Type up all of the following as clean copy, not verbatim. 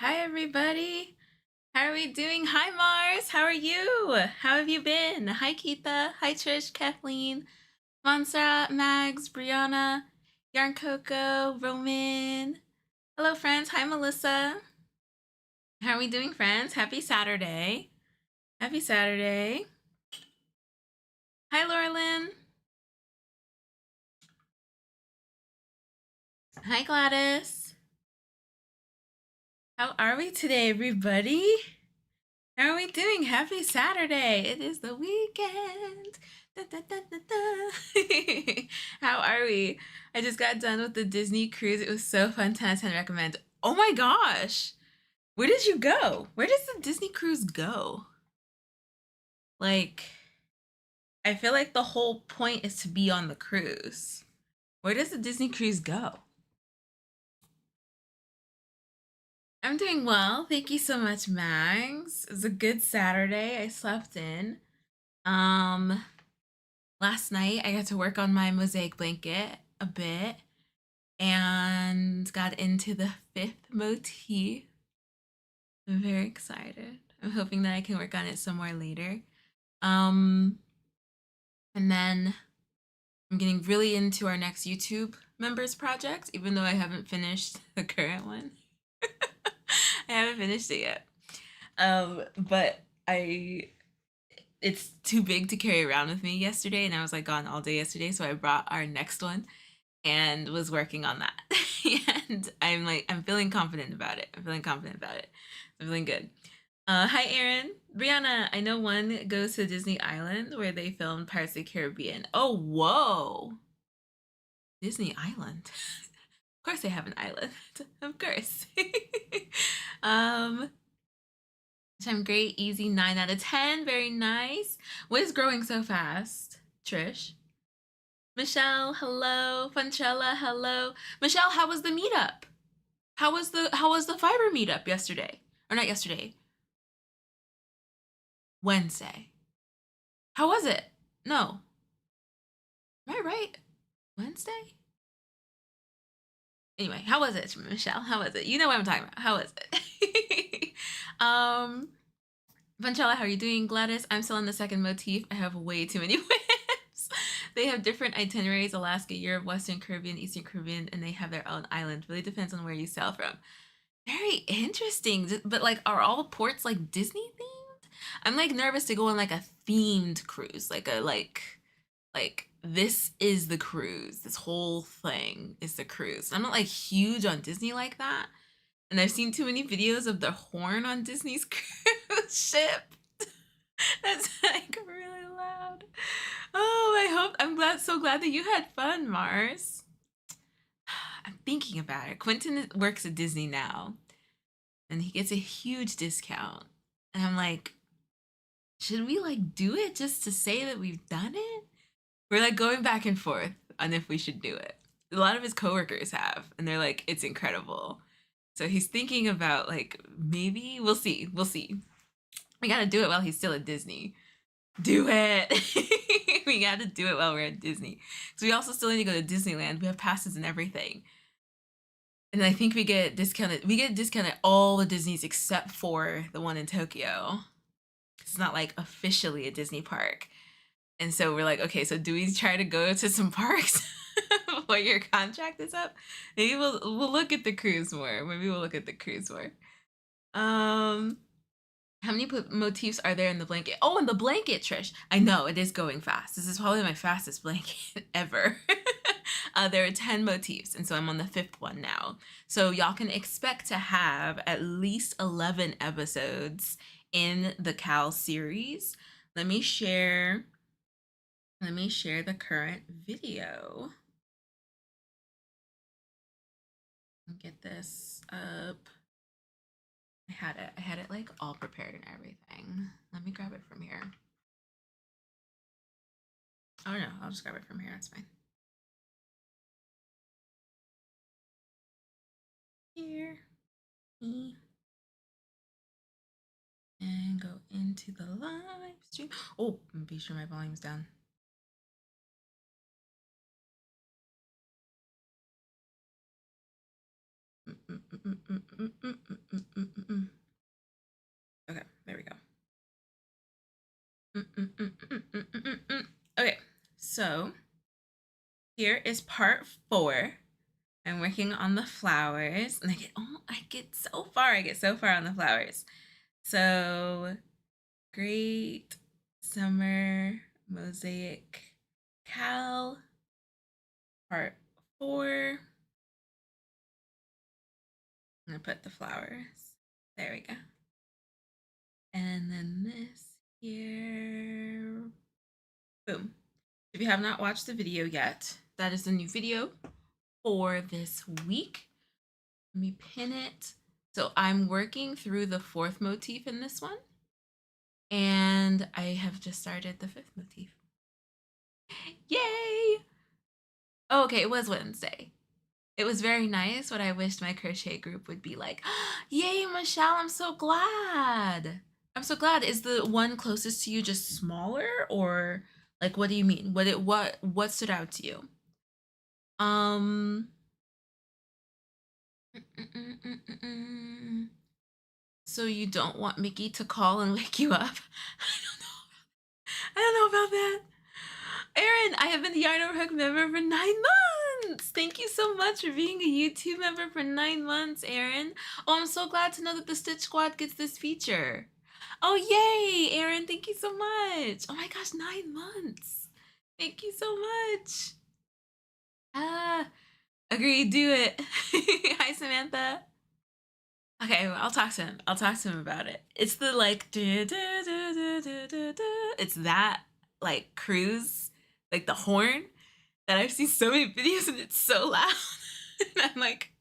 Hi everybody. How are we doing? Hi Mars, how are you? How have you been? Hi Keitha, hi Trish, Kathleen, Montserrat, Mags, Brianna, Yarn Coco, Roman. Hello friends, hi Melissa. How are we doing friends? Happy Saturday. Happy Saturday. Hi Laurelyn. Hi Gladys. How are we today everybody? How are we doing? Happy Saturday. It is the weekend. Da, da, da, da, da. How are we? I just got done with the Disney cruise. It was so fun. 10 out of 10 recommend. Oh my gosh. Where did you go? Where does the Disney cruise go? Like, I feel like the whole point is to be on the cruise. Where does the Disney cruise go? I'm doing well. Thank you so much, Mags. It was a good Saturday. I slept in. Um, Last night I got to work on my mosaic blanket a bit and got into the fifth motif. I'm very excited. I'm hoping that I can work on it some more later. Um, and then I'm getting really into our next YouTube members project, even though I haven't finished the current one. I haven't finished it yet. But it's too big to carry around with me yesterday, and I was like gone all day yesterday, so I brought our next one and was working on that. And I'm feeling confident about it. I'm feeling good. Hi Erin. Brianna, I know one goes to Disney Island where they filmed Pirates of the Caribbean. Oh, whoa. Disney Island. Of course they have an island. Of course. um I'm great, easy, 9 out of 10. Very nice. What is growing so fast? Trish. Michelle, hello. Funchella, hello. Michelle, how was the meetup? How was the fiber meetup yesterday? Or not yesterday. Wednesday. How was it? No. Am I right? Wednesday? Anyway, how was it, Michelle? How was it? You know what I'm talking about. How was it? Vanchella, how are you doing? Gladys, I'm still on the second motif. I have way too many whips. They have different itineraries: Alaska, Europe, Western Caribbean, Eastern Caribbean, and they have their own island. Really depends on where you sail from. Very interesting. But like, are all ports like Disney themed? I'm like nervous to go on like a themed cruise, like this is the cruise. This whole thing is the cruise. I'm not like huge on Disney like that, and I've seen too many videos of the horn on Disney's cruise ship. That's like really loud. Oh, so glad that you had fun, Mars. I'm thinking about it. Quentin works at Disney now, and he gets a huge discount. And I'm like, should we like do it just to say that we've done it? We're like going back and forth on if we should do it. A lot of his coworkers have, and they're like, it's incredible. So he's thinking about like maybe we'll see. We'll see. We gotta do it while he's still at Disney. Do it. We gotta do it while we're at Disney. So we also still need to go to Disneyland. We have passes and everything. And I think we get discounted. We get discounted all the Disneys except for the one in Tokyo. It's not like officially a Disney park. And so we're like, okay, so do we try to go to some parks before your contract is up? Maybe we'll look at the cruise more. Maybe we'll look at the cruise more. Um, how many motifs are there in the blanket? Oh, in the blanket, Trish. I know it is going fast. This is probably my fastest blanket ever. There are 10 motifs, and so I'm on the 5th one now. So y'all can expect to have at least 11 episodes in the Cal series. Let me share the current video. Get this up. I had it like all prepared and everything. Let me grab it from here. Oh no, I'll just grab it from here. That's fine. Here. And go into the live stream. Oh, be sure my volume's down. Okay, there we go. Okay, so here is part 4. I'm working on the flowers, and I get so far on the flowers. So great summer mosaic Cal part 4. I'm gonna put the flowers. There we go. And then this here. Boom. If you have not watched the video yet, that is the new video for this week. Let me pin it. So I'm working through the 4th motif in this one. And I have just started the 5th motif. Yay! Oh, okay, it was Wednesday. It was very nice. What I wished my crochet group would be like, yay, Michelle, I'm so glad. I'm so glad. Is the one closest to you just smaller, or like what do you mean? What stood out to you? Um so you don't want Mickey to call and wake you up? I don't know about that. Erin, I have been the Yarn Over Hook member for 9 months. Thank you so much for being a YouTube member for 9 months, Erin. Oh, I'm so glad to know that the Stitch Squad gets this feature. Oh, yay, Erin. Thank you so much. Oh my gosh, 9 months. Thank you so much. Agree, do it. Hi, Samantha. Okay, well, I'll talk to him. I'll talk to him about it. It's the like, it's that like cruise, like the horn that I've seen so many videos and it's so loud. And I'm like,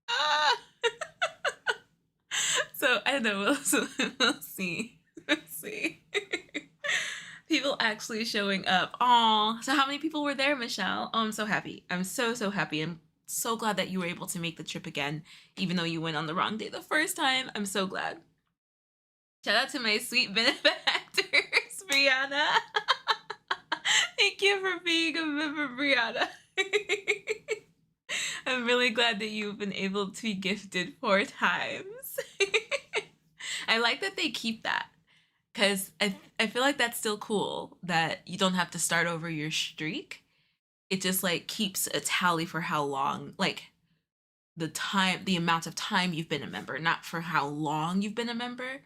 ah. So I don't know. We'll see. We'll see. People actually showing up. Aw. So how many people were there, Michelle? Oh, I'm so happy. I'm so happy. I'm so glad that you were able to make the trip again, even though you went on the wrong day the first time. I'm so glad. Shout out to my sweet benefactors, Brianna. Thank you for being a member, Brianna. I'm really glad that you've been able to be gifted 4 times. I like that they keep that, because I feel like that's still cool that you don't have to start over your streak. It just like keeps a tally for how long, like the amount of time you've been a member, not for how long you've been a member.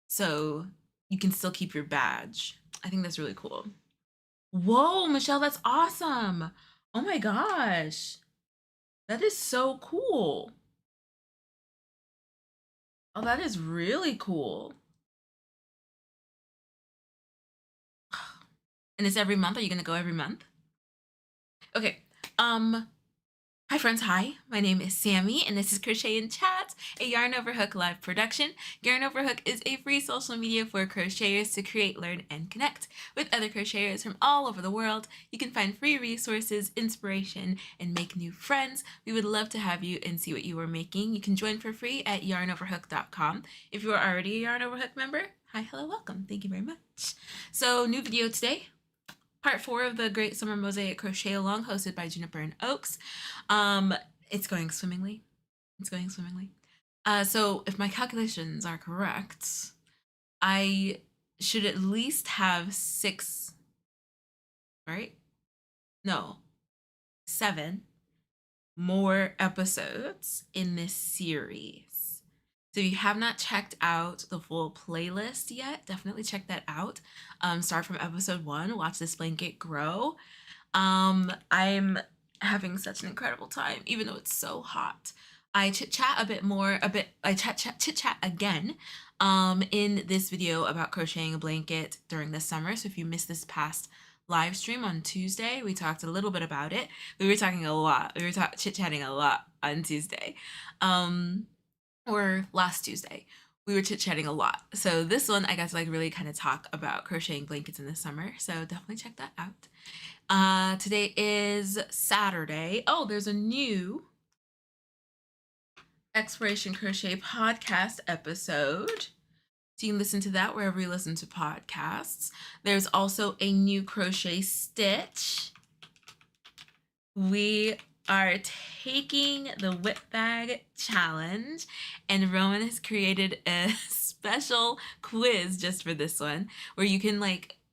So you can still keep your badge. I think that's really cool. Whoa, Michelle, that's awesome. Oh my gosh. That is so cool. Oh, that is really cool. And it's every month? Are you gonna go every month? Okay. Um, Hi friends, hi. My name is Sammy and this is Crochet and Chat, a Yarn Over Hook live production. Yarn Over Hook is a free social media for crocheters to create, learn, and connect with other crocheters from all over the world. You can find free resources, inspiration, and make new friends. We would love to have you and see what you are making. You can join for free at yarnoverhook.com. If you are already a Yarn Over Hook member, hi, hello, welcome. Thank you very much. So, new video today. Part 4 of the Great Summer Mosaic Crochet Along, hosted by Juniper and Oaks. It's going swimmingly. It's going swimmingly. So if my calculations are correct, I should at least have 6, right? No, 7 more episodes in this series. So if you have not checked out the full playlist yet, definitely check that out. Start from episode 1, watch this blanket grow. I'm having such an incredible time, even though it's so hot. I chit-chat again in this video about crocheting a blanket during the summer. So if you missed this past live stream on Tuesday, we talked a little bit about it. We were talking a lot. We were chit-chatting a lot on Tuesday. Or last Tuesday. We were chit-chatting a lot. So this one, I got to like really kind of talk about crocheting blankets in the summer. So definitely check that out. Today is Saturday. Oh, there's a new Exploration Crochet podcast episode. So you can listen to that wherever you listen to podcasts. There's also a new crochet stitch. We are taking the whip bag challenge, and Roman has created a special quiz just for this one where you can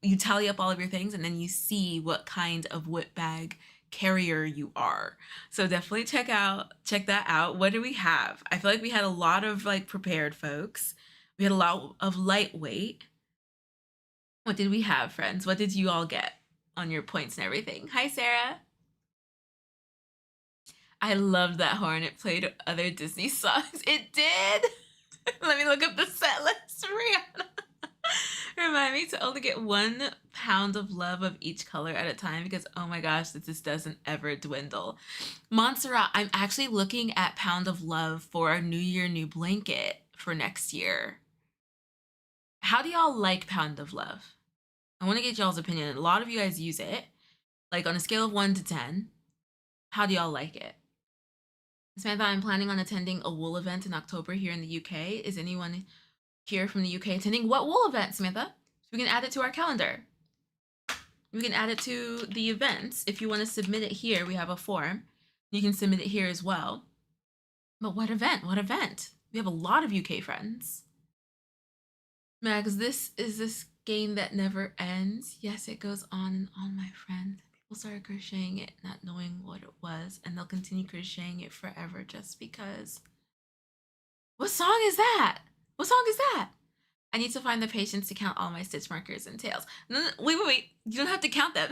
you tally up all of your things and then you see what kind of whip bag carrier you are. So definitely check that out. What do we have? I feel like we had a lot of prepared folks. We had a lot of lightweight. What did we have, friends? What did you all get on your points and everything? Hi, Sarah. I loved that horn. It played other Disney songs. It did. Let me look up the set list, Rihanna. Remind me to only get 1 pound of love of each color at a time because, oh my gosh, this doesn't ever dwindle. Montserrat, I'm actually looking at Pound of Love for a New Year, New Blanket for next year. How do y'all like Pound of Love? I want to get y'all's opinion. A lot of you guys use it. Like on a scale of 1 to 10, how do y'all like it? Samantha, I'm planning on attending a wool event in October here in the UK. Is anyone here from the UK attending? What wool event, Samantha? We can add it to our calendar. We can add it to the events. If you want to submit it here, we have a form. You can submit it here as well. But what event? What event? We have a lot of UK friends. Mags, this is this game that never ends. Yes, it goes on and on, my friend. People started crocheting it not knowing what it was, and they'll continue crocheting it forever just because. What song is that? What song is that? I need to find the patience to count all my stitch markers and tails. No, wait. You don't have to count them.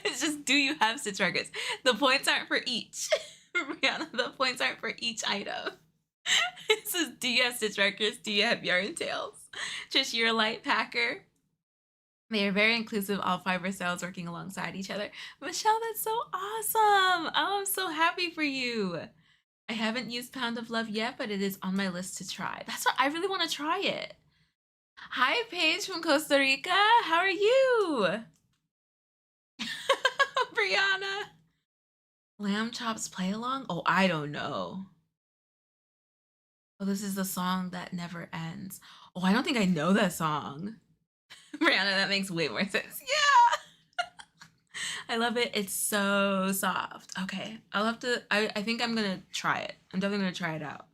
It's just, do you have stitch markers? The points aren't for each. Rihanna, the points aren't for each item. It says, do you have stitch markers? Do you have yarn tails? Trish, you're a light packer. They are very inclusive, all fiber styles working alongside each other. Michelle, that's so awesome. Oh, I'm so happy for you. I haven't used Pound of Love yet, but it is on my list to try. That's what I really want to try it. Hi, Paige from Costa Rica. How are you? Brianna. Lamb Chops play along? Oh, I don't know. Oh, this is the song that never ends. Oh, I don't think I know that song. Brianna, that makes way more sense. Yeah. I love it. It's so soft. Okay. I'll have to, I think I'm going to try it. I'm definitely going to try it out.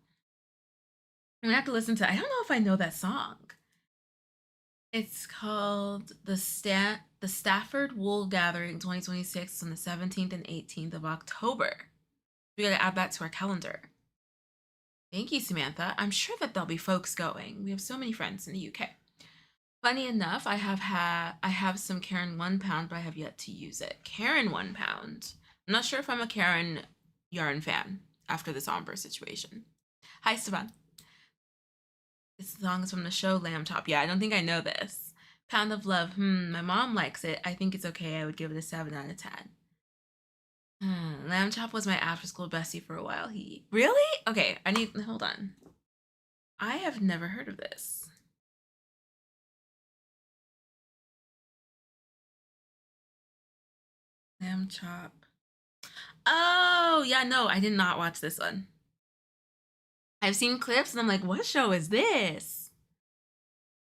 I'm going to have to listen to, I don't know if I know that song. It's called the Stafford Wool Gathering 2026 on the 17th and 18th of October. We got to add that to our calendar. Thank you, Samantha. I'm sure that there'll be folks going. We have so many friends in the UK. Funny enough, I have some Karen 1 pound, but I have yet to use it. Karen 1 pound. I'm not sure if I'm a Karen yarn fan after this Ombre situation. Hi, Stefan. This song is from the show Lamb Chop. Yeah, I don't think I know this. Pound of Love. My mom likes it. I think it's okay. I would give it a 7 out of 10. Lamb Chop was my after school bestie for a while. He really? Okay, I need hold on. I have never heard of this. Lamb Chop. Oh, yeah, no, I did not watch this one. I've seen clips and I'm like, what show is this?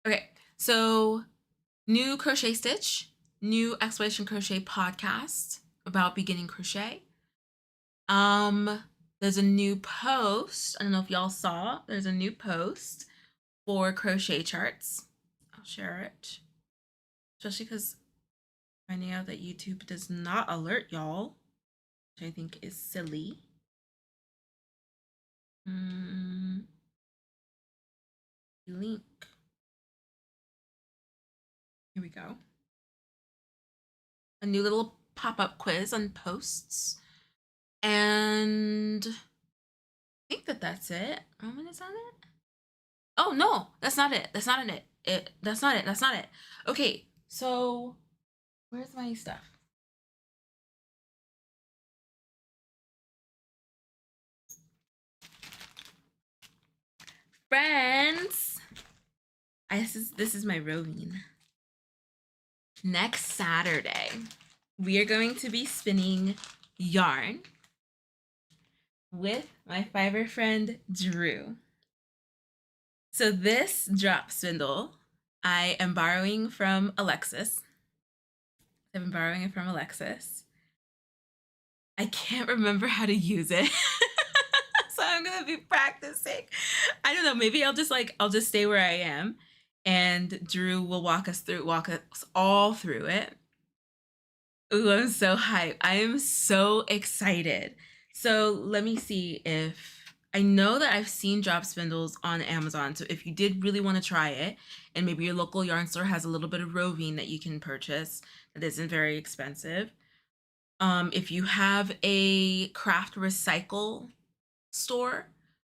Okay, so new crochet stitch, new exploration crochet podcast about beginning crochet. There's a new post. I don't know if y'all saw. There's a new post for crochet charts. I'll share it. Especially because finding out that YouTube does not alert y'all, which I think is silly. Link. Here we go. A new little pop-up quiz on posts. And I think that's it. Roman is on it. Oh no, that's not it. That's not it. That's not it. That's not it. Okay, so where's my stuff? Friends, this is my roving. Next Saturday, we are going to be spinning yarn with my Fiverr friend Drew. So this drop spindle I am borrowing from Alexis. I've been borrowing it from Alexis. I can't remember how to use it. So I'm gonna be practicing. I don't know, maybe I'll just stay where I am and Drew will walk us all through it. Ooh, I'm so hyped. I am so excited. So let me see if I know that I've seen drop spindles on Amazon. So if you did really want to try it, and maybe your local yarn store has a little bit of roving that you can purchase that isn't very expensive. If you have a craft recycle store,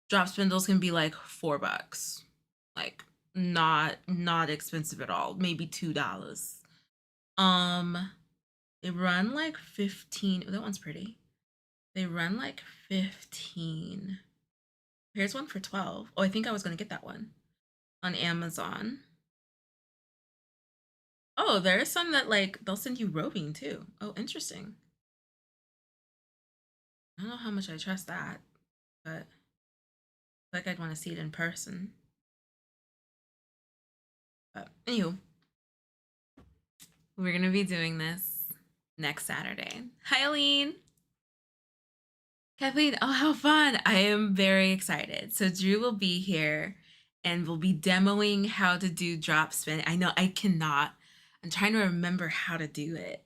drop spindles can be like $4. Like not expensive at all. Maybe $2. They run like 15. Oh, that one's pretty. They run like 15. Here's one for 12. Oh, I think I was gonna get that one on Amazon. Oh, there's some that like they'll send you roving too. Oh, interesting. I don't know how much I trust that, but I feel like I'd want to see it in person. But anywho, we're gonna be doing this next Saturday. Hi, Aline. Kathleen, oh, how fun! I am very excited. So Drew will be here and we'll be demoing how to do drop spin. I know I cannot. I'm trying to remember how to do it.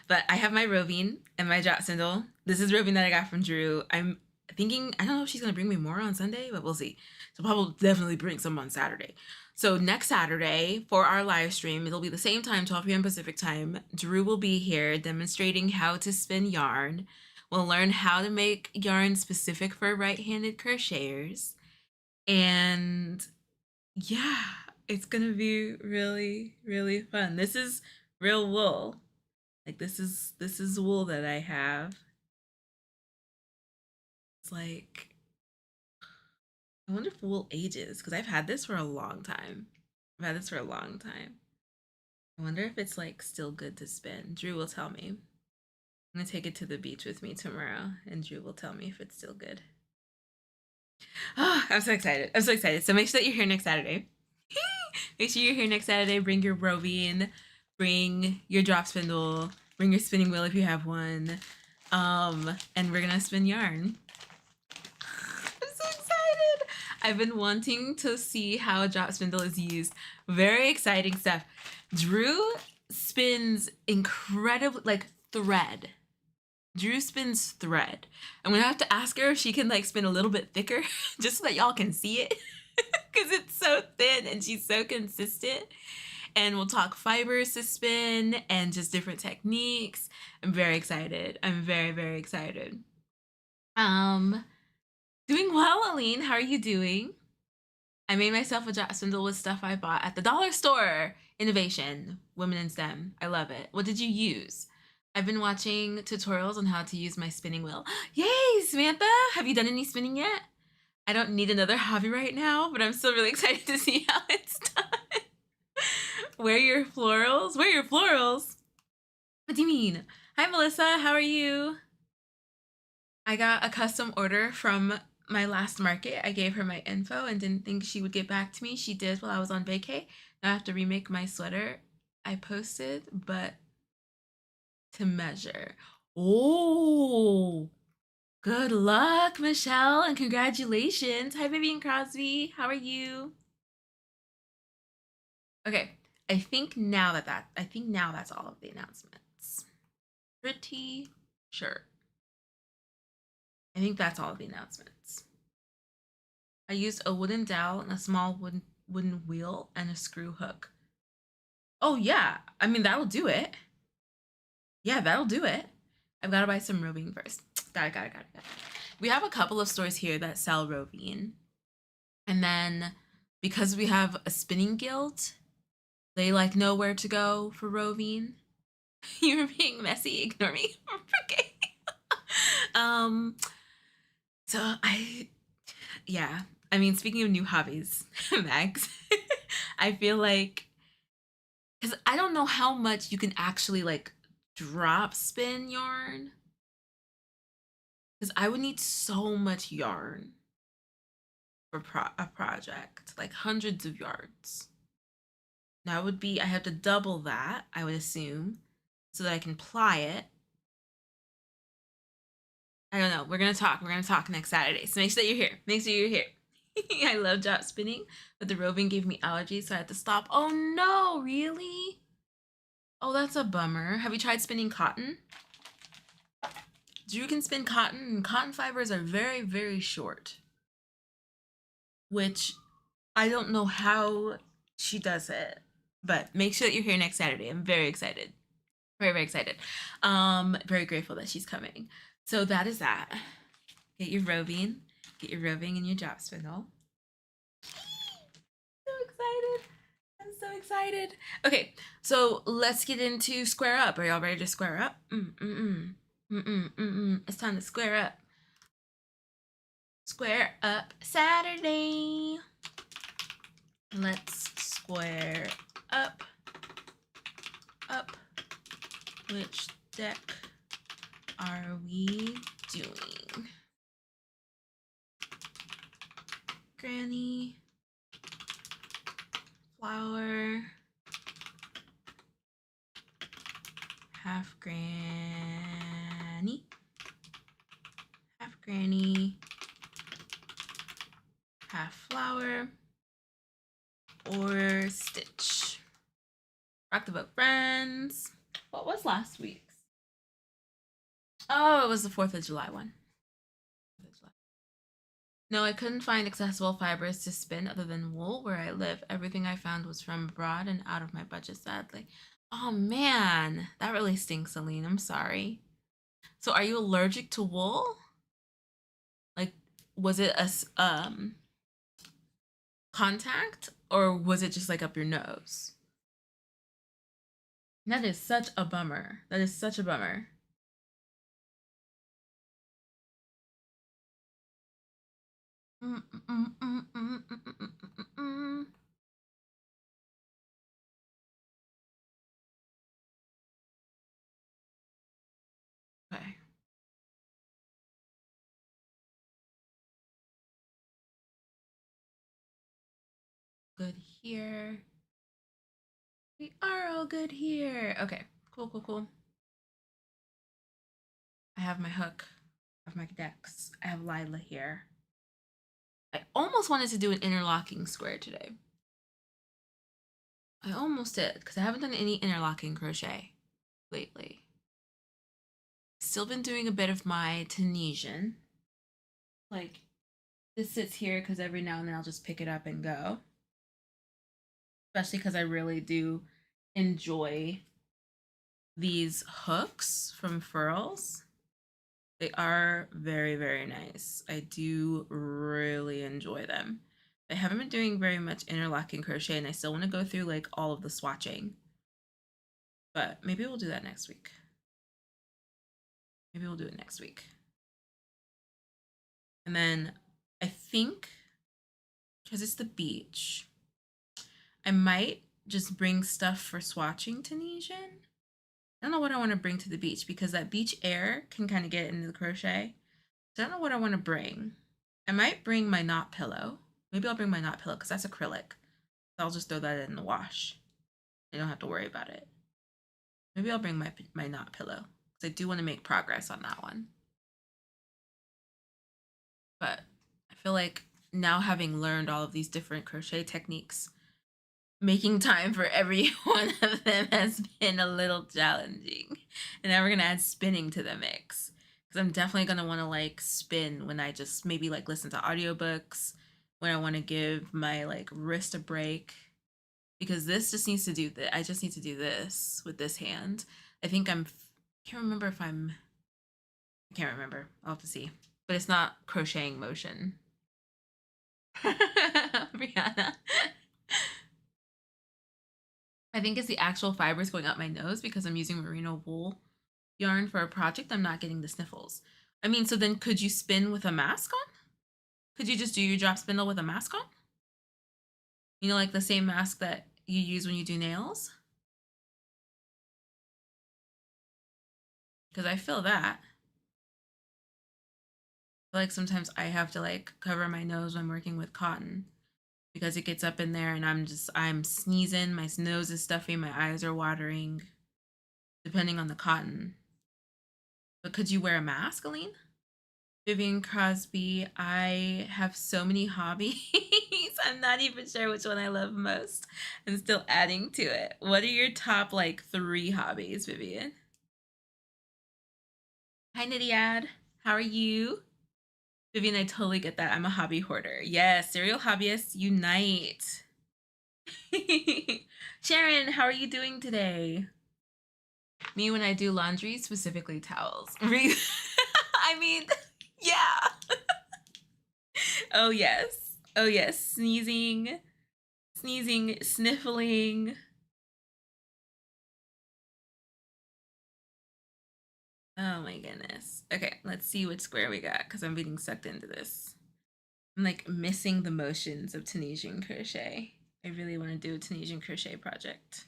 But I have my roving and my drop spindle. This is roving that I got from Drew. I'm thinking, I don't know if she's going to bring me more on Sunday, but we'll see. So probably definitely bring some on Saturday. So next Saturday for our live stream, it'll be the same time, 12 p.m. Pacific time. Drew will be here demonstrating how to spin yarn. We'll learn how to make yarn specific for right-handed crocheters. And yeah, it's going to be really, really fun. This is real wool. Like this is wool that I have. It's like, I wonder if wool ages because I've had this for a long time. I wonder if it's like still good to spin. Drew will tell me. I'm gonna take it to the beach with me tomorrow and Drew will tell me if it's still good. Oh, I'm so excited. So make sure that you're here next Saturday. Make sure you're here next Saturday. Bring your roving, bring your drop spindle, bring your spinning wheel if you have one. And we're gonna spin yarn. I'm so excited. I've been wanting to see how a drop spindle is used. Very exciting stuff. Drew spins incredibly, like thread. Drew spins thread. I'm gonna have to ask her if she can like spin a little bit thicker just so that y'all can see it because it's so thin and she's so consistent. And we'll talk fibers to spin and just different techniques. I'm very excited. I'm very, very excited. Doing well, Aline. How are you doing? I made myself a jot spindle with stuff I bought at the dollar store. Innovation, women in STEM. I love it. What did you use? I've been watching tutorials on how to use my spinning wheel. Yay, Samantha! Have you done any spinning yet? I don't need another hobby right now, but I'm still really excited to see how it's done. Where are your florals? Where are your florals? What do you mean? Hi, Melissa. How are you? I got a custom order from my last market. I gave her my info and didn't think she would get back to me. She did while I was on vacay. Now I have to remake my sweater I posted, but to measure. Oh, good luck, Michelle, and congratulations. Hi, Vivian Crosby. How are you? Okay, I think now that's all of the announcements. Pretty sure. I think that's all of the announcements. I used a wooden dowel and a small wooden wheel and a screw hook. Oh yeah, I mean that'll do it. Yeah, that'll do it. I've got to buy some roving first. Got it. We have a couple of stores here that sell roving, and then because we have a spinning guild, they like know where to go for roving. You're being messy. Ignore me. Okay. um. So yeah. I mean, speaking of new hobbies, Max, I feel like because I don't know how much you can actually like drop spin yarn because I would need so much yarn for a project, like hundreds of yards. That would be, I have to double that, I would assume, so that I can ply it. I don't know. We're gonna talk. We're gonna talk next Saturday. So make sure that you're here. Make sure you're here. I love drop spinning, but the roving gave me allergies, so I had to stop. Oh no, really? Oh, that's a bummer. Have you tried spinning cotton? Drew can spin cotton, and cotton fibers are very, very short, which I don't know how she does it, but make sure that you're here next Saturday. I'm very excited. Very, very excited. Very grateful that she's coming. So that is that. Get your roving. Get your roving and your drop spindle. So excited. I'm so excited. Okay, so let's get into square up. Are y'all ready to square up? It's time to square up. Square up Saturday. Let's square up. Which deck are we doing? Granny, flower, half granny, half flower, or stitch. Rock the boat, friends. What was last week's? Oh, it was the 4th of July one. No, I couldn't find accessible fibers to spin other than wool where I live. Everything I found was from abroad and out of my budget, sadly. Oh man, that really stinks, Aline. I'm sorry. So are you allergic to wool? Like, was it a contact or was it just like up your nose? That is such a bummer. That is such a bummer. Okay. Good here. We are all good here. Okay. Cool. I have my hook. I have my decks. I have Lila here. I almost wanted to do an interlocking square today. I almost did because I haven't done any interlocking crochet lately. Still been doing a bit of my Tunisian. Like this sits here because every now and then I'll just pick it up and go. Especially because I really do enjoy these hooks from Furls. They are very, very nice. I do really enjoy them. I haven't been doing very much interlocking crochet, and I still want to go through like all of the swatching. But maybe we'll do that next week. Maybe we'll do it next week. And then I think, because it's the beach, I might just bring stuff for swatching Tunisian. I don't know what I want to bring to the beach because that beach air can kind of get into the crochet. So I don't know what I want to bring. I might bring my knot pillow. Maybe I'll bring my knot pillow because that's acrylic. So I'll just throw that in the wash. I don't have to worry about it. Maybe I'll bring my knot pillow because I do want to make progress on that one. But I feel like now, having learned all of these different crochet techniques, making time for every one of them has been a little challenging. And now we're gonna add spinning to the mix because I'm definitely gonna want to like spin when I just maybe like listen to audiobooks, when I want to give my like wrist a break, because this just needs to do that. I just need to do this with this hand. I think can't remember if I can't remember. I'll have to see. But it's not crocheting motion. Brianna. I think it's the actual fibers going up my nose because I'm using merino wool yarn for a project. I'm not getting the sniffles. I mean, so then could you spin with a mask on? Could you just do your drop spindle with a mask on? You know, like the same mask that you use when you do nails? Because I feel that. I feel like sometimes I have to like cover my nose when I'm working with cotton because it gets up in there and I'm sneezing, my nose is stuffy, my eyes are watering, depending on the cotton. But could you wear a mask, Aline? Vivian Crosby, I have so many hobbies. I'm not even sure which one I love most. I'm still adding to it. What are your top like 3 hobbies, Vivian? Hi, Nidiad. How are you? Vivian, I totally get that. I'm a hobby hoarder. Yes, serial hobbyists unite. Sharon, how are you doing today? Me when I do laundry, specifically towels. I mean, yeah. Oh yes. Oh yes. Sneezing, sniffling. Oh my goodness. Okay, let's see which square we got because I'm getting sucked into this. I'm like missing the motions of Tunisian crochet. I really want to do a Tunisian crochet project.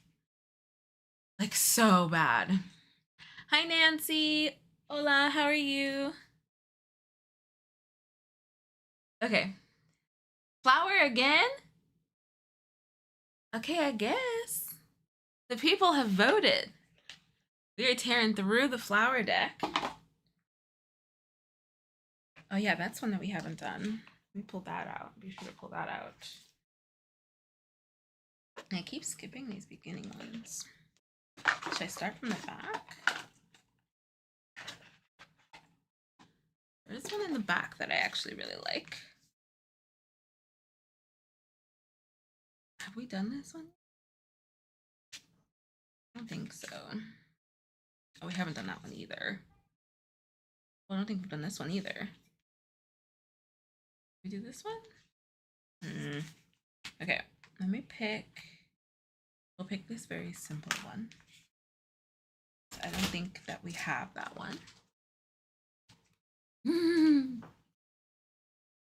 Like so bad. Hi Nancy. Hola, how are you? Okay. Flower again? Okay, I guess. The people have voted. We are tearing through the flower deck. Oh yeah, that's one that we haven't done. Let me pull that out. Be sure to pull that out. And I keep skipping these beginning ones. Should I start from the back? There's one in the back that I actually really like. Have we done this one? I don't think so. Oh, we haven't done that one either. Well, I don't think we've done this one either. We do this one? Okay, let me pick. We'll pick this very simple one. I don't think that we have that one.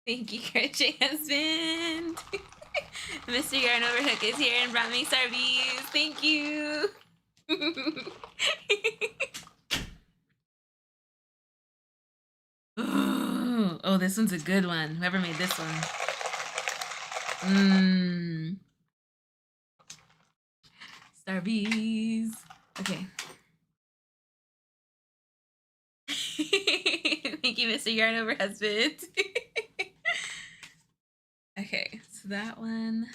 Thank you, Crochet Husband. Mr. Yarn Overhook is here and brought me Sarvies. Thank you. Oh, this one's a good one. Whoever made this one. Starbies. Okay. Thank you, Mr. Yarn Over Husband. Okay, so that one.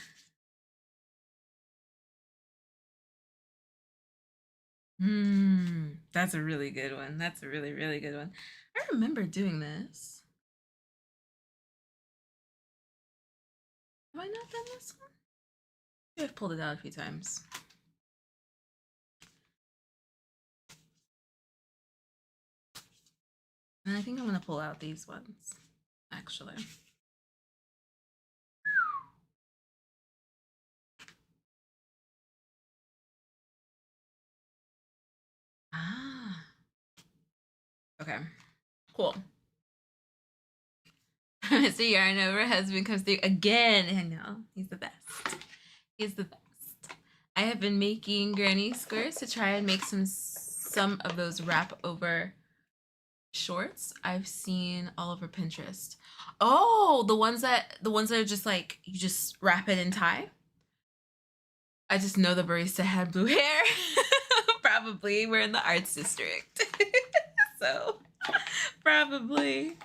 That's a really good one. That's a really, really good one. I remember doing this. Have I not done this one? I've pulled it out a few times. And I think I'm gonna pull out these ones, actually. Okay, cool. Mr. Yarn over husband comes through again. I know, he's the best. He's the best. I have been making granny squares to try and make some of those wrap over shorts I've seen all over Pinterest. Oh, the ones that are just like you just wrap it and tie. I just know the barista had blue hair. Probably we're in the arts district. So probably.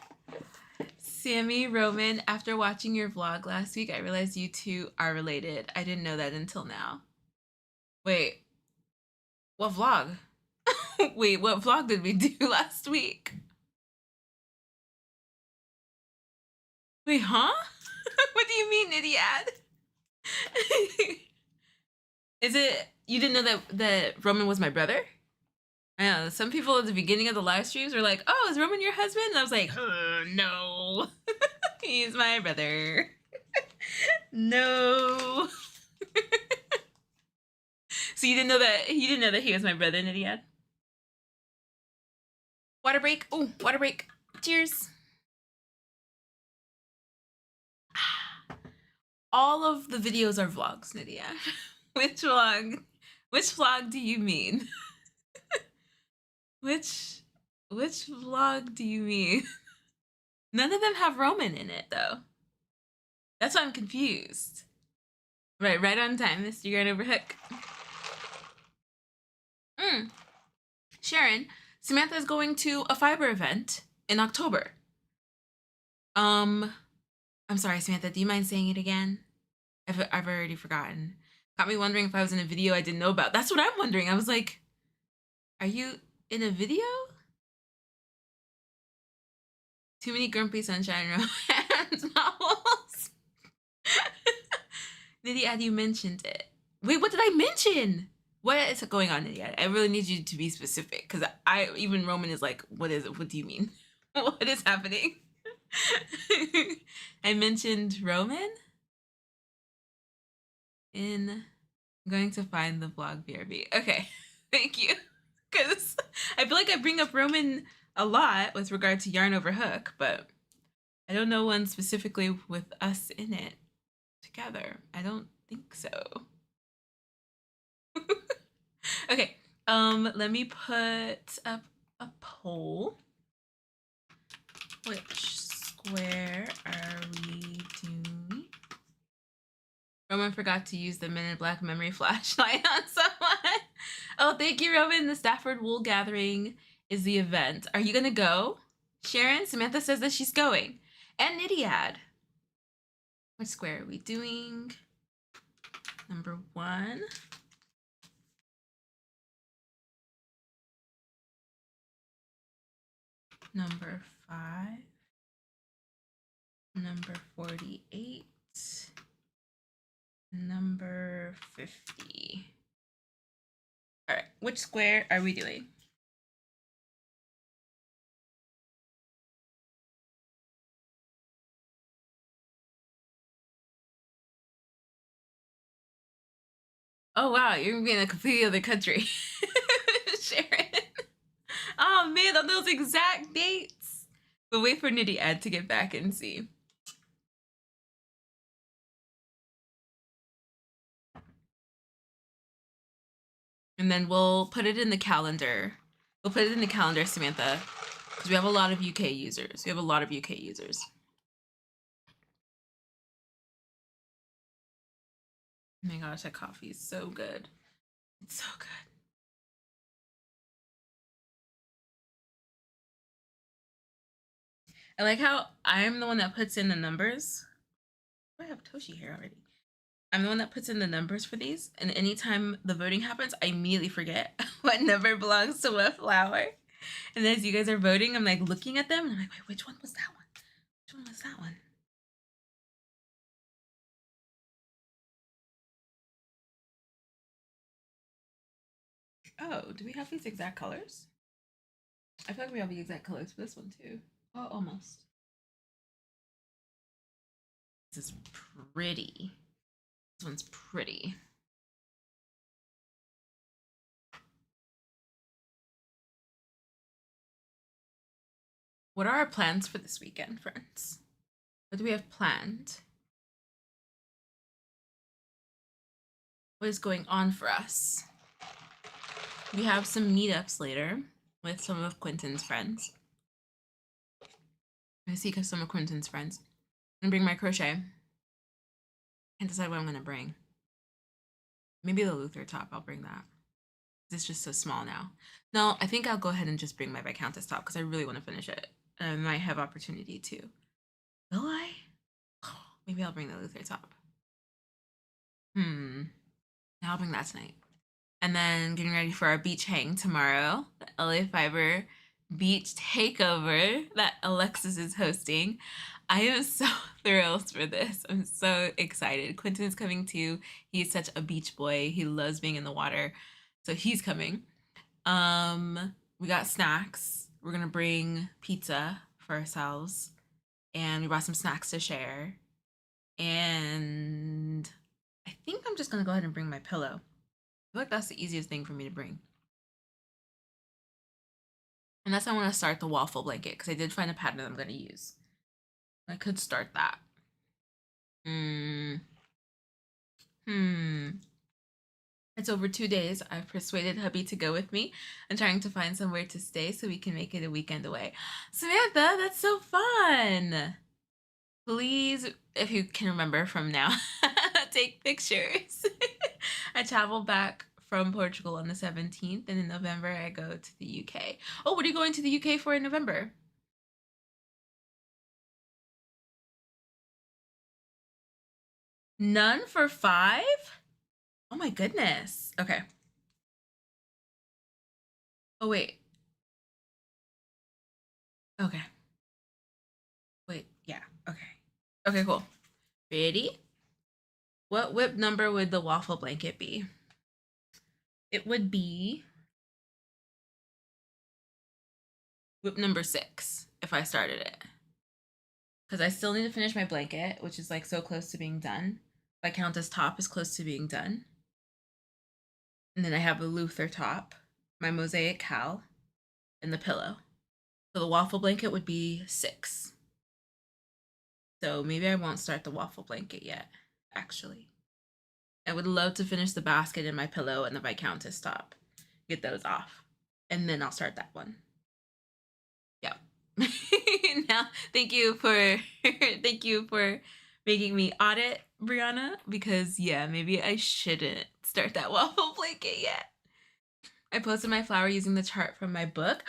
Sammy Roman, after watching your vlog last week, I realized you two are related. I didn't know that until now. Wait, what vlog? Wait, what vlog did we do last week? Wait, huh? What do you mean, idiot? Is it, you didn't know that Roman was my brother? I know, some people at the beginning of the live streams were like, oh, is Roman your husband? And I was like, no. He's my brother. No. So you didn't know that he was my brother, Nidia? Water break. Oh, water break. Cheers. All of the videos are vlogs, Nidia. Which vlog? Which vlog do you mean? Which vlog do you mean? None of them have Roman in it, though. That's why I'm confused. Right on time, Mr. Yarn over Hook. Sharon, Samantha is going to a fiber event in October. I'm sorry, Samantha, do you mind saying it again? I've already forgotten. Got me wondering if I was in a video I didn't know about. That's what I'm wondering. I was like, are you in a video? Too many Grumpy Sunshine romance novels. Nidia, you mentioned it. Wait, what did I mention? What is going on, Nidia? I really need you to be specific, because even Roman is like, what is it? What do you mean? What is happening? I mentioned Roman I'm going to find the vlog BRB. Okay, thank you. Because I feel like I bring up Roman a lot with regard to Yarn Over Hook, but I don't know one specifically with us in it together. I don't think so. Okay, let me put up a poll. Which square are we doing? Roman forgot to use the Men in Black memory flashlight on someone. Oh, thank you, Roman. The Stafford Wool Gathering is the event. Are you gonna go? Sharon? Samantha says that she's going. And Nidiad. Which square are we doing? Number 1. Number 5. Number 48. Number 50. All right, which square are we doing? Oh wow, you're gonna be in a completely other country. Sharon. Oh man, on those exact dates. But wait for Nitty Ed to get back and see. And then we'll put it in the calendar. We'll put it in the calendar, Samantha, because we have a lot of UK users. Oh my gosh, that coffee is so good. It's so good. I like how I'm the one that puts in the numbers. I have Toshi here already. I'm the one that puts in the numbers for these, and anytime the voting happens, I immediately forget what number belongs to what flower. And as you guys are voting, I'm like looking at them, and I'm like, wait, which one was that one? Which one was that one? Oh, do we have these exact colors? I feel like we have the exact colors for this one too. Oh, almost. This is pretty. This one's pretty. What are our plans for this weekend, friends? What do we have planned? What is going on for us? We have some meetups later with some of Quentin's friends. I see some of Quentin's friends. I'm gonna bring my crochet. Can't decide what I'm gonna bring. Maybe the Luther top, I'll bring that. It's just so small now. No, I think I'll go ahead and just bring my Viscountess top because I really want to finish it. I might have opportunity to. Will I? Maybe I'll bring the Luther top. I'll bring that tonight. And then getting ready for our beach hang tomorrow, the LA Fiber beach takeover that Alexis is hosting. I am so thrilled for this. I'm so excited. Quentin is coming too. He's such a beach boy. He loves being in the water. So he's coming. We got snacks. We're gonna bring pizza for ourselves. And we brought some snacks to share. And I think I'm just gonna go ahead and bring my pillow. I feel like that's the easiest thing for me to bring. Unless I want to start the waffle blanket, because I did find a pattern I'm going to use. I could start that. It's over 2 days. I've persuaded hubby to go with me. I'm trying to find somewhere to stay so we can make it a weekend away. Samantha, that's so fun. Please, if you can remember from now, take pictures. I travel back from Portugal on the 17th, and in November I go to the UK. Oh, what are you going to the UK for in November? None for 5? Oh my goodness. Okay. Oh, wait. Okay. Wait, yeah, okay. Okay, cool. Ready? What whip number would the waffle blanket be? It would be whip number 6 if I started it. Because I still need to finish my blanket, which is like so close to being done. If I count as top is close to being done. And then I have a Luther top, my mosaic cowl, and the pillow. So the waffle blanket would be 6. So maybe I won't start the waffle blanket yet, actually. I would love to finish the basket and my pillow and the Viscountess top. Get those off. And then I'll start that one. Yeah. Now, thank you for making me audit, Brianna, because yeah, maybe I shouldn't start that waffle blanket yet. I posted my flower using the chart from my book.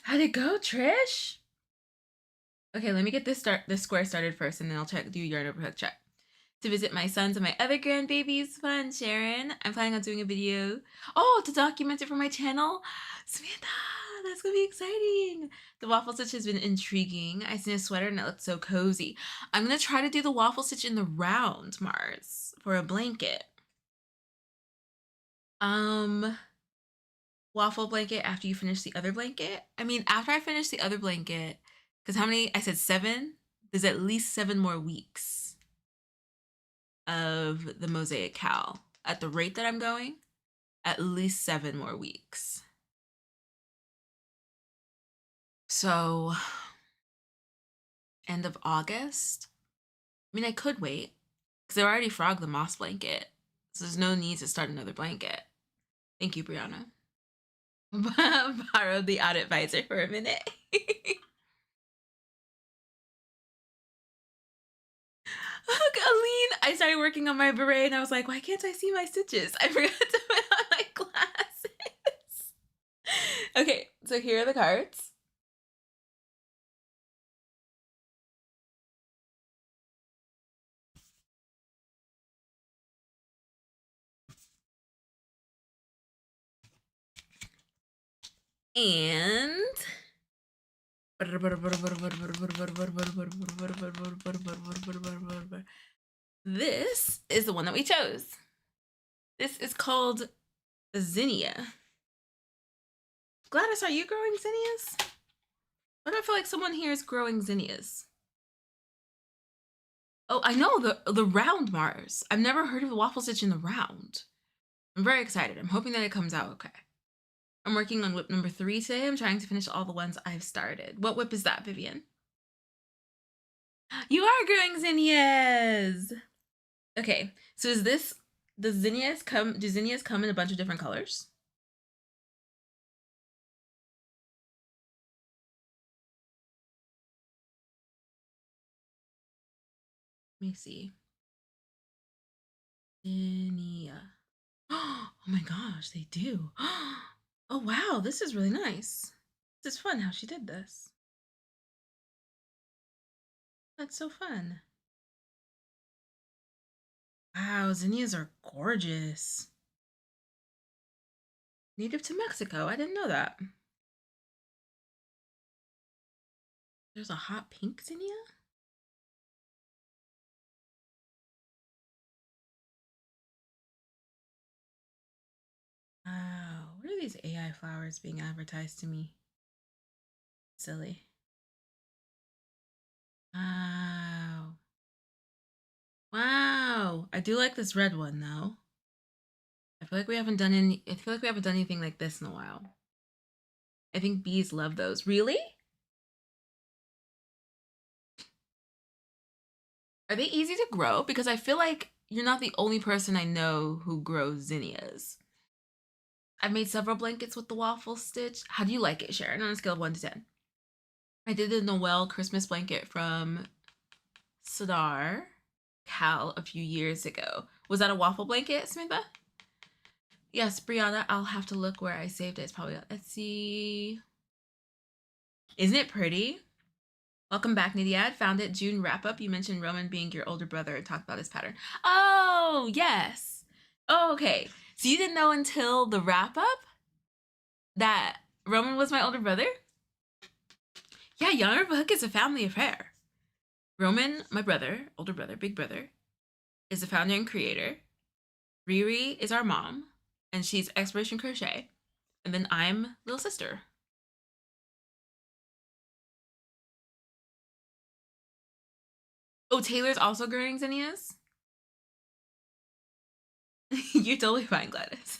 How'd it go, Trish? Okay, let me get this square started first, and then I'll do yarn over hook check. To visit my sons and my other grandbabies. Fun, Sharon. I'm planning on doing a video. Oh, to document it for my channel. Samantha, that's gonna be exciting. The waffle stitch has been intriguing. I seen a sweater and it looks so cozy. I'm gonna try to do the waffle stitch in the round, Mars, for a blanket. Waffle blanket after you finish the other blanket. I mean, after I finish the other blanket, because how many? I said 7. There's at least 7 more weeks of the mosaic cowl. At the rate that I'm going, at least 7 more weeks. So, end of August. I mean, I could wait because I already frogged the moss blanket, so there's no need to start another blanket. Thank you, Brianna. Borrowed the audit visor for a minute. Look, Aline, I started working on my beret and I was like, why can't I see my stitches? I forgot to put on my glasses. Okay, so here are the cards. And this is the one that we chose. This is called zinnia. Gladys, are you growing zinnias? Why do I feel like someone here is growing zinnias? Oh, I know, the round Mars. I've never heard of a waffle stitch in the round. I'm very excited. I'm hoping that it comes out okay. I'm working on whip number 3 today. I'm trying to finish all the ones I've started. What whip is that, Vivian? You are growing zinnias! Okay, so do zinnias come in a bunch of different colors? Let me see. Zinnia. Oh my gosh, they do. Oh wow, this is really nice. This is fun how she did this. That's so fun. Wow, zinnias are gorgeous. Native to Mexico. I didn't know that. There's a hot pink zinnia? Wow. What are these AI flowers being advertised to me? Silly. Wow. Wow. I do like this red one though. I feel like we haven't done anything like this in a while. I think bees love those. Really? Are they easy to grow? Because I feel like you're not the only person I know who grows zinnias. I've made several blankets with the waffle stitch. How do you like it, Sharon? On a scale of 1 to 10. I did the Noel Christmas blanket from Sadar Cal a few years ago. Was that a waffle blanket, Samantha? Yes, Brianna, I'll have to look where I saved it. It's probably on Etsy. Isn't it pretty? Welcome back, Nidiad. Found it. June wrap up. You mentioned Roman being your older brother and talked about his pattern. Oh, yes. Oh, okay. So you didn't know until the wrap up that Roman was my older brother? Yeah, Yarn of a Hook is a family affair. Roman, my brother, older brother, big brother, is the founder and creator. Riri is our mom, and she's Exploration Crochet. And then I'm little sister. Oh, Taylor's also growing zinnias? You're totally fine, Gladys.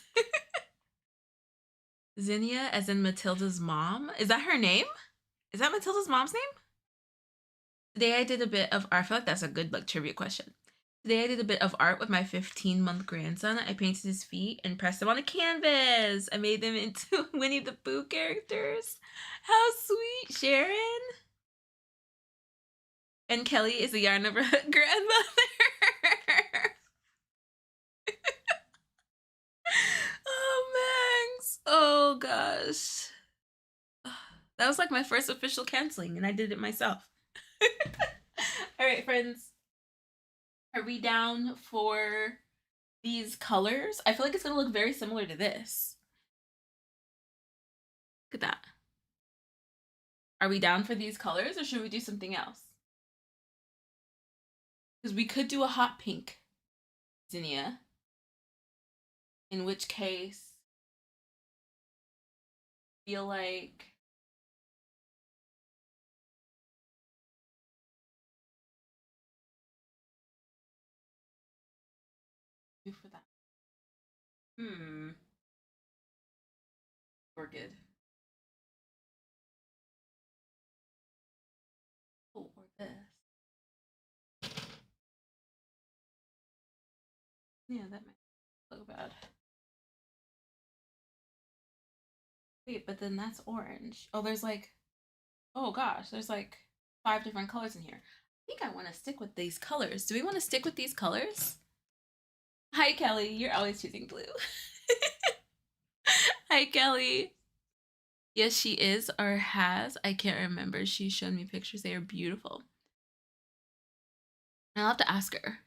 Zinnia, as in Matilda's mom. Is that her name? Is that Matilda's mom's name? Today I did a bit of art. I feel like that's a good trivia question. Today I did a bit of art with my 15-month grandson. I painted his feet and pressed them on a canvas. I made them into Winnie the Pooh characters. How sweet, Sharon. And Kelly is a Yarn Over grandmother. Oh, Max. Oh, gosh. That was like my first official canceling, and I did it myself. All right, friends. Are we down for these colors? I feel like it's going to look very similar to this. Look at that. Are we down for these colors, or should we do something else? Because we could do a hot pink zinnia. In which case, I feel like do for that. Orchid. Oh, or this. Yeah, that might look bad. Wait, but then that's orange. Oh, there's like, oh gosh, there's like 5 different colors in here. I think I want to stick with these colors. Do we want to stick with these colors? Hi, Kelly. You're always choosing blue. Hi, Kelly. Yes, she is or has. I can't remember. She showed me pictures. They are beautiful. I'll have to ask her.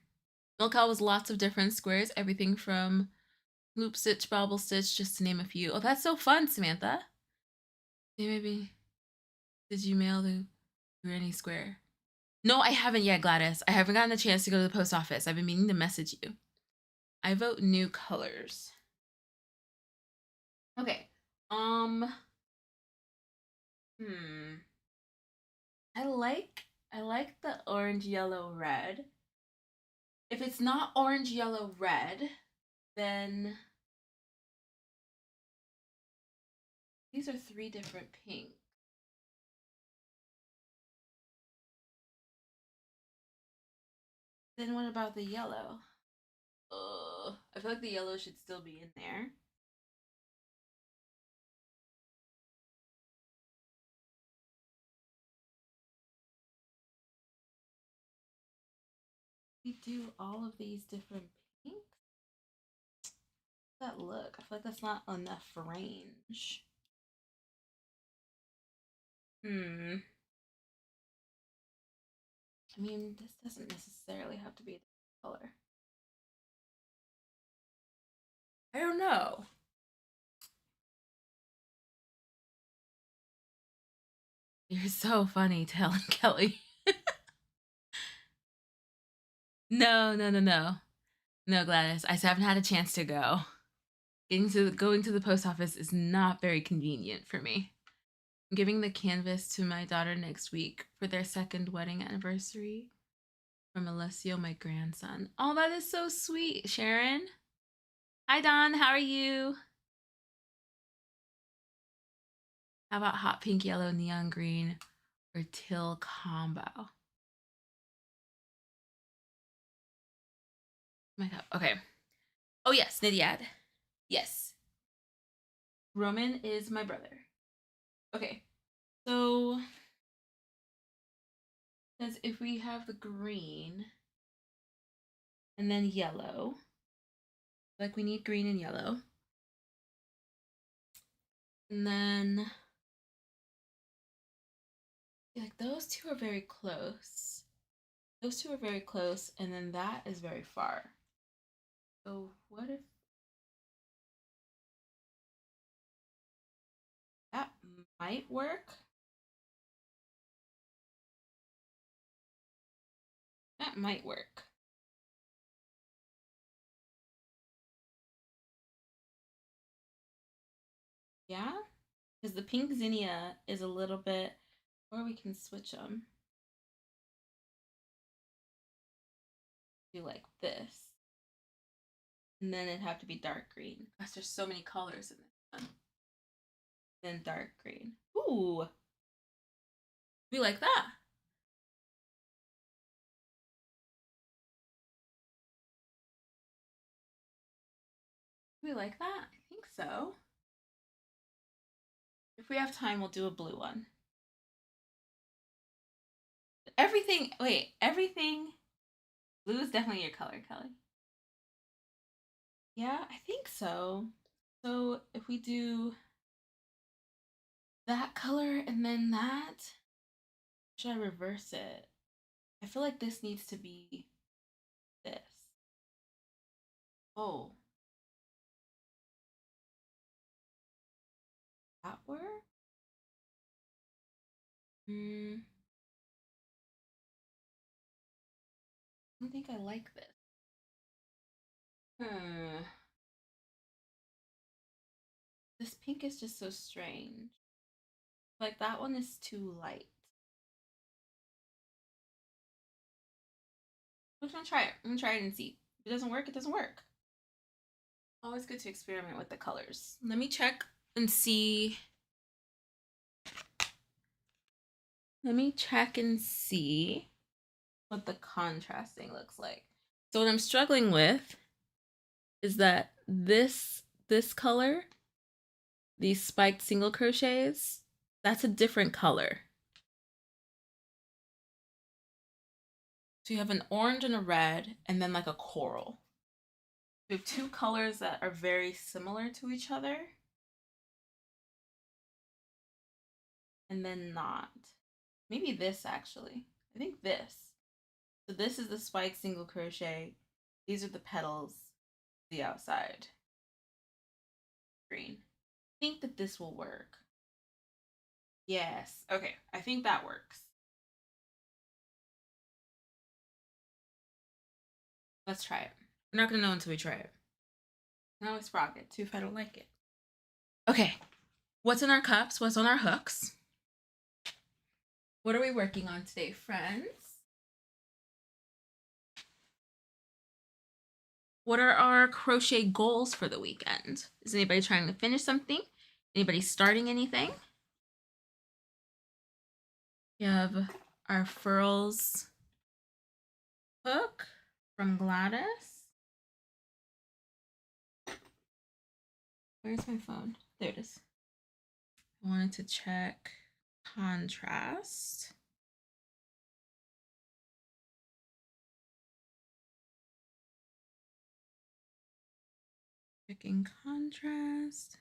Milk Cow was lots of different squares, everything from loop stitch, bobble stitch, just to name a few. Oh, that's so fun, Samantha. Maybe. Did you mail the Granny Square? No, I haven't yet, Gladys. I haven't gotten a chance to go to the post office. I've been meaning to message you. I vote new colors. Okay. Hmm. I like the orange, yellow, red. If it's not orange, yellow, red, then These are 3 different pinks. Then what about the yellow? I feel like the yellow should still be in there. We do all of these different pinks. That look, I feel like that's not enough range. I mean, this doesn't necessarily have to be the color. I don't know. You're so funny, telling Kelly. No, no, no, no. No, Gladys. I haven't had a chance to go. Going to the post office is not very convenient for me. I'm giving the canvas to my daughter next week for their 2nd wedding anniversary from Alessio, my grandson. Oh, that is so sweet, Sharon. Hi, Don. How are you? How about hot pink, yellow, neon green, or teal combo? Oh my god. Okay. Oh yes, Nidiad. Yes. Roman is my brother. Okay. So, because if we have the green and then yellow, like we need green and yellow. And then like those 2 are very close. Those 2 are very close, and then that is very far. So what if that might work? That might work. Yeah? Because the pink zinnia is a little bit, or we can switch them. Do like this. And then it'd have to be dark green. Gosh, there's so many colors in this one. Then dark green. Ooh. We like that. We like that. I think so. If we have time, we'll do a blue one. Everything, wait, everything. Blue is definitely your color, Kelly. Yeah, I think so. So if we do that color and then that, should I reverse it? I feel like this needs to be this. Oh, that work? I don't think I like this. This pink is just so strange. Like that one is too light. I'm gonna try it. I'm gonna try it and see. If it doesn't work, it doesn't work. Always good to experiment with the colors. Let me check and see. Let me check and see what the contrasting looks like. So what I'm struggling with is that this color, these spiked single crochets, that's a different color. So you have an orange and a red, and then like a coral. We have 2 colors that are very similar to each other, and then not. Maybe this actually. I think this. So this is the spike single crochet. These are the petals, the outside. Green. I think that this will work. Yes. Okay. I think that works. Let's try it. We're not gonna know until we try it. I can always frog it too if I don't like it. Okay. What's in our cups? What's on our hooks? What are we working on today, friends? What are our crochet goals for the weekend? Is anybody trying to finish something? Anybody starting anything? We have our Furls hook from Gladys. Where's my phone? There it is. I wanted to check contrast. Checking contrast.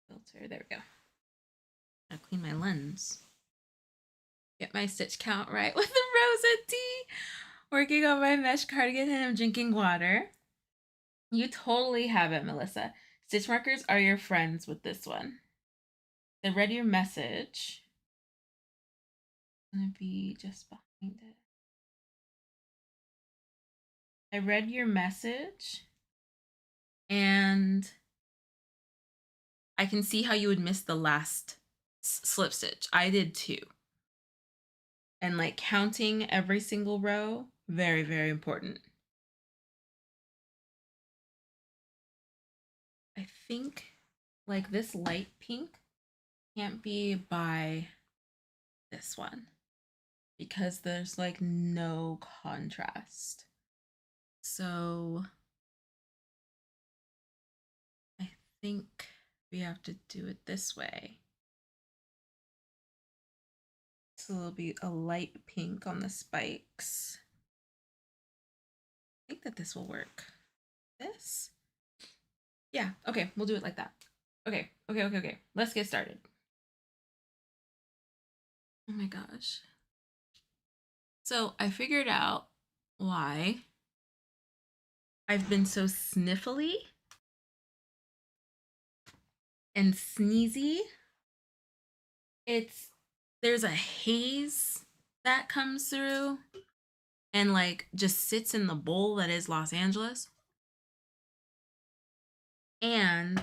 Filter, there we go. I'll clean my lens. Get my stitch count right with the Rosa tea. Working on my mesh cardigan and I'm drinking water. You totally have it, Melissa. Stitch markers are your friends with this one. I read your message. It's gonna be just behind it. I read your message and I can see how you would miss the last slip stitch. I did too. And like counting every single row, very, very important. I think like this light pink can't be by this one because there's like no contrast. So I think we have to do it this way. So there'll be a light pink on the spikes. I think that this will work. This? Yeah, okay, we'll do it like that. Okay. Let's get started. Oh my gosh. So I figured out why I've been so sniffly and sneezy. There's a haze that comes through and like just sits in the bowl that is Los Angeles. And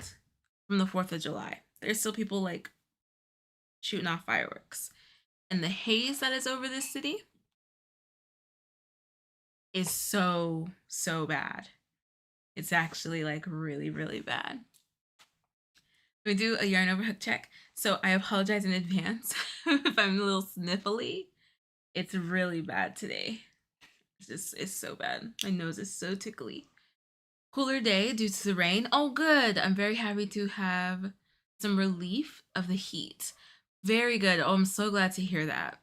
from the 4th of July, there's still people like shooting off fireworks. And the haze that is over this city is so, so bad. It's actually like really, really bad. We do a yarn over hook check. So I apologize in advance if I'm a little sniffly. It's really bad today. It's so bad. My nose is so tickly. Cooler day due to the rain. Oh, good. I'm very happy to have some relief of the heat. Very good. Oh, I'm so glad to hear that.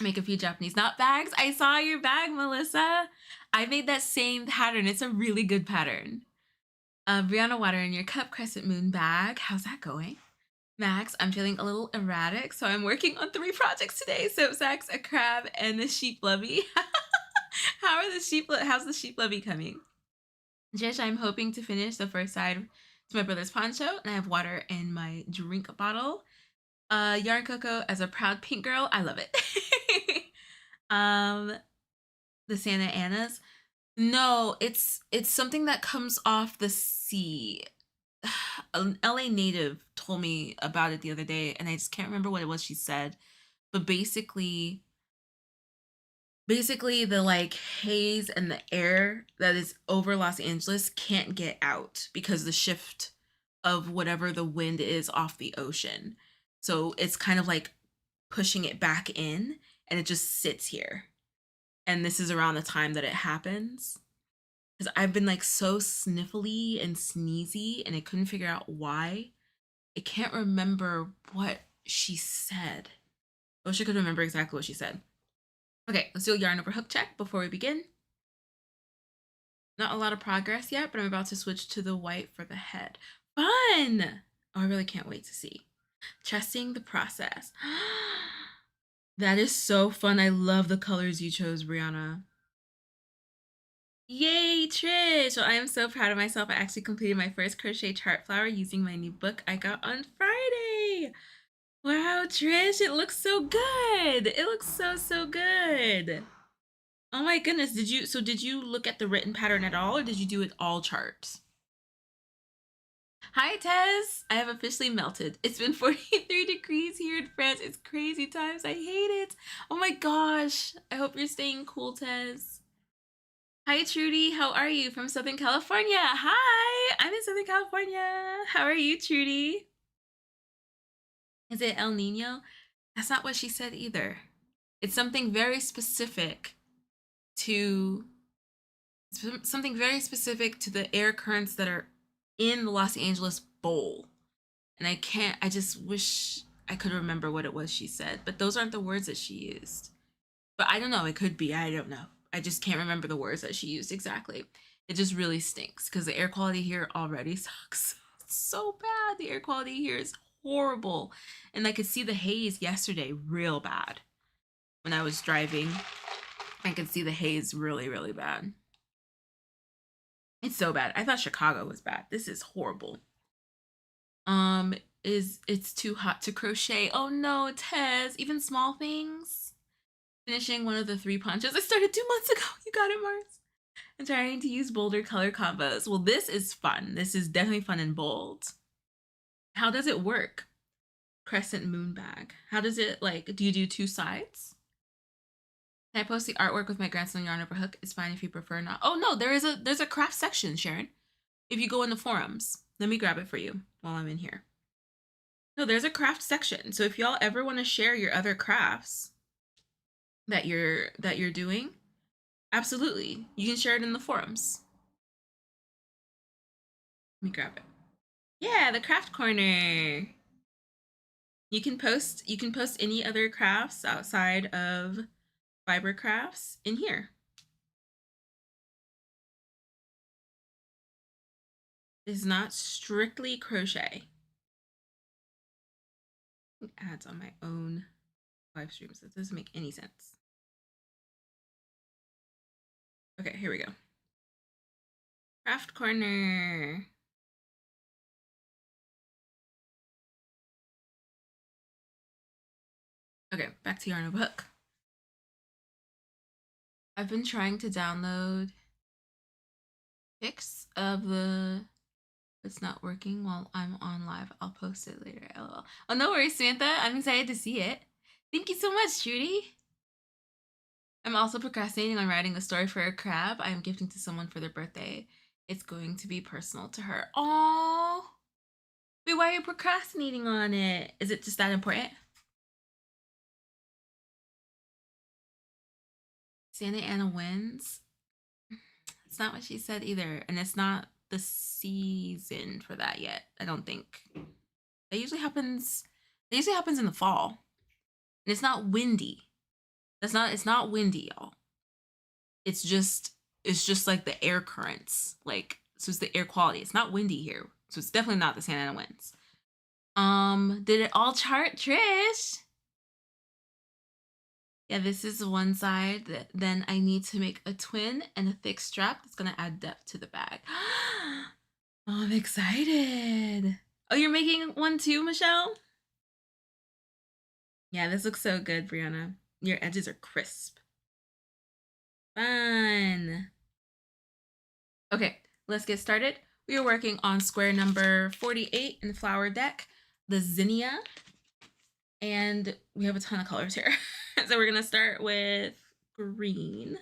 Make a few Japanese knot bags. I saw your bag, Melissa. I made that same pattern. It's a really good pattern. Brianna, water in your cup, crescent moon bag. How's that going? Max, I'm feeling a little erratic, so I'm working on 3 projects today. Soap sacks, a crab, and the sheep lovey. How's the sheep lovey coming? Jish, I'm hoping to finish the first side to my brother's poncho, and I have water in my drink bottle. Yarn Coco as a proud pink girl. I love it. The Santa Anas. No, it's something that comes off the sea. An LA native told me about it the other day, and I just can't remember what it was she said. But basically the like haze and the air that is over Los Angeles can't get out because the shift of whatever the wind is off the ocean. So it's kind of like pushing it back in and it just sits here. And this is around the time that it happens. Because I've been like so sniffly and sneezy and I couldn't figure out why. I can't remember what she said. I wish I could remember exactly what she said. Okay, let's do a yarn over hook check before we begin. Not a lot of progress yet, but I'm about to switch to the white for the head. Fun! Oh, I really can't wait to see. Trusting the process. That is so fun. I love the colors you chose, Brianna. Yay, Trish! Well, I am so proud of myself. I actually completed my first crochet chart flower using my new book I got on Friday. Wow, Trish, it looks so good. It looks so, so good. Oh my goodness. Did you look at the written pattern at all or did you do it all charts? Hi, Tez. I have officially melted. It's been 43 degrees here in France. It's crazy times. I hate it. Oh my gosh. I hope you're staying cool, Tez. Hi, Trudy. How are you? From Southern California. Hi. I'm in Southern California. How are you, Trudy? Is it El Nino? That's not what she said either. It's something very specific to something very specific to the air currents that are in the Los Angeles Bowl. And I just wish I could remember what it was she said, but those aren't the words that she used. But I don't know, it could be, I don't know. I just can't remember the words that she used exactly. It just really stinks because the air quality here already sucks. It's so bad. The air quality here is horrible. And I could see the haze yesterday real bad. When I was driving, I could see the haze really, really bad. It's so bad. I thought Chicago was bad. This is horrible. Um, is it's too hot to crochet. Oh no, Tez. Even small things. Finishing one of the 3 punches I started 2 months ago. You got it, Mars. I'm trying to use bolder color combos. Well, this is fun. This is definitely fun and bold. How does it work? Crescent moon bag. How does it, like, do you do 2 sides? Can I post the artwork with my grandson yarn over hook? It's fine if you prefer not. Oh no, there's a craft section, Sharon. If you go in the forums, let me grab it for you while I'm in here. No, there's a craft section. So if y'all ever want to share your other crafts that you're doing, absolutely. You can share it in the forums. Let me grab it. Yeah, the craft corner. You can post any other crafts outside of fiber crafts in here. It's not strictly crochet. Ads on my own live stream, so it doesn't make any sense. Okay, here we go. Craft corner. Okay, back to yarn over hook. I've been trying to download pics of the. It's not working while I'm on live. I'll post it later. LOL. Oh, no worries, Samantha. I'm excited to see it. Thank you so much, Judy. I'm also procrastinating on writing a story for a crab I am gifting to someone for their birthday. It's going to be personal to her. Aww. Wait, why are you procrastinating on it? Is it just that important? Santa Ana wins? It's not what she said either. And it's not the season for that yet, I don't think. It usually happens in the fall. And it's not windy. It's not windy, y'all. It's just like the air currents. Like, so it's the air quality. It's not windy here. So it's definitely not the Santa Ana winds. Did it all chart, Trish? Yeah, this is one side. Then I need to make a twin and a thick strap that's gonna add depth to the bag. Oh, I'm excited. Oh, you're making one too, Michelle? Yeah, this looks so good, Brianna. Your edges are crisp. Fun. Okay, let's get started. We are working on square number 48 in the flower deck, the zinnia. And we have a ton of colors here. So we're gonna start with green.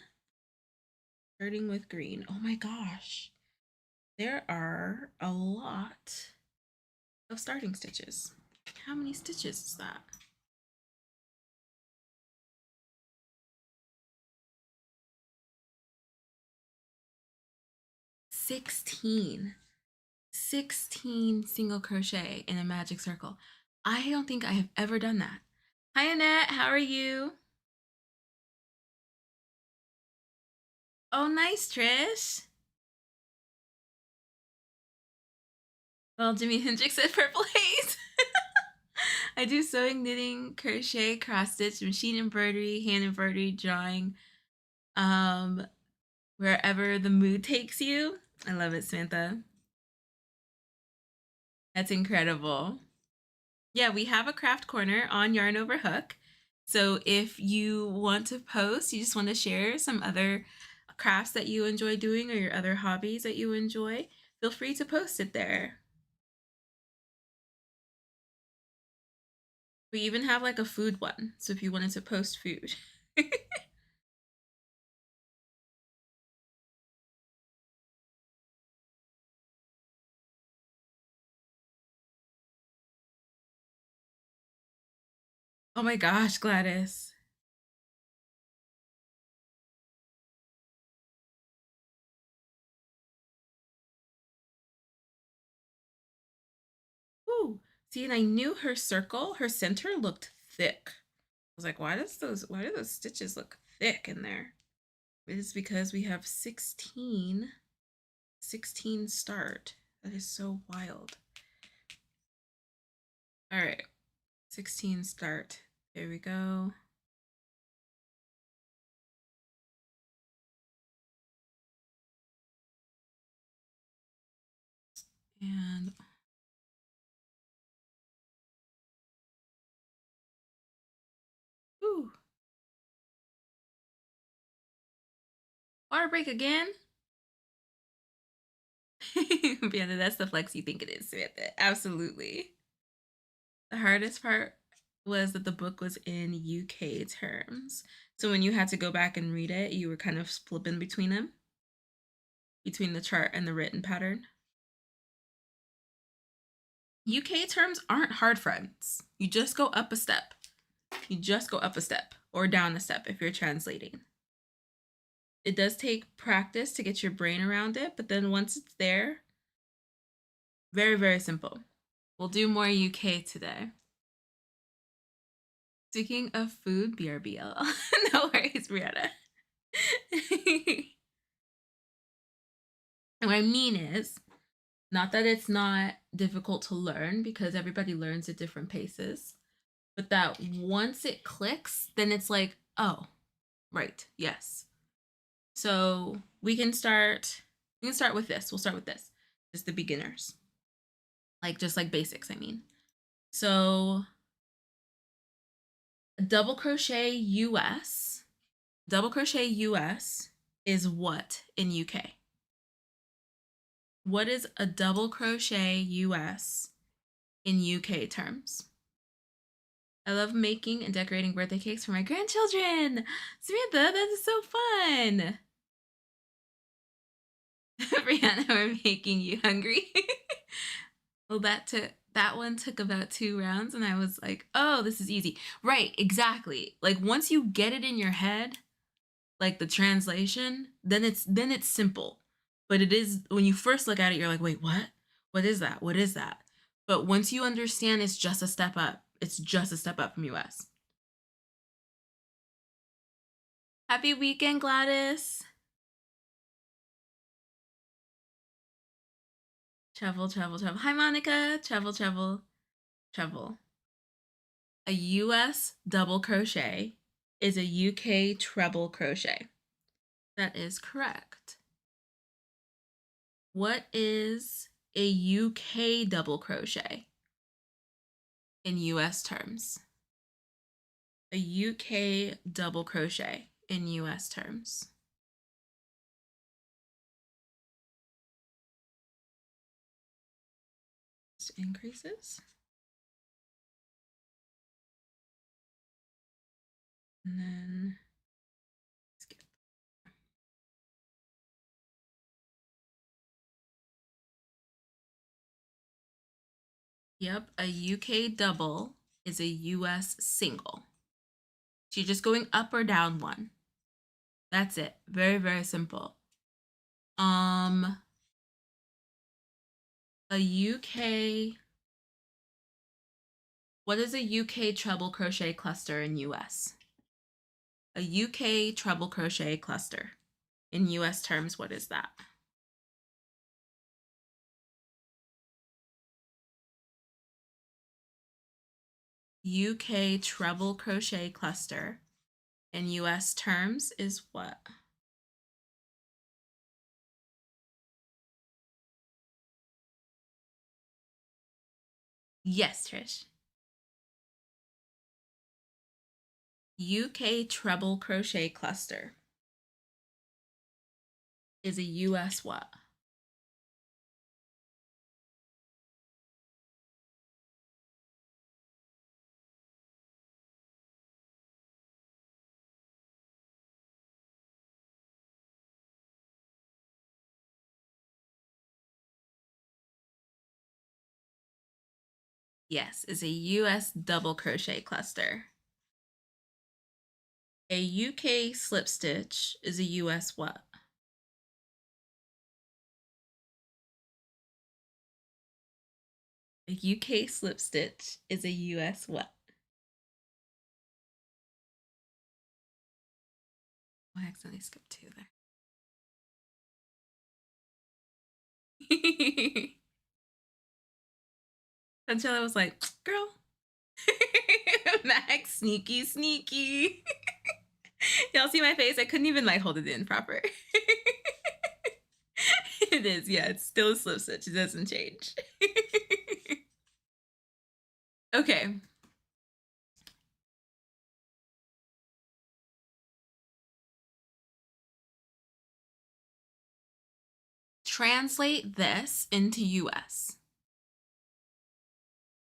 Starting with green. Oh my gosh. There are a lot of starting stitches. How many stitches is that? Sixteen single crochet in a magic circle. I don't think I have ever done that. Hi, Annette. How are you? Oh, nice, Trish. Well, Jimi Hendrix said purple haze. I do sewing, knitting, crochet, cross stitch, machine embroidery, hand embroidery, drawing, wherever the mood takes you. I love it, Samantha. That's incredible. Yeah, we have a craft corner on Yarn Over Hook. So if you want to post, you just want to share some other crafts that you enjoy doing or your other hobbies that you enjoy, feel free to post it there. We even have like a food one, so if you wanted to post food. Oh my gosh, Gladys. Ooh. See, and I knew her circle, her center looked thick. I was like, why do those stitches look thick in there? It is because we have 16 start. That is so wild. All right, 16 start. There we go. And ooh, water break again. Yeah, that's the flex you think it is, Samantha. Absolutely. The hardest part was that the book was in UK terms. So when you had to go back and read it, you were kind of flipping between them, between the chart and the written pattern. UK terms aren't hard, friends. You just go up a step. You just go up a step or down a step if you're translating. It does take practice to get your brain around it, but then once it's there, very, very simple. We'll do more UK today. Speaking of food, BRBL. No worries, Brianna. And what I mean is, not that it's not difficult to learn because everybody learns at different paces, but that once it clicks, then it's like, oh, right, yes. So we can start with this. We'll start with this. Just the beginners. Just like basics, I mean. So double crochet US. Double crochet US is what in UK? What is a double crochet US in UK terms? I love making and decorating birthday cakes for my grandchildren. Samantha, that is so fun. Brianna, we're making you hungry. Well, that one took about 2 rounds, and I was like, oh, this is easy. Right, exactly. Like once you get it in your head, like the translation, then it's simple. But it is when you first look at it, you're like, wait, what? What is that? What is that? But once you understand it's just a step up, it's just a step up from US. Happy weekend, Gladys. Travel, travel, travel. Hi, Monica. Travel, travel, travel. A US double crochet is a UK treble crochet. That is correct. What is a UK double crochet in US terms? A UK double crochet in US terms. Increases. And then skip. Yep, a UK double is a US single. So you're just going up or down one. That's it. Very, very simple. A UK, what is a UK treble crochet cluster in US? A UK treble crochet cluster. In US terms, what is that? UK treble crochet cluster in US terms is what? Yes, Trish. UK treble crochet cluster is a US what? Yes, is a US double crochet cluster. A UK slip stitch is a US what? A UK slip stitch is a US what? Oh, I accidentally skipped 2 there. Until I was like, girl. Max, sneaky, sneaky. Y'all see my face? I couldn't even like hold it in proper. It is, yeah, it's still a slip stitch. It doesn't change. Okay. Translate this into US.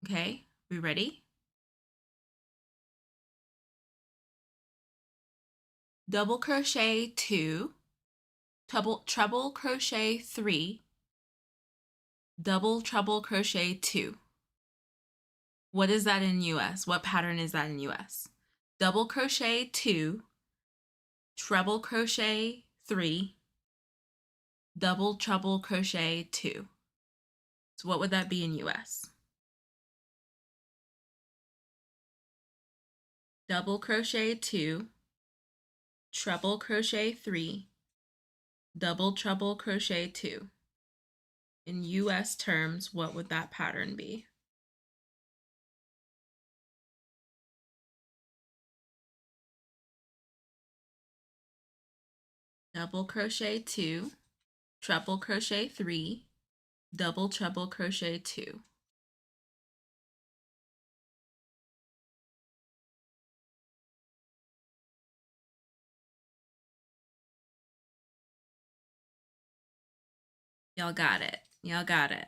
Okay, we ready? Double crochet 2, treble crochet 3, double treble crochet 2. What is that in US? What pattern is that in US? Double crochet 2, treble crochet 3, double treble crochet 2. So what would that be in US? Double crochet 2, treble crochet 3, double treble crochet 2. In US terms, what would that pattern be? Double crochet 2, treble crochet 3, double treble crochet 2. Y'all got it. Y'all got it.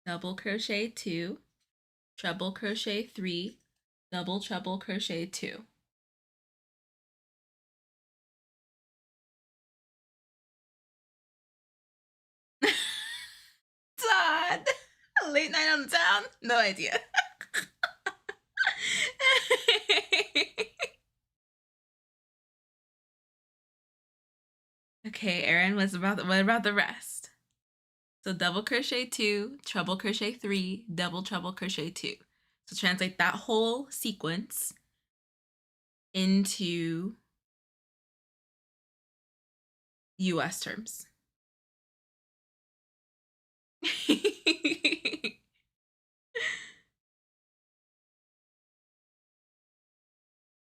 Double crochet 2, treble crochet 3, double treble crochet 2. Todd! Late night on the town? No idea. Okay, Erin, what about the rest? So double crochet 2, treble crochet 3, double treble crochet 2. So translate that whole sequence into US terms.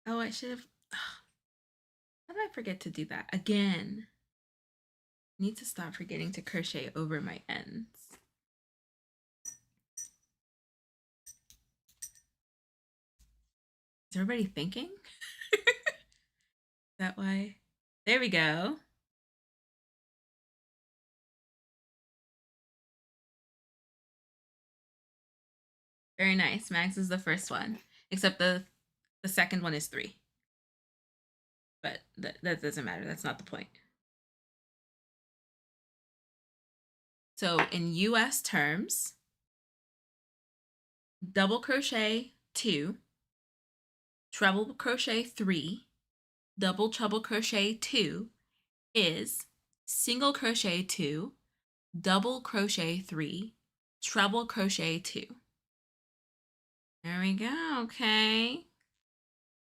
Oh, I should have. How did I forget to do that again? I need to stop forgetting to crochet over my ends. Is everybody thinking? Is that why? There we go. Very nice. Max is the first one, except the second one is 3. But that doesn't matter. That's not the point. So in US terms, double crochet 2, treble crochet 3, double treble crochet 2 is single crochet 2, double crochet 3, treble crochet 2. There we go. Okay.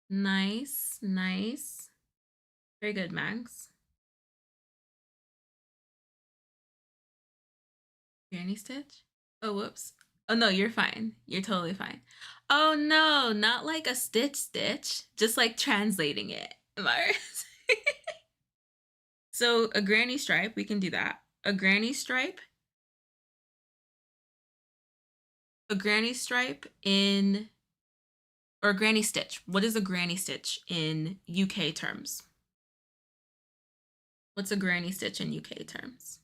Nice, nice. Very good, Max. Granny stitch? Oh, whoops. Oh, no, you're fine. You're totally fine. Oh, no, not like a stitch, just like translating it. Mars. So a granny stripe, we can do that. A granny stripe in, or a granny stitch. What is a granny stitch in UK terms? What's a granny stitch in UK terms?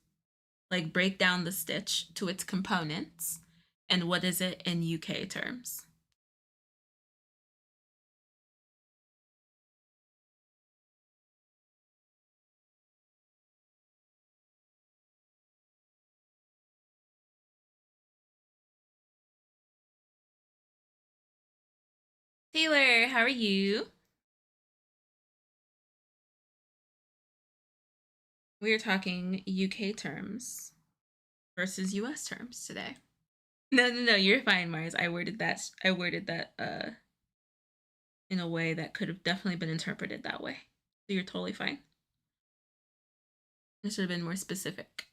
Like break down the stitch to its components. And what is it in UK terms? Taylor, how are you? We're talking UK terms versus US terms today. No, you're fine, Mars. I worded that in a way that could have definitely been interpreted that way. So you're totally fine. It should have been more specific.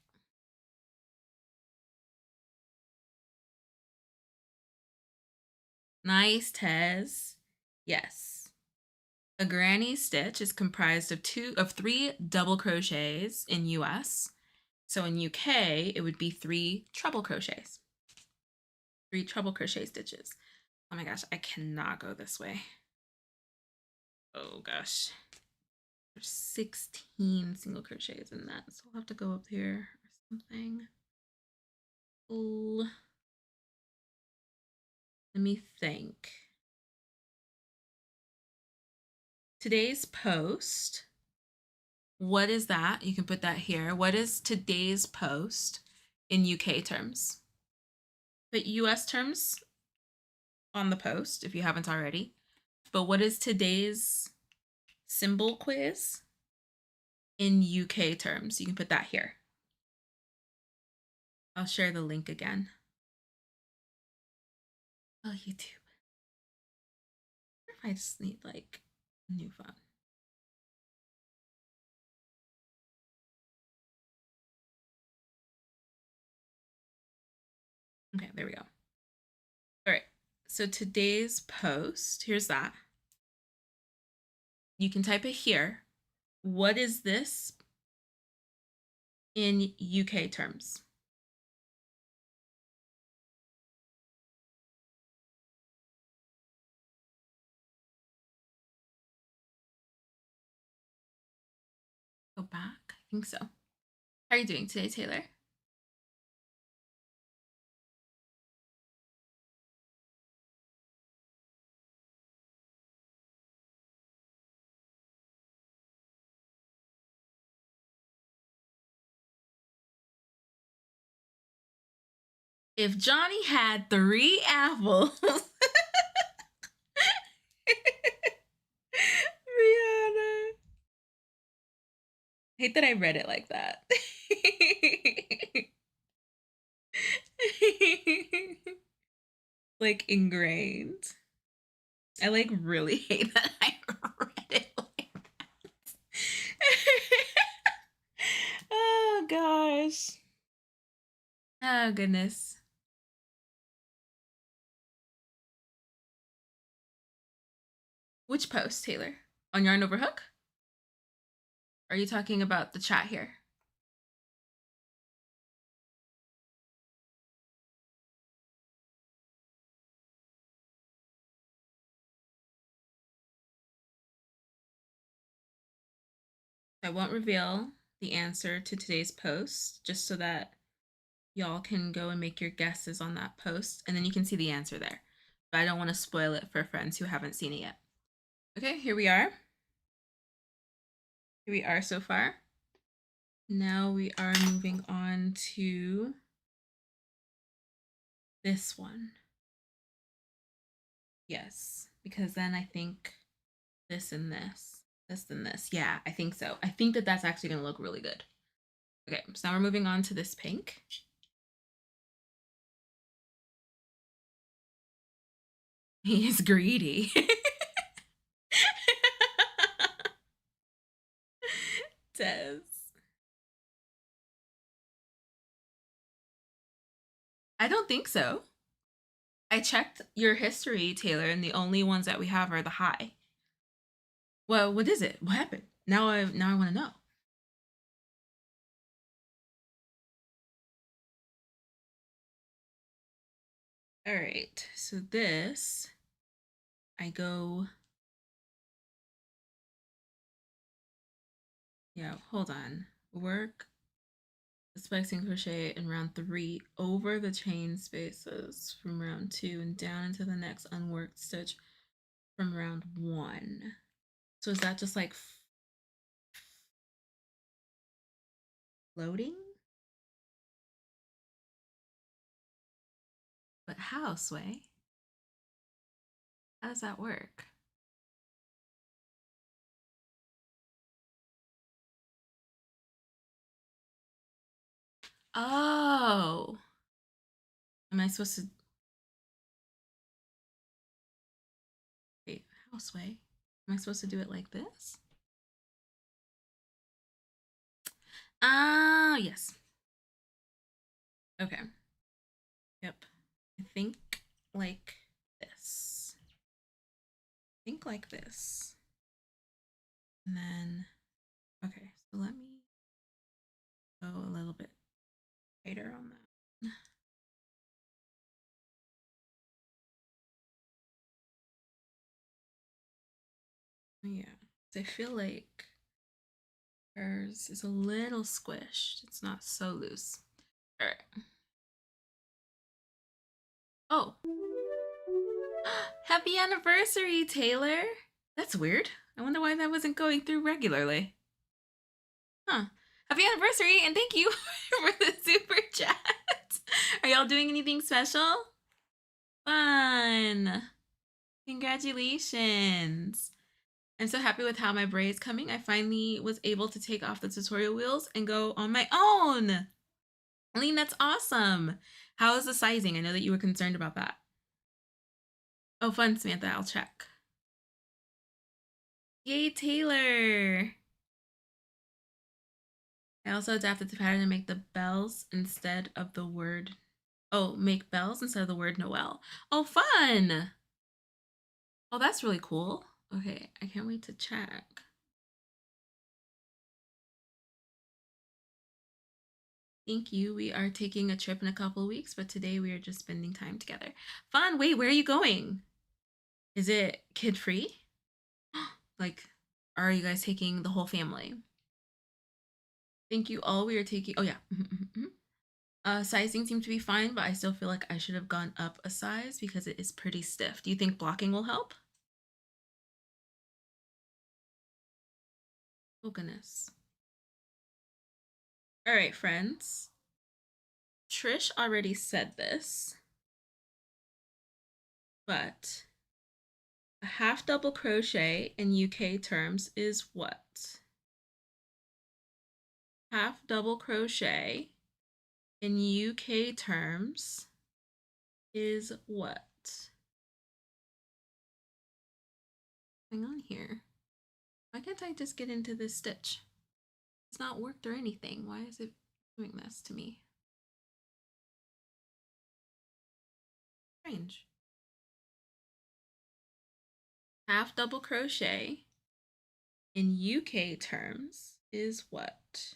Nice, Tez. Yes. A granny stitch is comprised of three double crochets in US. So in UK, it would be three treble crochets. Three treble crochet stitches. Oh my gosh, I cannot go this way. Oh gosh. There's 16 single crochets in that, so I'll have to go up here or something. Oh, let me think. Today's post. What is that? You can put that here. What is today's post in UK terms? Put US terms on the post if you haven't already. But what is today's symbol quiz in UK terms? You can put that here. I'll share the link again. Oh, YouTube. I just need like a new phone. Okay, there we go. All right, so today's post, here's that. You can type it here. What is this in UK terms? Go back. I think so. How are you doing today, Taylor? If Johnny had 3 apples, Rihanna. I hate that I read it like that. Like ingrained. I like really hate that I read it like that. Oh gosh. Oh goodness. Which post, Taylor? On Yarn Over Hook? Are you talking about the chat here? I won't reveal the answer to today's post just so that y'all can go and make your guesses on that post and then you can see the answer there. But I don't want to spoil it for friends who haven't seen it yet. Okay, here we are. Here we are so far. Now we are moving on to this one. Yes, because then I think this and this and this. Yeah, I think so. I think that that's actually going to look really good. Okay, so now we're moving on to this pink. He is greedy. Des. I don't think so. I checked your history, Taylor, and the only ones that we have are the high. Well, what is it? What happened? Now I want to know. All right, so this, I go, yeah, hold on. Work the spicing crochet in round 3 over the chain spaces from round 2 and down into the next unworked stitch from round 1. So is that just like floating? But how, Sway? How does that work? Oh, am I supposed to wait? Houseway? Am I supposed to do it like this? Ah, yes. Okay. Yep. I think like this. Think like this. And then, okay, so let me go a little bit tighter on that. Yeah, I feel like hers is a little squished. It's not so loose. All right. Oh, happy anniversary, Taylor. That's weird. I wonder why that wasn't going through regularly. Huh. Happy anniversary and thank you for the super chat. Are y'all doing anything special? Fun. Congratulations. I'm so happy with how my braid's coming. I finally was able to take off the tutorial wheels and go on my own. Aline, that's awesome. How is the sizing? I know that you were concerned about that. Oh, fun, Samantha. I'll check. Yay, Taylor. I also adapted the pattern to make the bells instead of the word. Oh, make bells instead of the word Noel. Oh, fun. Oh, that's really cool. Okay, I can't wait to check. Thank you. We are taking a trip in a couple of weeks, but today we are just spending time together. Fun. Wait, where are you going? Is it kid free? Like, are you guys taking the whole family? Thank you all. We are taking. Oh yeah. Sizing seemed to be fine, but I still feel like I should have gone up a size because it is pretty stiff. Do you think blocking will help? Oh goodness. All right, friends. Trish already said this, but a half double crochet in UK terms is what? Half double crochet in UK terms is what? Hang on here. Why can't I just get into this stitch? It's not worked or anything. Why is it doing this to me? Strange. Half double crochet in UK terms is what?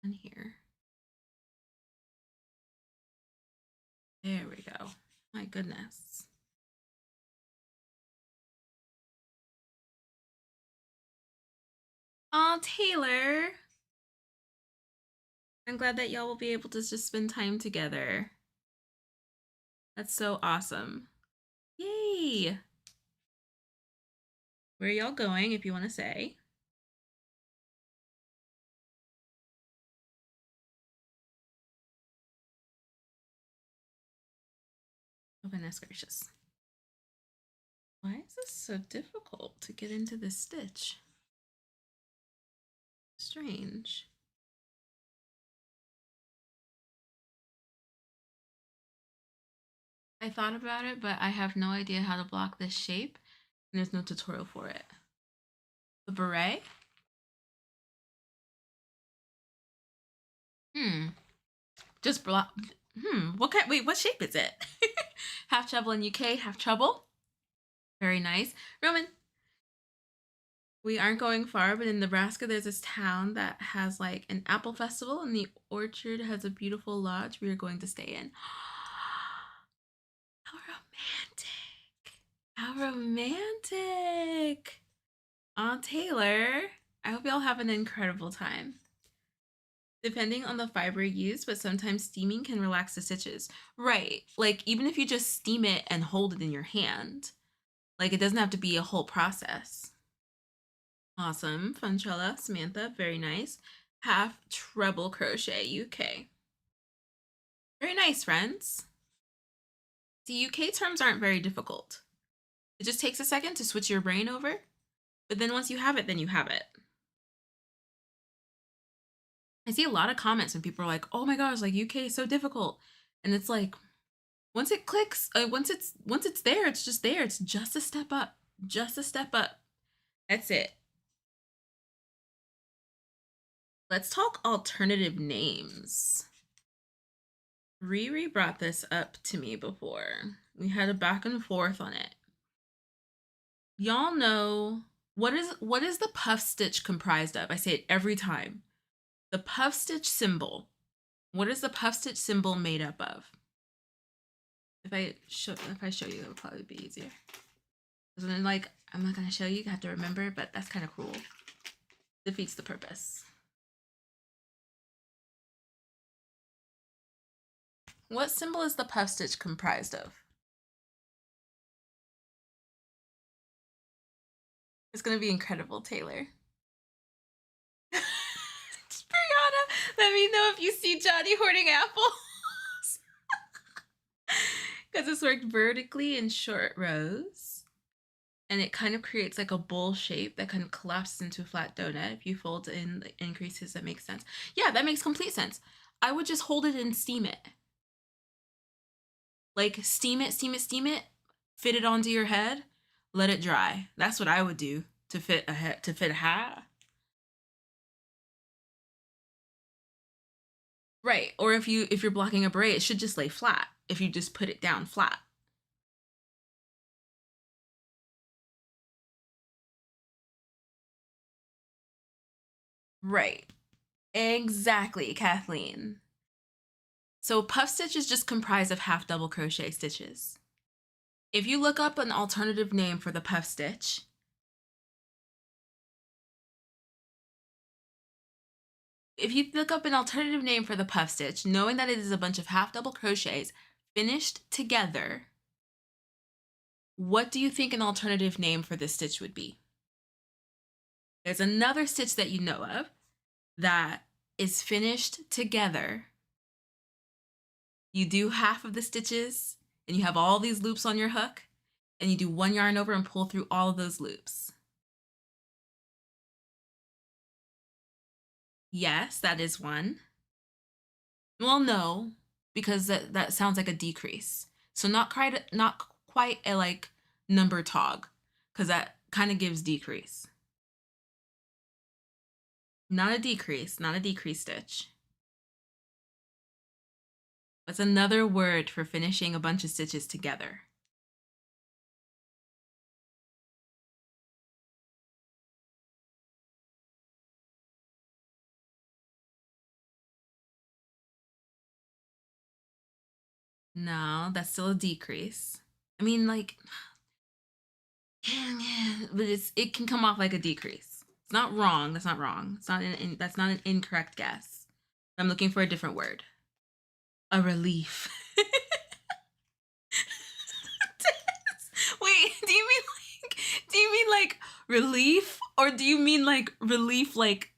And here. There we go. My goodness. Aw, Taylor. I'm glad that y'all will be able to just spend time together. That's so awesome. Yay! Where are y'all going if you want to say? Oh, goodness gracious. Why is this so difficult to get into this stitch? Strange. I thought about it, but I have no idea how to block this shape, and there's no tutorial for it. The beret? Just block. What kind? Wait, what shape is it? Half treble in UK, half treble. Very nice. Roman, we aren't going far, but in Nebraska, there's this town that has like an apple festival, and the orchard has a beautiful lodge we are going to stay in. How romantic! How romantic! Aw, Taylor, I hope y'all have an incredible time. Depending on the fiber used, but sometimes steaming can relax the stitches. Right, like even if you just steam it and hold it in your hand, like it doesn't have to be a whole process. Awesome. Funchella, Samantha, very nice. Half treble crochet, UK. Very nice, friends. The UK terms aren't very difficult. It just takes a second to switch your brain over, but then once you have it, then you have it. I see a lot of comments when people are like, "Oh my gosh, like UK is so difficult," and it's like, once it clicks, once it's there, it's just there. It's just a step up, just a step up. That's it. Let's talk alternative names. Riri brought this up to me before. We had a back and forth on it. Y'all know what is the puff stitch comprised of? I say it every time. The puff stitch symbol. What is the puff stitch symbol made up of? If I show you, it'll probably be easier. Because then, like, I'm not gonna show you. You have to remember, but that's kind of cruel. Defeats the purpose. What symbol is the puff stitch comprised of? It's gonna be incredible, Taylor. Brianna, let me know if you see Johnny hoarding apples. Because it's worked vertically in short rows. And it kind of creates like a bowl shape that kind of collapses into a flat donut. If you fold in the increases, that makes sense. Yeah, that makes complete sense. I would just hold it and steam it. Like steam it, steam it, steam it, fit it onto your head, let it dry. That's what I would do to fit a hat. Right. Or if you're blocking a beret, it should just lay flat if you just put it down flat. Right. Exactly, Kathleen. So puff stitch is just comprised of half double crochet stitches. If you look up an alternative name for the puff stitch, knowing that it is a bunch of half double crochets finished together, what do you think an alternative name for this stitch would be? There's another stitch that you know of that is finished together. You do half of the stitches and you have all these loops on your hook and you do one yarn over and pull through all of those loops. Yes, that is one. Well, no, because that sounds like a decrease. So not quite a like number tog, because that kind of gives decrease. Not a decrease stitch. What's another word for finishing a bunch of stitches together? No, that's still a decrease. I mean, like, but it can come off like a decrease. It's not wrong. That's not wrong. That's not an incorrect guess. I'm looking for a different word. A relief. Wait, do you mean like relief, or do you mean like relief like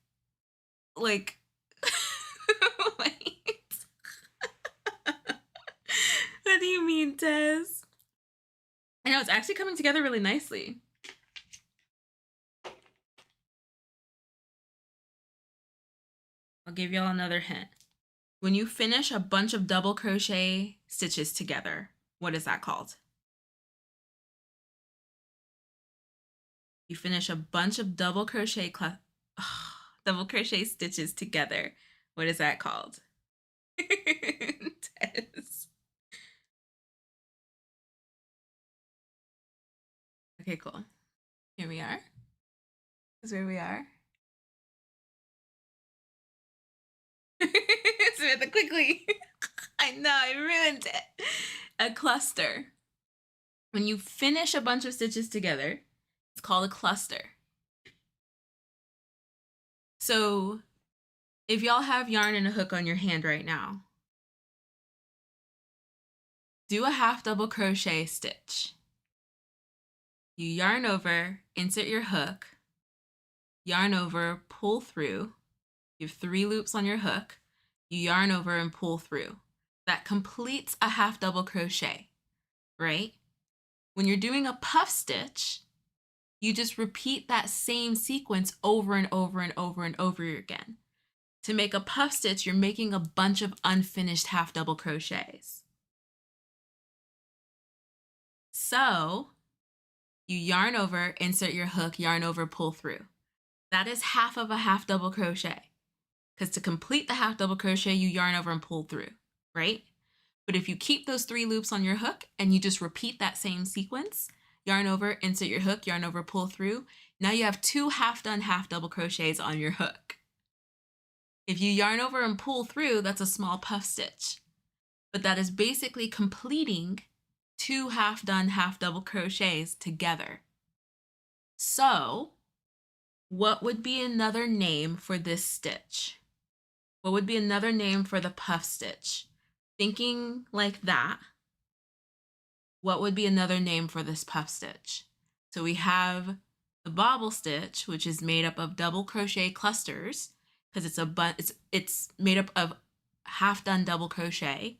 wait. What do you mean, Des? I know it's actually coming together really nicely. I'll give y'all another hint. When you finish a bunch of double crochet stitches together, what is that called? You finish a bunch of double crochet stitches together. What is that called? Okay, cool. Here we are. This is where we are. Samantha, quickly. I know, I ruined it. A cluster. When you finish a bunch of stitches together, it's called a cluster. So if y'all have yarn and a hook on your hand right now, do a half double crochet stitch. You yarn over, insert your hook, yarn over, pull through. You have 3 loops on your hook. You yarn over and pull through. That completes a half double crochet, right? When you're doing a puff stitch, you just repeat that same sequence over and over and over and over again. To make a puff stitch, you're making a bunch of unfinished half double crochets. So you yarn over, insert your hook, yarn over, pull through. That is half of a half double crochet. Because to complete the half double crochet, you yarn over and pull through, right? But if you keep those 3 loops on your hook and you just repeat that same sequence, yarn over, insert your hook, yarn over, pull through, now you have 2 half done half double crochets on your hook. If you yarn over and pull through, that's a small puff stitch. But that is basically completing 2 half done half double crochets together. So, what would be another name for this stitch? What would be another name for the puff stitch? Thinking like that, what would be another name for this puff stitch? So we have the bobble stitch, which is made up of double crochet clusters, because it's made up of half done double crochet.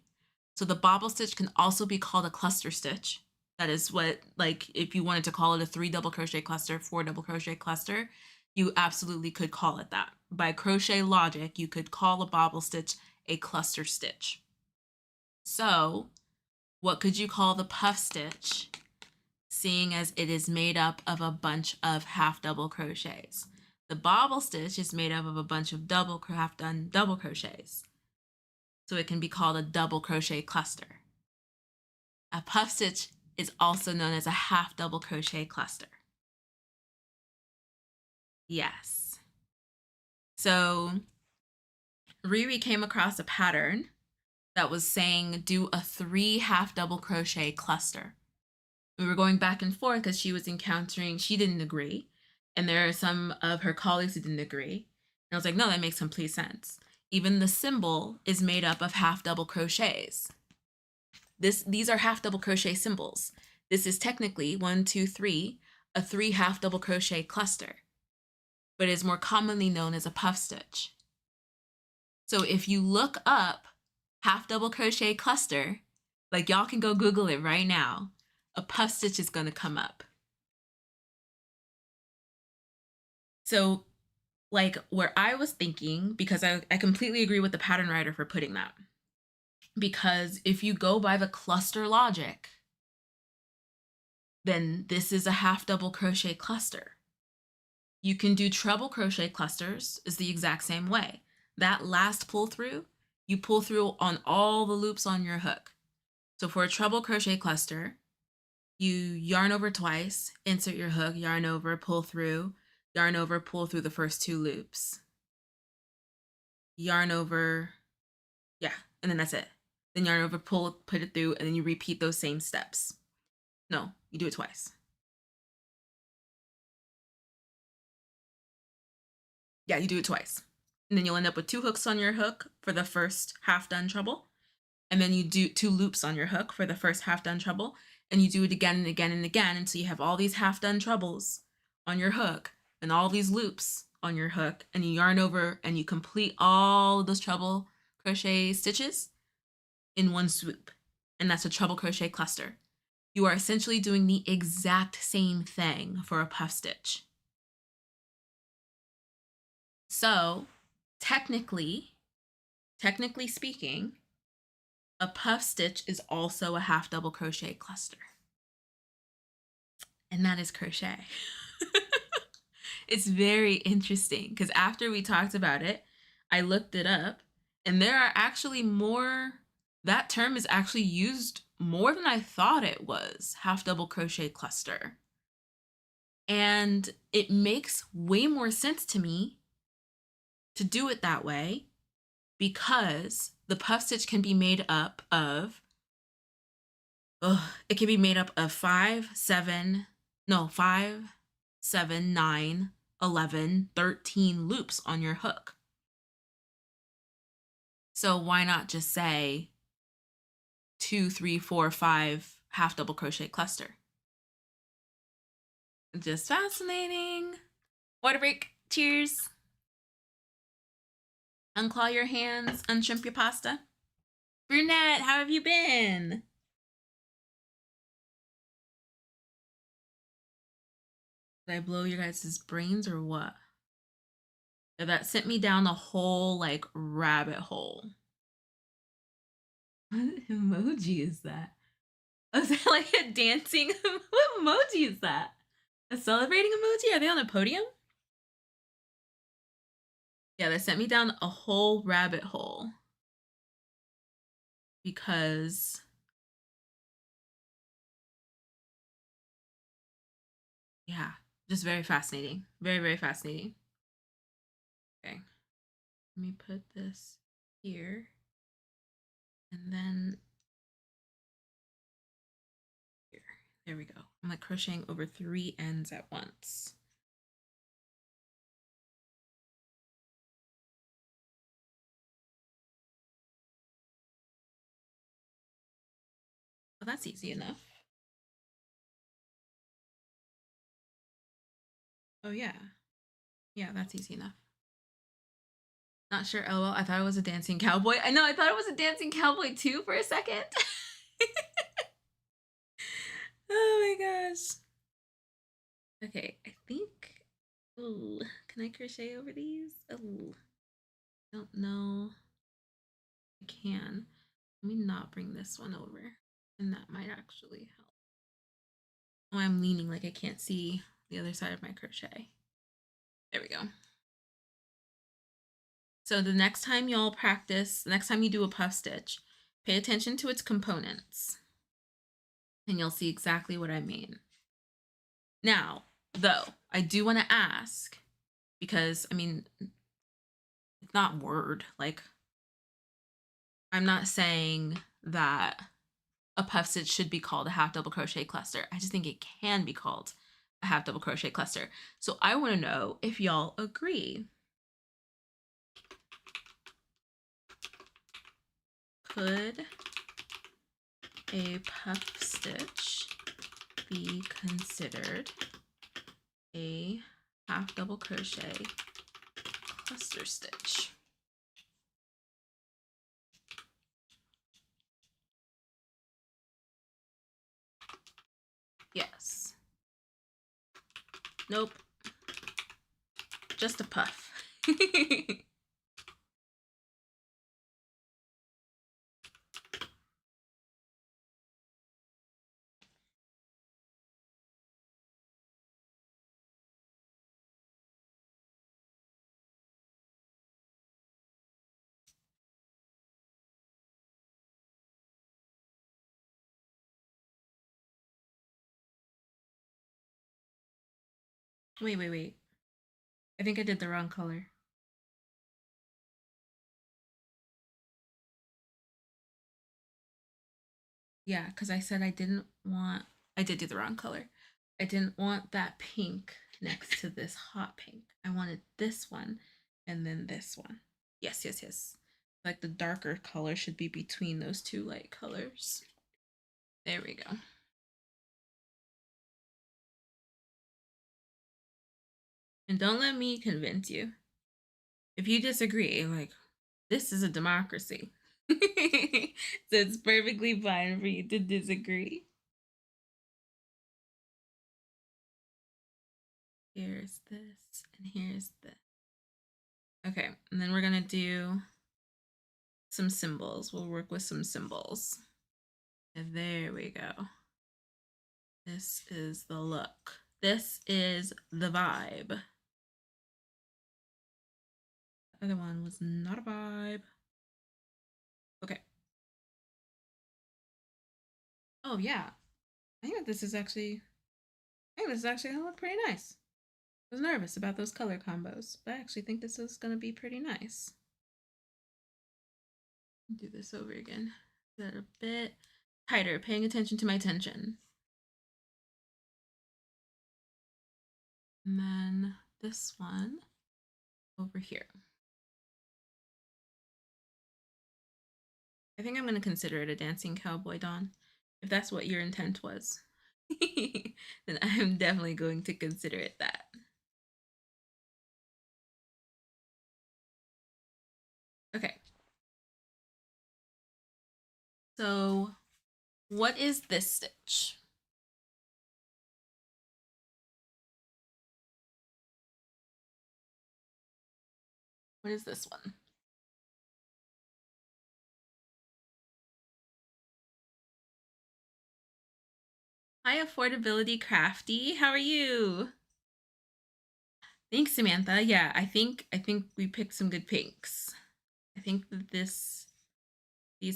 So the bobble stitch can also be called a cluster stitch. That is what, like, if you wanted to call it a 3 double crochet cluster, 4 double crochet cluster, you absolutely could call it that. By crochet logic, you could call a bobble stitch a cluster stitch. So what could you call the puff stitch, seeing as it is made up of a bunch of half double crochets? The bobble stitch is made up of a bunch of half done double crochets. So it can be called a double crochet cluster. A puff stitch is also known as a half double crochet cluster. Yes. So Riri came across a pattern that was saying do a 3 half double crochet cluster. We were going back and forth because she didn't agree. And there are some of her colleagues who didn't agree. And I was like, no, that makes complete sense. Even the symbol is made up of half double crochets. These are half double crochet symbols. This is technically 1, 2, 3, a 3 half double crochet cluster, but is more commonly known as a puff stitch. So if you look up half double crochet cluster, like y'all can go Google it right now, a puff stitch is going to come up. So like where I was thinking, because I completely agree with the pattern writer for putting that, because if you go by the cluster logic, then this is a half double crochet cluster. You can do treble crochet clusters is the exact same way. That last pull through, you pull through on all the loops on your hook. So for a treble crochet cluster, you yarn over twice, insert your hook, yarn over, pull through the first 2 loops. Yarn over, yeah, and then that's it. Then yarn over, put it through, and then you repeat those same steps. No, you do it twice. Yeah, you do it twice. And then you'll end up with 2 hooks on your hook for the first half done treble. And then you do 2 loops on your hook for the first half done treble. And you do it again and again and again until you have all these half done trebles on your hook and all these loops on your hook, and you yarn over and you complete all of those treble crochet stitches in one swoop. And that's a treble crochet cluster. You are essentially doing the exact same thing for a puff stitch. So technically speaking, a puff stitch is also a half double crochet cluster. And that is crochet. It's very interesting because after we talked about it, I looked it up, and there are actually more, that term is actually used more than I thought it was, half double crochet cluster. And it makes way more sense to me to do it that way, because the puff stitch can be made up of, 5, 7, 9, 11, 13 loops on your hook. So why not just say 2, 3, 4, 5 half double crochet cluster? Just fascinating. Water break. Cheers. Unclaw your hands, unshrimp your pasta. Brunette, how have you been? Did I blow your guys' brains or what? Yeah, that sent me down a whole like rabbit hole. What emoji is that? Is that like a dancing? What emoji is that? A celebrating emoji? Are they on a podium? Yeah, that sent me down a whole rabbit hole. Because yeah, just very fascinating. Very, very fascinating. Okay. Let me put this here. And then here. There we go. I'm like crocheting over 3 ends at once. Well, that's easy enough. Oh yeah. Yeah, that's easy enough. Not sure, LOL. I thought it was a dancing cowboy. I know, I thought it was a dancing cowboy too for a second. Oh my gosh. Okay, I think. Oh, can I crochet over these? Oh, I don't know. I can. Let me not bring this one over, and that might actually help. Oh, I'm leaning like I can't see the other side of my crochet. There we go. So the next time y'all practice, the next time you do a puff stitch, pay attention to its components, and you'll see exactly what I mean. Now, though, I do want to ask, because I mean, it's not word, like, I'm not saying that a puff stitch should be called a half double crochet cluster. I just think it can be called a half double crochet cluster. So I want to know if y'all agree. Could a puff stitch be considered a half double crochet cluster stitch? Yes. Nope. Just a puff. Wait. I think I did the wrong color. Yeah, because I said I did do the wrong color. I didn't want that pink next to this hot pink. I wanted this one and then this one. Yes. Like the darker color should be between those two light colors. There we go. And don't let me convince you. If you disagree, like, this is a democracy. So it's perfectly fine for you to disagree. Here's this, and here's this. Okay, and then we're gonna do some symbols. We'll work with some symbols. And there we go. This is the look. This is the vibe. The other one was not a vibe. Okay. Oh yeah. I think this is actually gonna look pretty nice. I was nervous about those color combos, but I actually think this is gonna be pretty nice. Do this over again. Get a bit tighter, paying attention to my tension. And then this one over here. I think I'm going to consider it a dancing cowboy, Dawn. If that's what your intent was, then I'm definitely going to consider it that. So what is this stitch? What is this one? Hi, Affordability Crafty. How are you? Thanks, Samantha. Yeah, I think we picked some good pinks. I think that these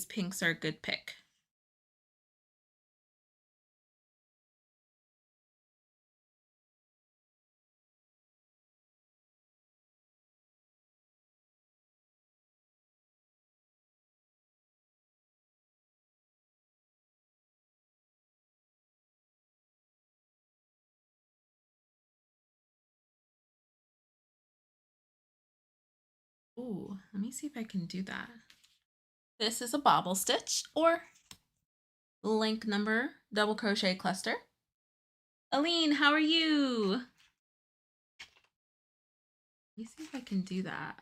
pinks are a good pick. Ooh, let me see if I can do that. This is a bobble stitch or link number double crochet cluster. Aline, how are you? Let me see if I can do that.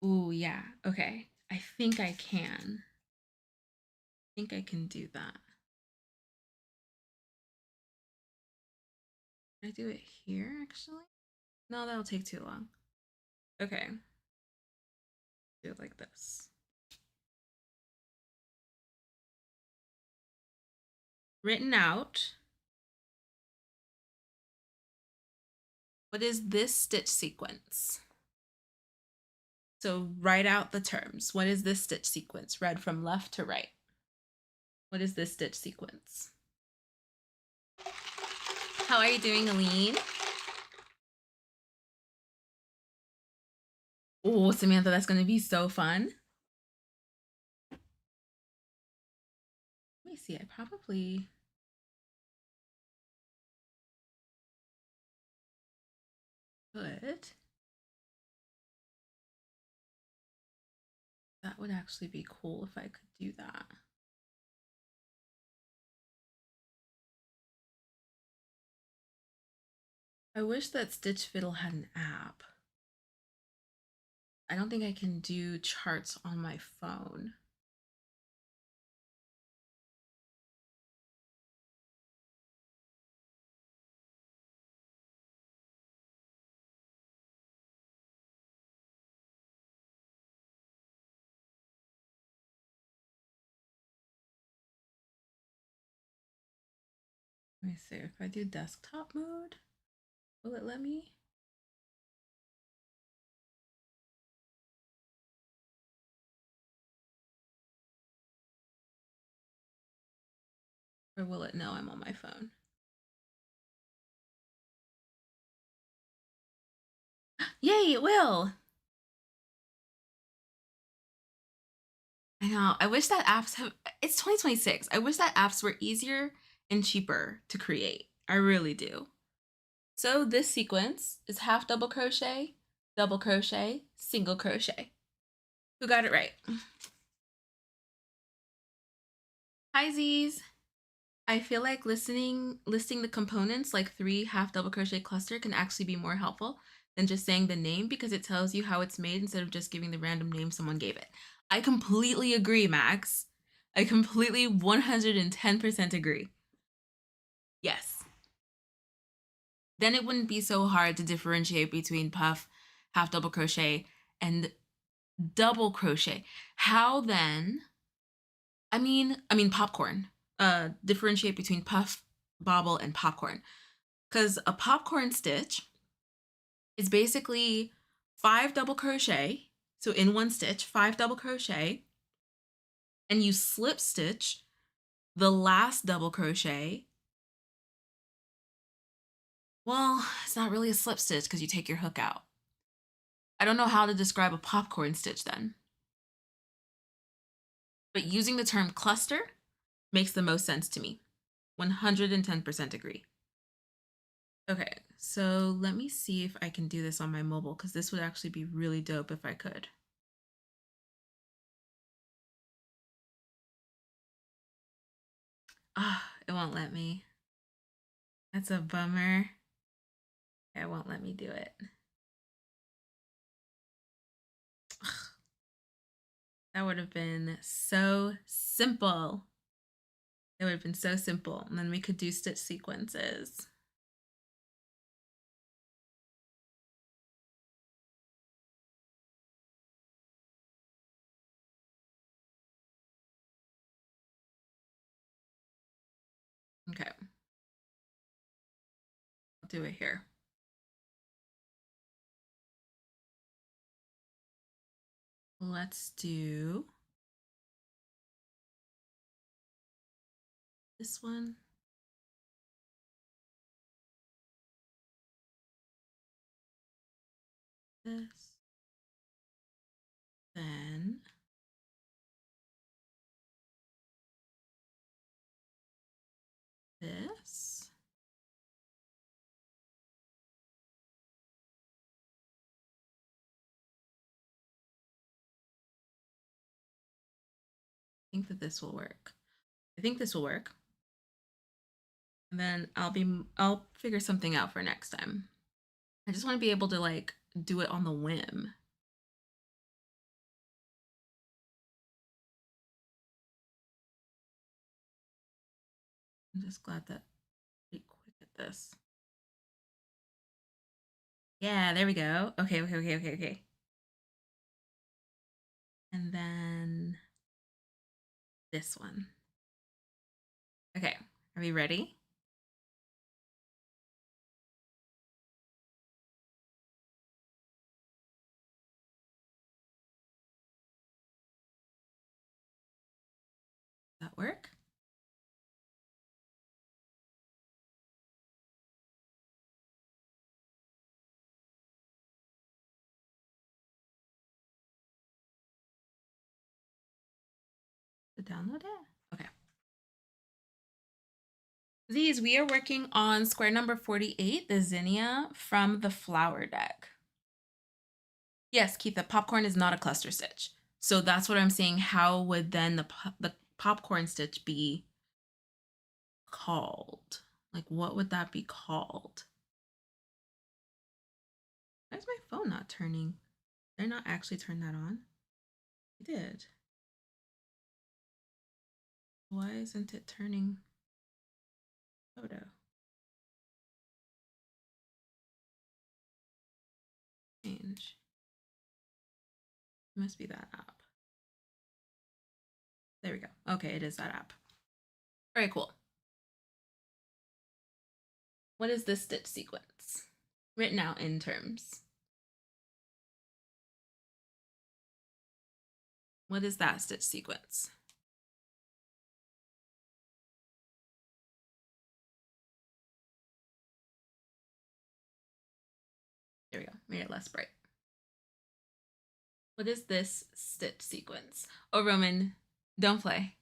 Ooh, yeah. Okay. I think I can. I think I can do that. Can I do it here, actually? No, that'll take too long. Okay. Do it like this. Written out. What is this stitch sequence? So write out the terms. What is this stitch sequence? Read from left to right. What is this stitch sequence? How are you doing, Aline? Oh, Samantha, that's going to be so fun. Let me see. I probably could. That would actually be cool if I could do that. I wish that Stitch Fiddle had an app. I don't think I can do charts on my phone. Let me see. If I do desktop mode, will it let me? Or will it know I'm on my phone? Yay, it will! I know. I wish that apps have. It's 2026. I wish that apps were easier and cheaper to create. I really do. So this sequence is half double crochet, single crochet. Who got it right? Hi, Z's. I feel like listing the components like 3 half double crochet cluster can actually be more helpful than just saying the name because it tells you how it's made instead of just giving the random name someone gave it. I completely agree, Max. I completely 110% agree. Yes. Then it wouldn't be so hard to differentiate between puff, half double crochet, and double crochet. How then? I mean popcorn. Differentiate between puff, bobble, and popcorn. Because a popcorn stitch is basically 5 double crochet. So in one stitch, 5 double crochet, and you slip stitch the last double crochet. Well, it's not really a slip stitch because you take your hook out. I don't know how to describe a popcorn stitch then. But using the term cluster makes the most sense to me. 110% agree. Okay, so let me see if I can do this on my mobile because this would actually be really dope if I could. Ah, it won't let me. That's a bummer. It won't let me do it. Ugh. That would have been so simple. It would have been so simple. And then we could do stitch sequences. Okay. I'll do it here. Let's do this one. This. Then this. I think that this will work. I think this will work. And then I'll figure something out for next time. I just want to be able to like do it on the whim. I'm just glad that I'm pretty quick at this. Yeah, there we go. Okay. And then this one. Okay, are we ready? Does that work? To download it? Okay. These, we are working on square number 48, the zinnia from the flower deck. Yes, Keith, the popcorn is not a cluster stitch. So that's what I'm saying. How would then the popcorn stitch be called? Like, what would that be called? Why is my phone not turning? Did I not actually turn that on? I did. Why isn't it turning photo? Change. It must be that app. There we go. Okay, it is that app. Very cool. What is this stitch sequence? Written out in terms. What is that stitch sequence? There we go. Made it less bright. What is this stitch sequence? Oh, Roman, don't play.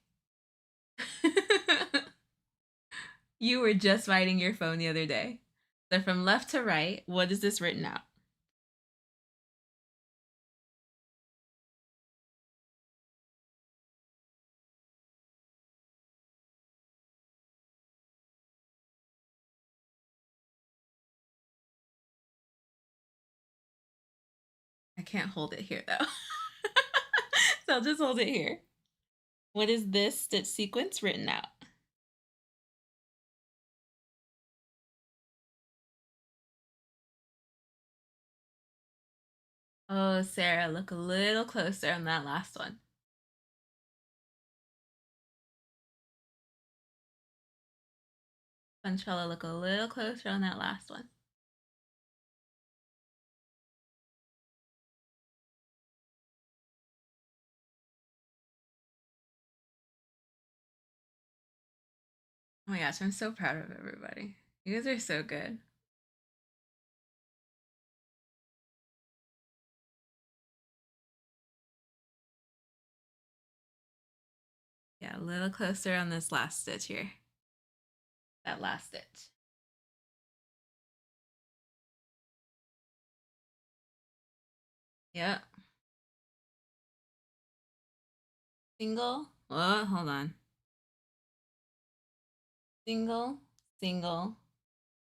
You were just writing your phone the other day. So from left to right, what is this written out? I can't hold it here though. So I'll just hold it here. What is this stitch sequence written out? Oh, Sarah, look a little closer on that last one. Conchella, look a little closer on that last one. Oh my gosh, I'm so proud of everybody. You guys are so good. Yeah, a little closer on this last stitch here. That last stitch. Yep. Single. Oh, hold on. Single, single,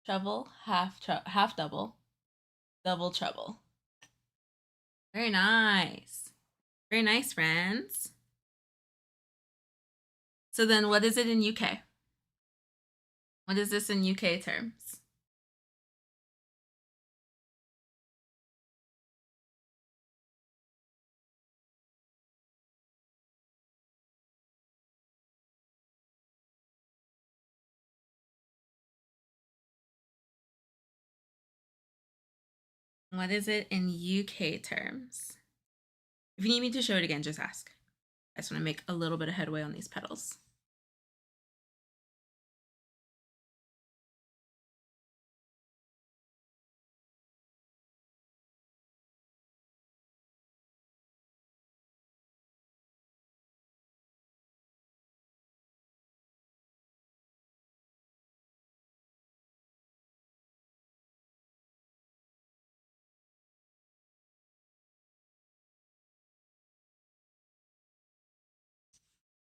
treble, half double, double treble. Very nice. Very nice, friends. So then what is it in UK? What is this in UK terms? What is it in UK terms? If you need me to show it again, just ask. I just want to make a little bit of headway on these petals.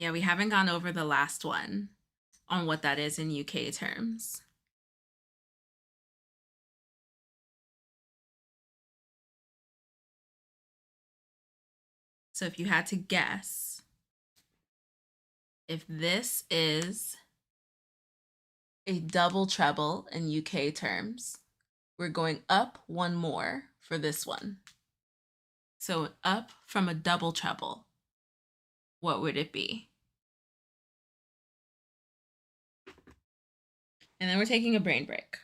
Yeah, we haven't gone over the last one on what that is in UK terms. So if you had to guess, if this is a double treble in UK terms, we're going up one more for this one. So up from a double treble, what would it be? And then we're taking a brain break.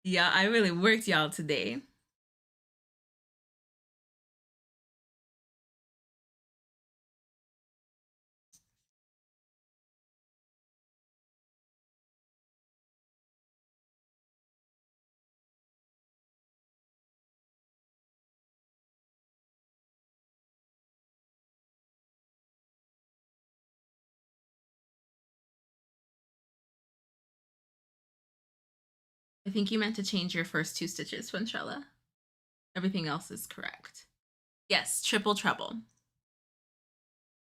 Yeah, I really worked y'all today. I think you meant to change your first two stitches, Funchella. Everything else is correct. Yes, triple treble.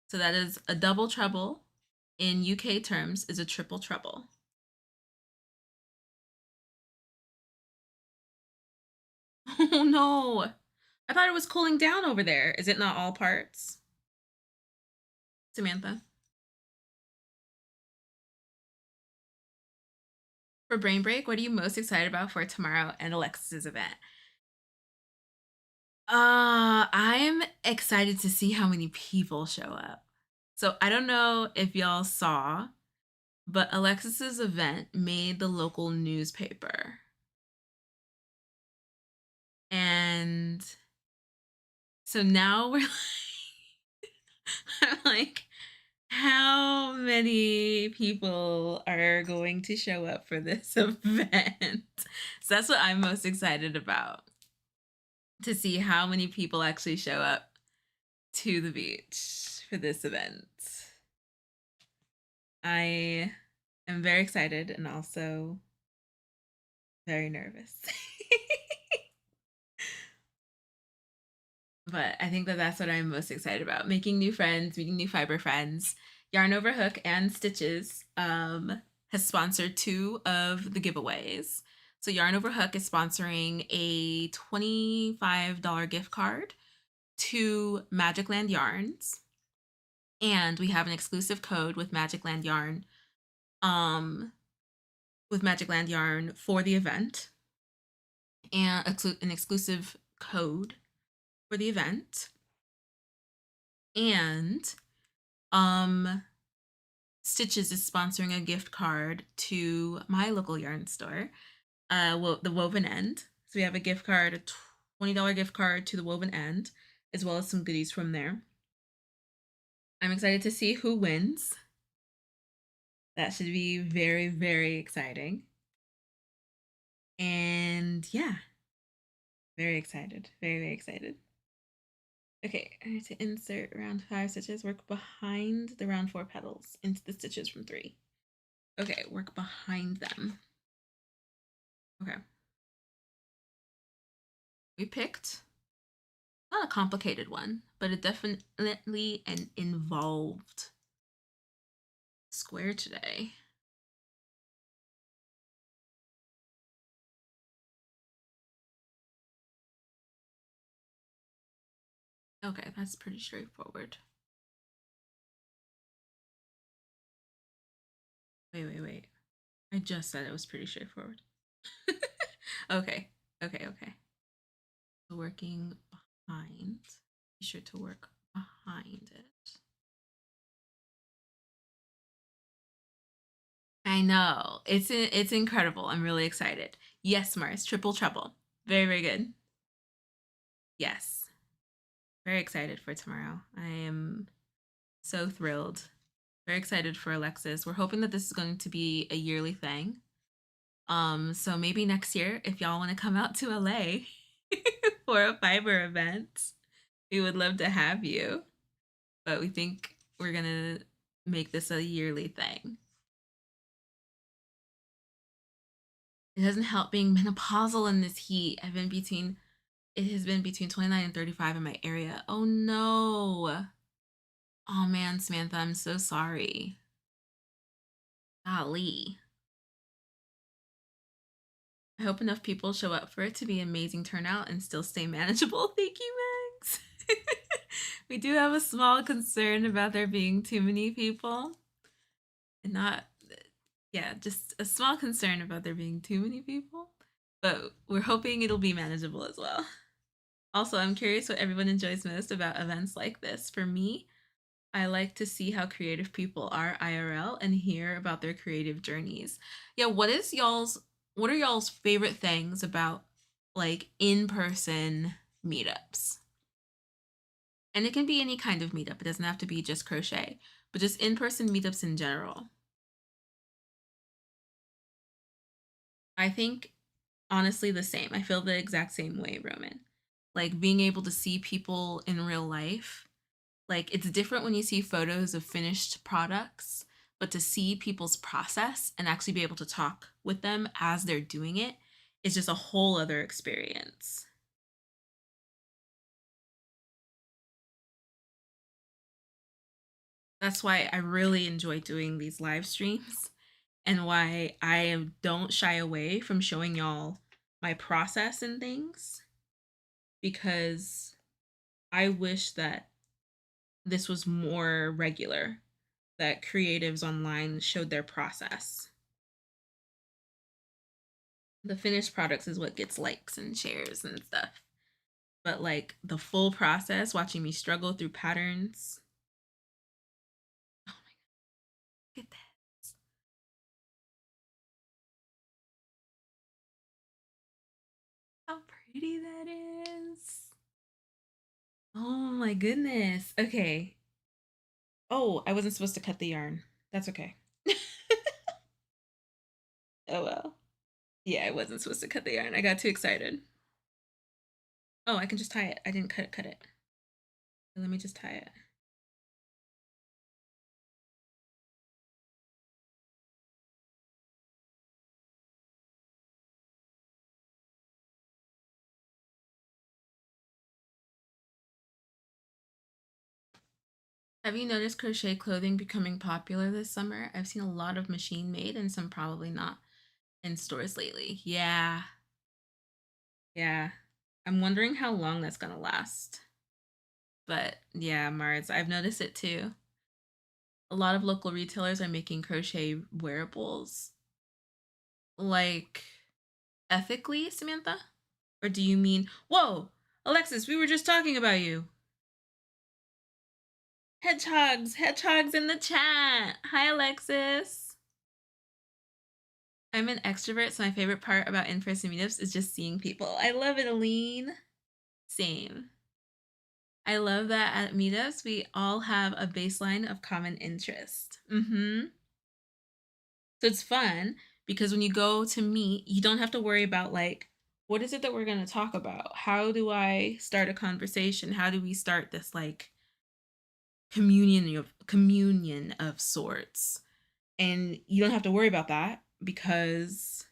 So that is a double treble in UK terms is a triple treble. Oh no. I thought it was cooling down over there. Is it not all parts? Samantha? For brain break, what are you most excited about for tomorrow and Alexis's event? I'm excited to see how many people show up. So I don't know if y'all saw, but Alexis's event made the local newspaper. And so now we're I'm like, how many people are going to show up for this event? So that's what I'm most excited about, to see how many people actually show up to the beach for this event. I am very excited and also very nervous. But I think that that's what I'm most excited about, making new friends, meeting new fiber friends. Yarn Over Hook and Stitches has sponsored two of the giveaways. So Yarn Over Hook is sponsoring a $25 gift card to Magic Land Yarns, and we have an exclusive code with Magic Land Yarn for the event, and an exclusive code for the event. And Stitches is sponsoring a gift card to my local yarn store, the Woven End. So we have a gift card, a $20 gift card to the Woven End, as well as some goodies from there. I'm excited to see who wins. That should be very, very exciting. And yeah, very excited. Very, very excited. Okay, I need to insert round 5 stitches, work behind the round 4 petals into the stitches from 3. Okay, work behind them. Okay. We picked not a complicated one, but a definitely an involved square today. Okay, that's pretty straightforward. Wait. I just said it was pretty straightforward. Okay, okay. So working behind. Be sure to work behind it. I know. It's incredible. I'm really excited. Yes, Mars, triple trouble. Very good. Yes. Very excited for tomorrow. I am so thrilled. Very excited for Alexis. We're hoping that this is going to be a yearly thing. So maybe next year, if y'all want to come out to LA for a fiber event, we would love to have you. But we think we're gonna make this a yearly thing. It doesn't help being menopausal in this heat. It has been between 29 and 35 in my area. Oh no. Oh man, Samantha, I'm so sorry. Golly. I hope enough people show up for it to be an amazing turnout and still stay manageable. Thank you, Max. We do have a small concern about there being too many people. And not, yeah, just a small concern about there being too many people. But we're hoping it'll be manageable as well. Also, I'm curious what everyone enjoys most about events like this. For me, I like to see how creative people are IRL and hear about their creative journeys. Yeah, what are y'all's favorite things about like in-person meetups? And it can be any kind of meetup. It doesn't have to be just crochet, but just in-person meetups in general. I think honestly the same. I feel the exact same way, Roman. Like being able to see people in real life. Like it's different when you see photos of finished products, but to see people's process and actually be able to talk with them as they're doing it is just a whole other experience. That's why I really enjoy doing these live streams and why don't shy away from showing y'all my process and things because I wish that this was more regular, that creatives online showed their process. The finished products is what gets likes and shares and stuff. But like the full process, watching me struggle through patterns. Oh my god, look at that. How pretty that is. Oh my goodness. Okay. Oh, I wasn't supposed to cut the yarn. That's okay. Oh well. Yeah, I wasn't supposed to cut the yarn. I got too excited. Oh, I can just tie it. I didn't cut it. Let me just tie it. Have you noticed crochet clothing becoming popular this summer? I've seen a lot of machine made and some probably not in stores lately. Yeah. Yeah. I'm wondering how long that's gonna last. But yeah, Mars, I've noticed it too. A lot of local retailers are making crochet wearables. Like ethically, Samantha? Or do you mean, whoa, Alexis, we were just talking about you. Hedgehogs in the chat. Hi, Alexis. I'm an extrovert, so my favorite part about in-person meetups is just seeing people. I love it, Aline. Same. I love that at meetups, we all have a baseline of common interest. So it's fun because when you go to meet, you don't have to worry about like, what is it that we're going to talk about? How do I start a conversation? How do we start this like communion of sorts? And you don't have to worry about that because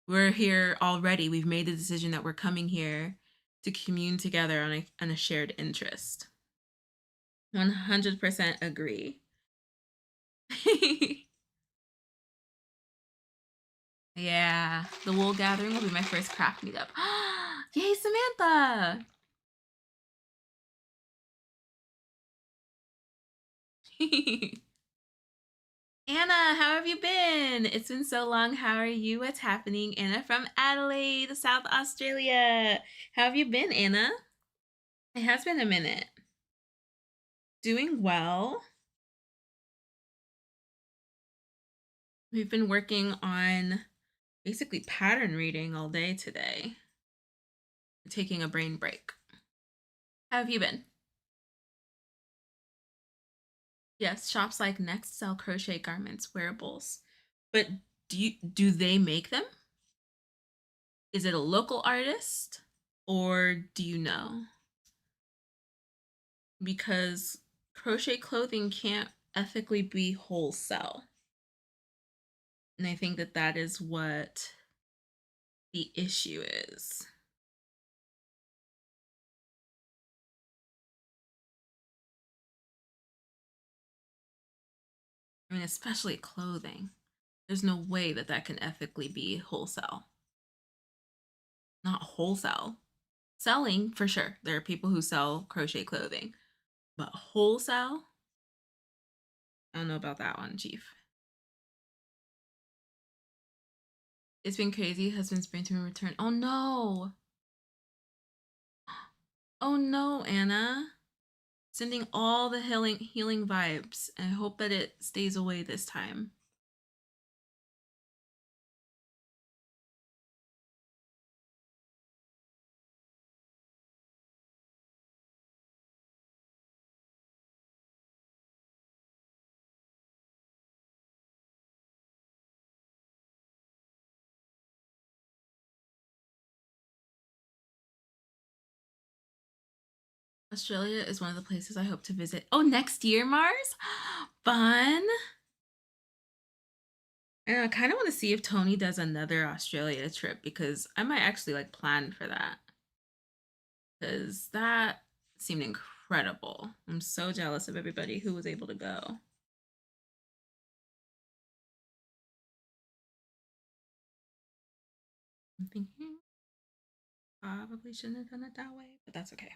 we're here already. We've made the decision that we're coming here to commune together on a shared interest. 100% agree. Yeah, the wool gathering will be my first craft meetup. Yay, Samantha! Anna, how have you been? It's been so long. How are you? What's happening? Anna from Adelaide, South Australia. How have you been, Anna? It has been a minute. Doing well. We've been working on basically pattern reading all day today. Taking a brain break. How have you been? Yes, shops like Next sell crochet garments, wearables. But do they make them? Is it a local artist or do you know? Because crochet clothing can't ethically be wholesale. And I think that that is what the issue is. I mean, especially clothing. There's no way that that can ethically be wholesale. Not wholesale. Selling, for sure. There are people who sell crochet clothing. But wholesale? I don't know about that one, Chief. It's been crazy. Husband's brain tumor return. Oh no. Oh no, Anna. Sending all the healing vibes. And I hope that it stays away this time. Australia is one of the places I hope to visit. Oh, next year, Mars? Fun. And I kind of want to see if Tony does another Australia trip because I might actually like plan for that. Because that seemed incredible. I'm so jealous of everybody who was able to go. I'm thinking probably shouldn't have done it that way, but that's okay.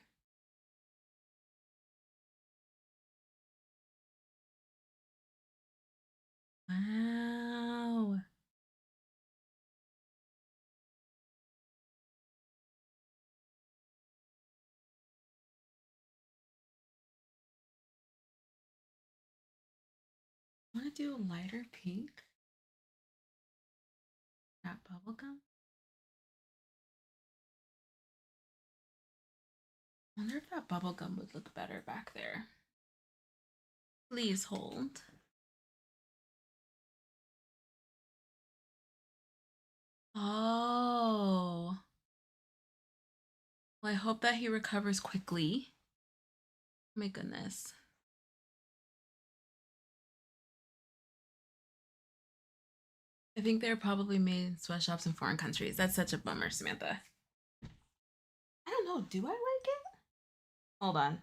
Wow. I want to do a lighter pink. That bubblegum. I wonder if that bubblegum would look better back there. Please hold. Oh. Well, I hope that he recovers quickly. My goodness. I think they're probably made in sweatshops in foreign countries. That's such a bummer, Samantha. I don't know. Do I like it? Hold on.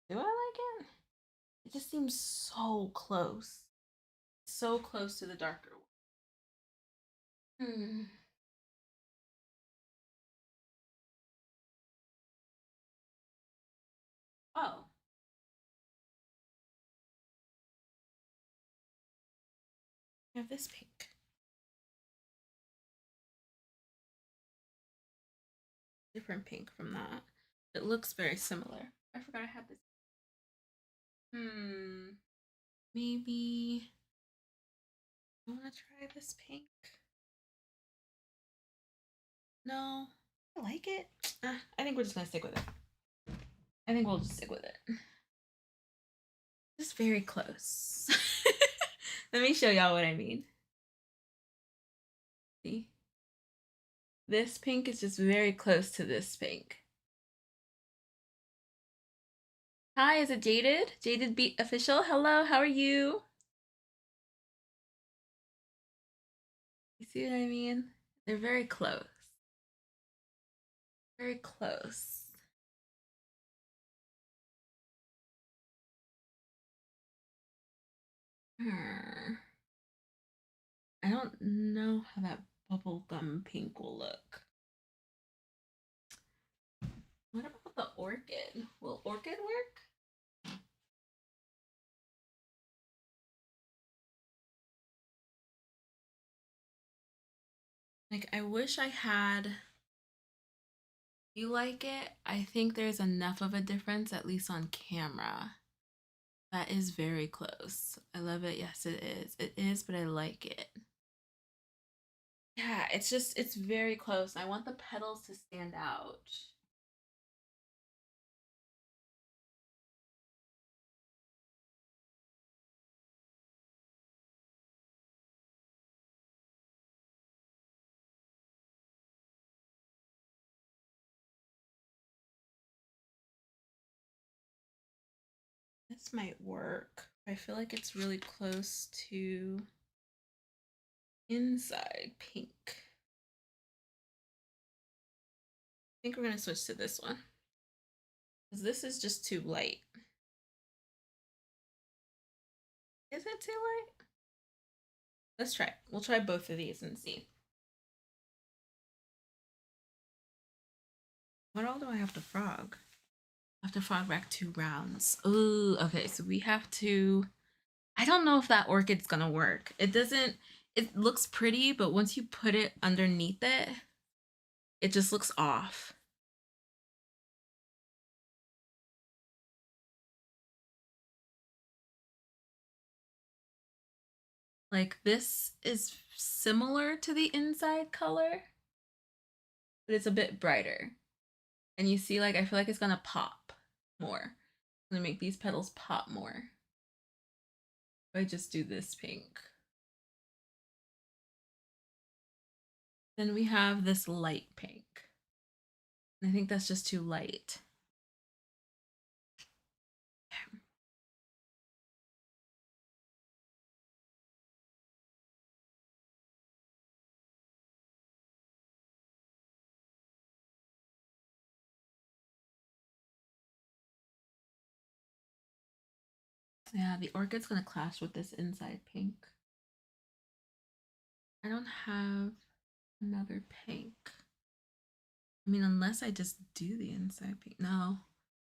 Do I like it? It just seems so close. So close to the darker one. Hmm. Oh. I have this pink. Different pink from that. It looks very similar. I forgot I had this. Hmm. Maybe I want to try this pink. No, I like it. I think we're just gonna stick with it. I think we'll just stick with it. Just very close. Let me show y'all what I mean. See? This pink is just very close to this pink. Hi, is it Jaded? Jaded Beat Official? Hello, how are you? You see what I mean? They're very close. Very close. Hmm. I don't know how that bubblegum pink will look. What about the orchid? Will orchid work? Like, I wish I had. You like it? I think there's enough of a difference, at least on camera. That is very close. I love it. Yes, it is. It is, but I like it. Yeah, it's very close. I want the petals to stand out. This might work. I feel like it's really close to inside pink. I think we're gonna switch to this one because this is just too light. Is it too light? Let's try. We'll try both of these and see. What all do I have to frog? I have to frog back 2 rounds. Ooh, okay, so we have to. I don't know if that orchid's gonna work. It doesn't. It looks pretty, but once you put it underneath it, it just looks off. Like this is similar to the inside color, but it's a bit brighter. And you see, like, I feel like it's gonna pop more. I'm gonna make these petals pop more. If I just do this pink. Then we have this light pink. And I think that's just too light. Yeah, the orchid's gonna clash with this inside pink. I don't have another pink. I mean, unless I just do the inside pink. No,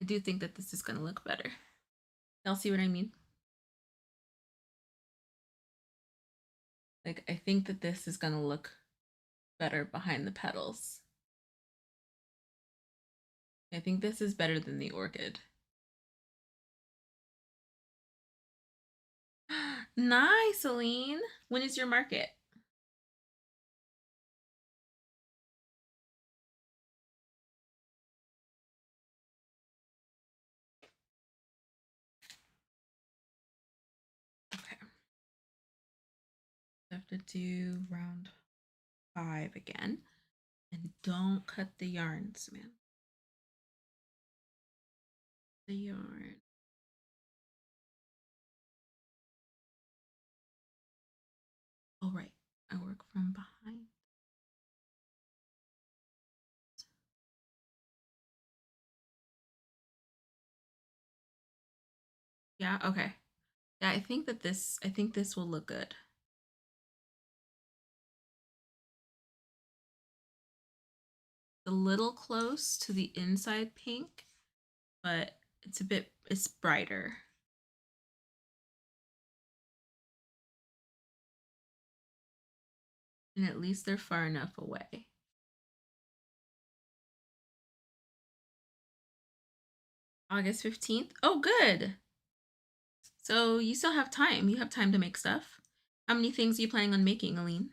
I do think that this is gonna look better. Y'all see what I mean? Like, I think that this is gonna look better behind the petals. I think this is better than the orchid. Nice, Aline. When is your market? Okay. I have to do round 5 again. And don't cut the yarns, man. The yarn. Oh, right. I work from behind. Yeah, okay. Yeah, I think this will look good. A little close to the inside pink, but it's brighter. And at least they're far enough away. August 15th. Oh, good. So you still have time. You have time to make stuff. How many things are you planning on making, Aline?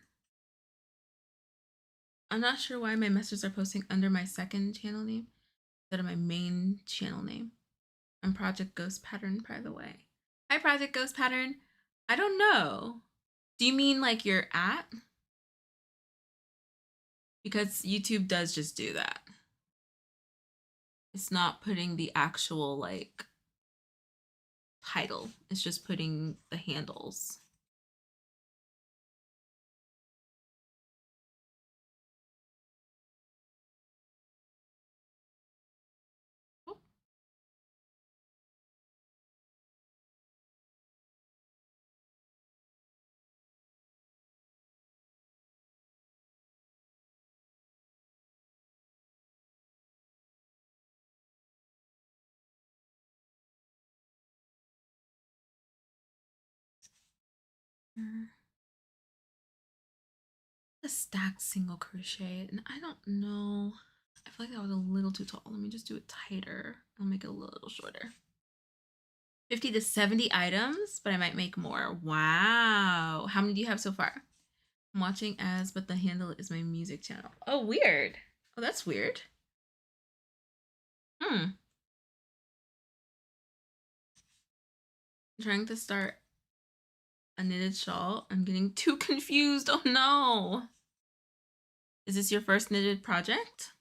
I'm not sure why my messages are posting under my second channel name instead of my main channel name. I'm Project Ghost Pattern, by the way. Hi, Project Ghost Pattern. I don't know. Do you mean like your at? Because YouTube does just do that. It's not putting the actual like title. It's just putting the handles. Oh. stacked single crochet, and I don't know. I feel like that was a little too tall. Let me just do it tighter. I'll make it a little shorter. 50 to 70 items, but I might make more. Wow. How many do you have so far? I'm watching as, but the handle is my music channel. Oh, weird. Oh, that's weird. I'm trying to start a knitted shawl. I'm getting too confused. Oh no. Is this your first knitted project?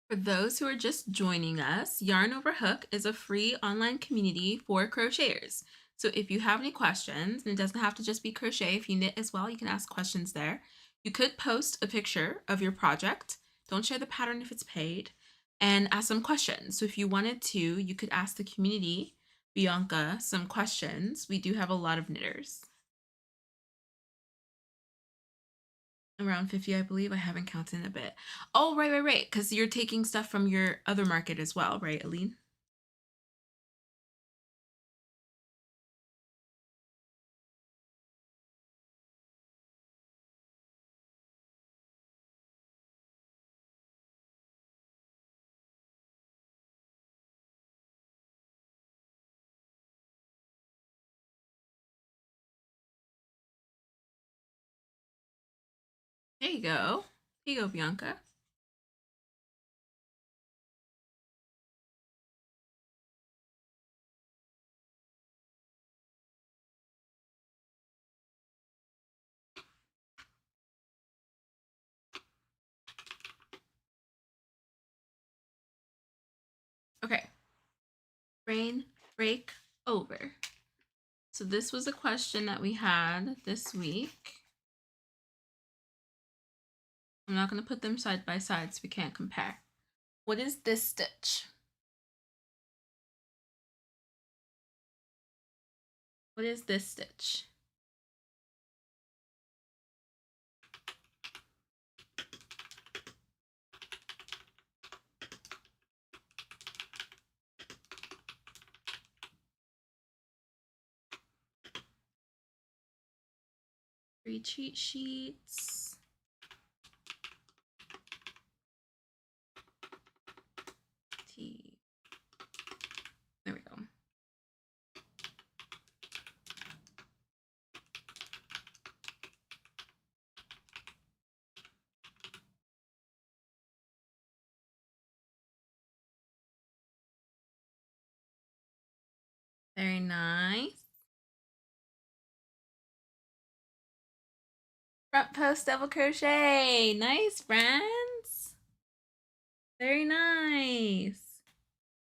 For those who are just joining us, Yarn Over Hook is a free online community for crocheters. So if you have any questions, and it doesn't have to just be crochet, if you knit as well, you can ask questions there. You could post a picture of your project. Don't share the pattern if it's paid, and ask some questions. So if you wanted to, you could ask the community, Bianca, some questions. We do have a lot of knitters. Around 50, I believe. I haven't counted in a bit. Oh, right. Because you're taking stuff from your other market as well, right, Aline? There you go. Here you go, Bianca. Okay. Rain, break, over. So this was a question that we had this week. I'm not going to put them side by side so we can't compare. What is this stitch? What is this stitch? Free cheat sheets. T. There we go. Very nice. Front post double crochet. Nice, friends. Very nice.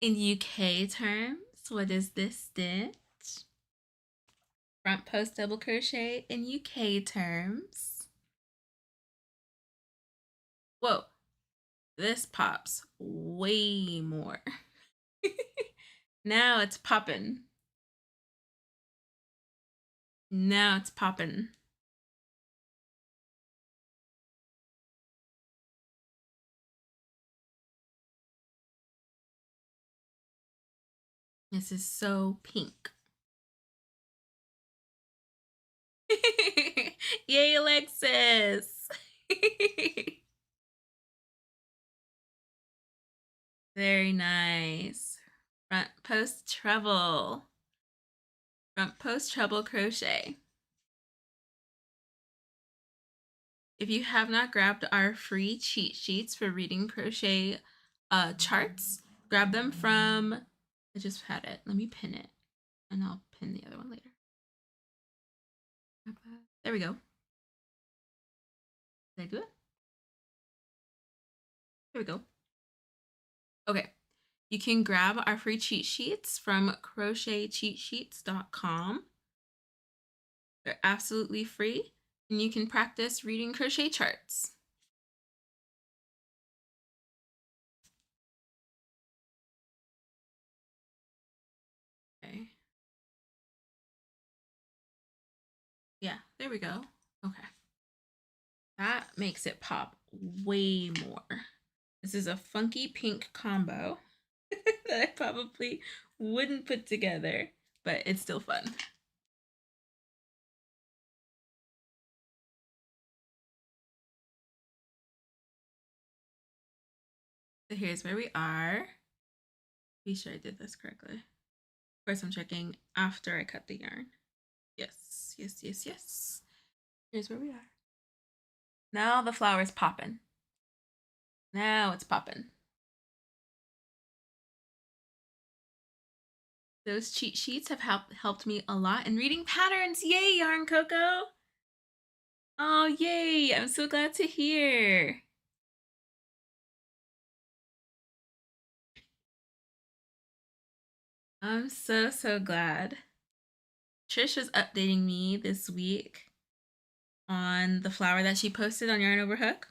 In UK terms, what is this stitch? Front post double crochet in UK terms. Whoa, this pops way more. Now it's popping. Now it's popping. This is so pink. Yay, Alexis. Very nice. Front post treble. Front post treble crochet. If you have not grabbed our free cheat sheets for reading crochet charts, grab them from, I just had it. Let me pin it and I'll pin the other one later. There we go. Did I do it? There we go. Okay. You can grab our free cheat sheets from crochetcheatsheets.com. They're absolutely free and you can practice reading crochet charts. Okay. Yeah, there we go. Okay. That makes it pop way more. This is a funky pink combo. that I probably wouldn't put together, but it's still fun. So here's where we are. Be sure I did this correctly. Of course, I'm checking after I cut the yarn. Yes, yes, yes, yes. Here's where we are. Now the flower's popping. Now it's popping. Those cheat sheets have helped me a lot in reading patterns. Yay, Yarn Coco! Oh, yay! I'm so glad to hear. I'm so, so glad. Trish was updating me this week on the flower that she posted on Yarn Over Hook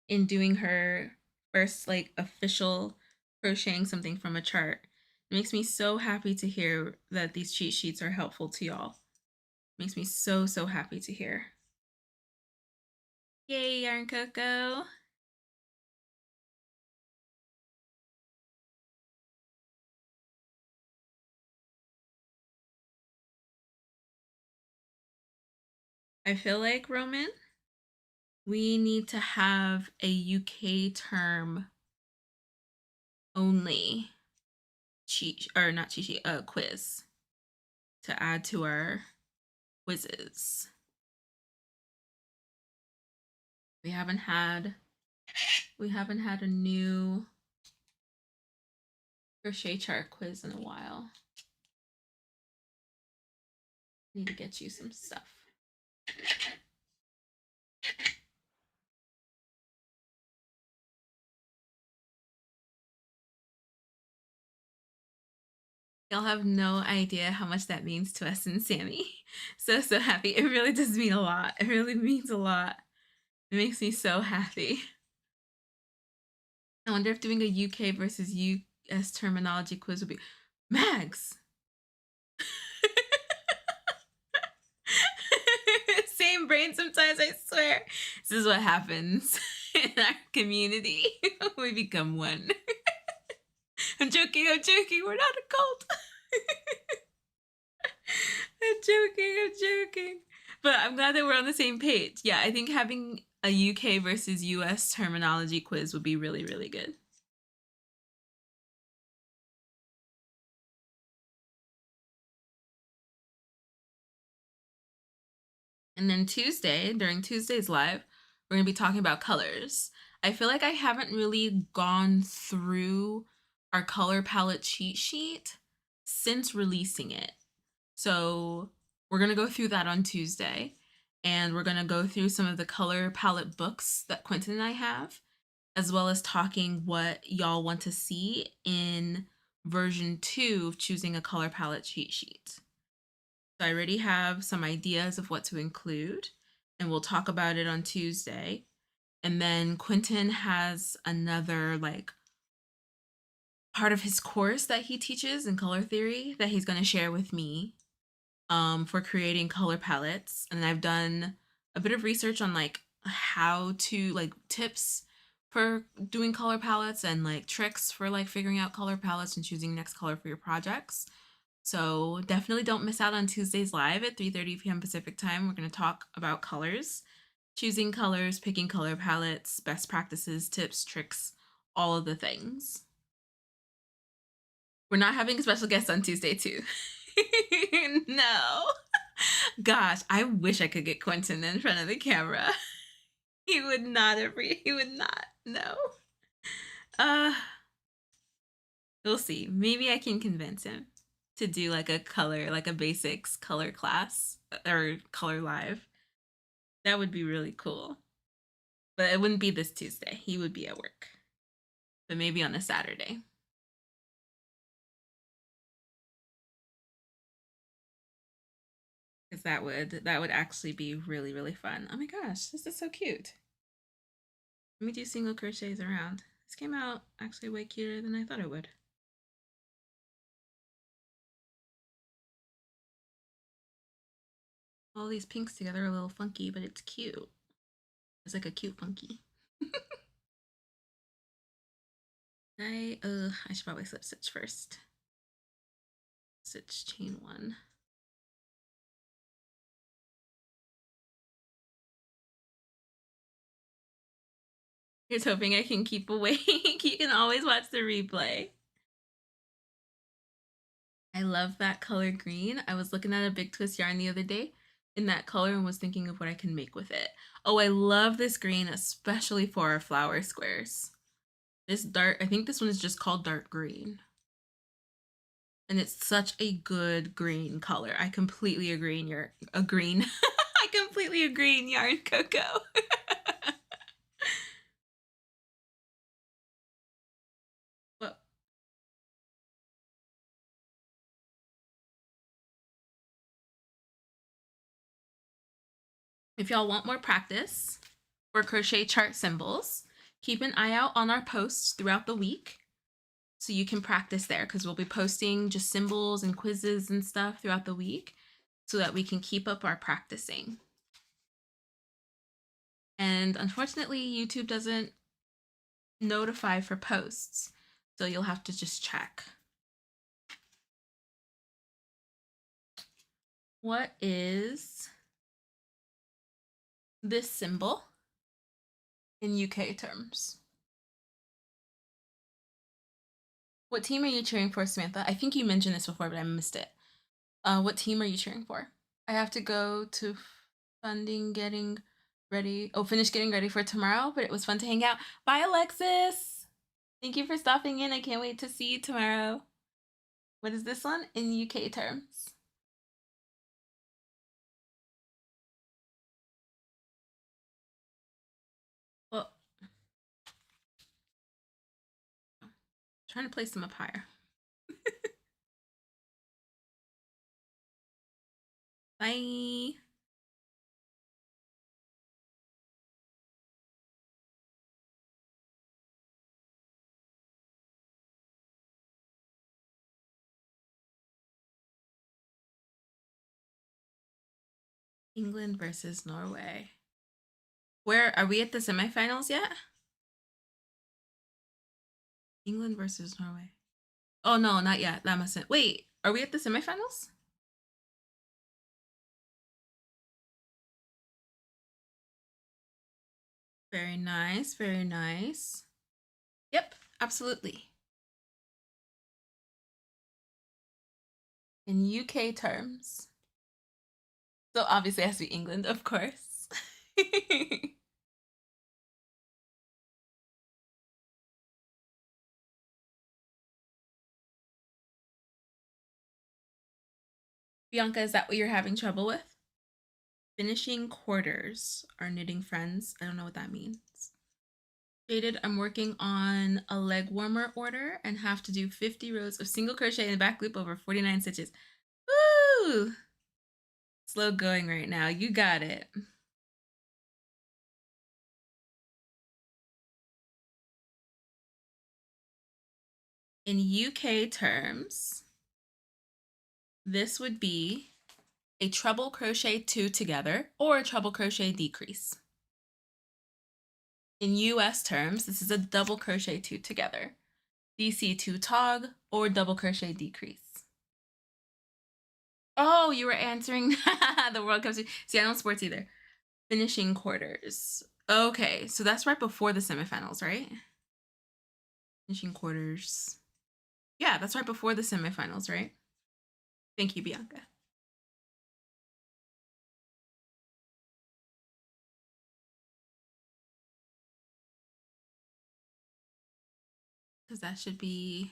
in doing her first like official crocheting something from a chart. It makes me so happy to hear that these cheat sheets are helpful to y'all. It makes me so, so happy to hear. Yay, Yarn Coco! I feel like, Roman, we need to have a UK term only cheat, or not cheat sheet, quiz to add to our quizzes. We haven't had a new crochet chart quiz in a while. Need to get you some stuff. Y'all have no idea how much that means to us and Sammy. So, so happy. It really does mean a lot. It really means a lot. It makes me so happy. I wonder if doing a UK versus US terminology quiz would be Mags. Same brain sometimes, I swear. This is what happens in our community. We become one. I'm joking. We're not a cult. I'm joking. But I'm glad that we're on the same page. Yeah, I think having a UK versus US terminology quiz would be really, really good. And then Tuesday, during Tuesday's live, we're going to be talking about colors. I feel like I haven't really gone through our color palette cheat sheet since releasing it. So we're going to go through that on Tuesday. And we're going to go through some of the color palette books that Quentin and I have, as well as talking what y'all want to see in version 2 of choosing a color palette cheat sheet. So I already have some ideas of what to include, and we'll talk about it on Tuesday. And then Quentin has another like part of his course that he teaches in color theory that he's going to share with me for creating color palettes. And I've done a bit of research on like how to like tips for doing color palettes and like tricks for like figuring out color palettes and choosing next color for your projects. So definitely don't miss out on Tuesdays live at 3:30 p.m. Pacific time. We're going to talk about colors, choosing colors, picking color palettes, best practices, tips, tricks, all of the things. We're not having a special guest on Tuesday too. No. Gosh, I wish I could get Quentin in front of the camera. He would not agree. He would not. No. Uh we'll see. Maybe I can convince him to do like a color, like a basics color class or color live. That would be really cool. But it wouldn't be this Tuesday. He would be at work. But maybe on a Saturday. Because that would actually be really, really fun. Oh my gosh, this is so cute. Let me do single crochets around. This came out actually way cuter than I thought it would. All these pinks together are a little funky, but it's cute. It's like a cute funky. I should probably slip stitch first. Stitch chain 1. Here's hoping I can keep awake. You can always watch the replay. I love that color green. I was looking at a big twist yarn the other day in that color and was thinking of what I can make with it. Oh, I love this green, especially for our flower squares. This dark, I think this one is just called dark green. And it's such a good green color. I completely agree in your green. I completely agree in Yarn Coco. Well, if y'all want more practice for crochet chart symbols, keep an eye out on our posts throughout the week so you can practice there, because we'll be posting just symbols and quizzes and stuff throughout the week so that we can keep up our practicing. And unfortunately, YouTube doesn't notify for posts, so you'll have to just check. What is this symbol in UK terms? What team are you cheering for, Samantha? I think you mentioned this before, but I missed it. What team are you cheering for? I have to go to funding getting ready. Oh, finish getting ready for tomorrow, but it was fun to hang out. Bye, Alexis. Thank you for stopping in. I can't wait to see you tomorrow. What is this one in UK terms? Well, I'm trying to place them up higher. Bye. England versus Norway. Where are we at the semifinals yet? England versus Norway. Oh no, not yet. That mustn't. Wait, are we at the semifinals? Very nice, very nice. Yep, absolutely. In UK terms. So obviously it has to be England, of course. Bianca, is that what you're having trouble with? Finishing quarters are knitting friends. I don't know what that means. Jaded, I'm working on a leg warmer order and have to do 50 rows of single crochet in the back loop over 49 stitches. Woo! Slow going right now. You got it. In UK terms, this would be a treble crochet 2 together or a treble crochet decrease. In US terms, this is a double crochet 2 together, DC2 tog or double crochet decrease. Oh, you were answering the World Cup. See, I don't sports either. Finishing quarters. Okay, so that's right before the semifinals, right? Finishing quarters. Yeah, that's right before the semifinals, right? Thank you, Bianca. Because that should be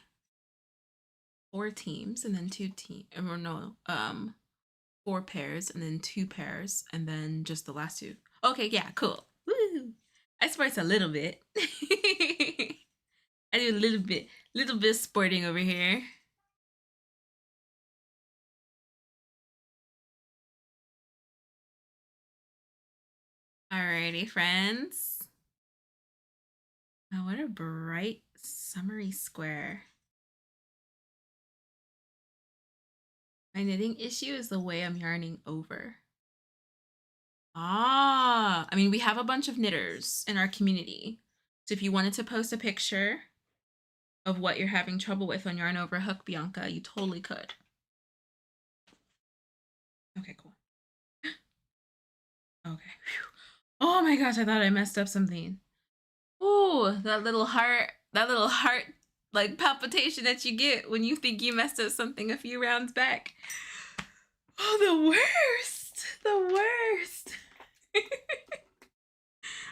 4 teams and then 2 teams. Or no, 4 pairs and then 2 pairs and then just the last 2. Okay, yeah, cool. Woo! I sports a little bit. I do a little bit sporting over here. Alrighty, friends. Oh, what a bright, summery square. My knitting issue is the way I'm yarning over. Ah, I mean, we have a bunch of knitters in our community. So if you wanted to post a picture of what you're having trouble with on Yarn Over Hook, Bianca. You totally could. Okay, cool. Okay. Whew. Oh my gosh, I thought I messed up something. Ooh, that little heart like palpitation that you get when you think you messed up something a few rounds back. Oh, the worst. The worst.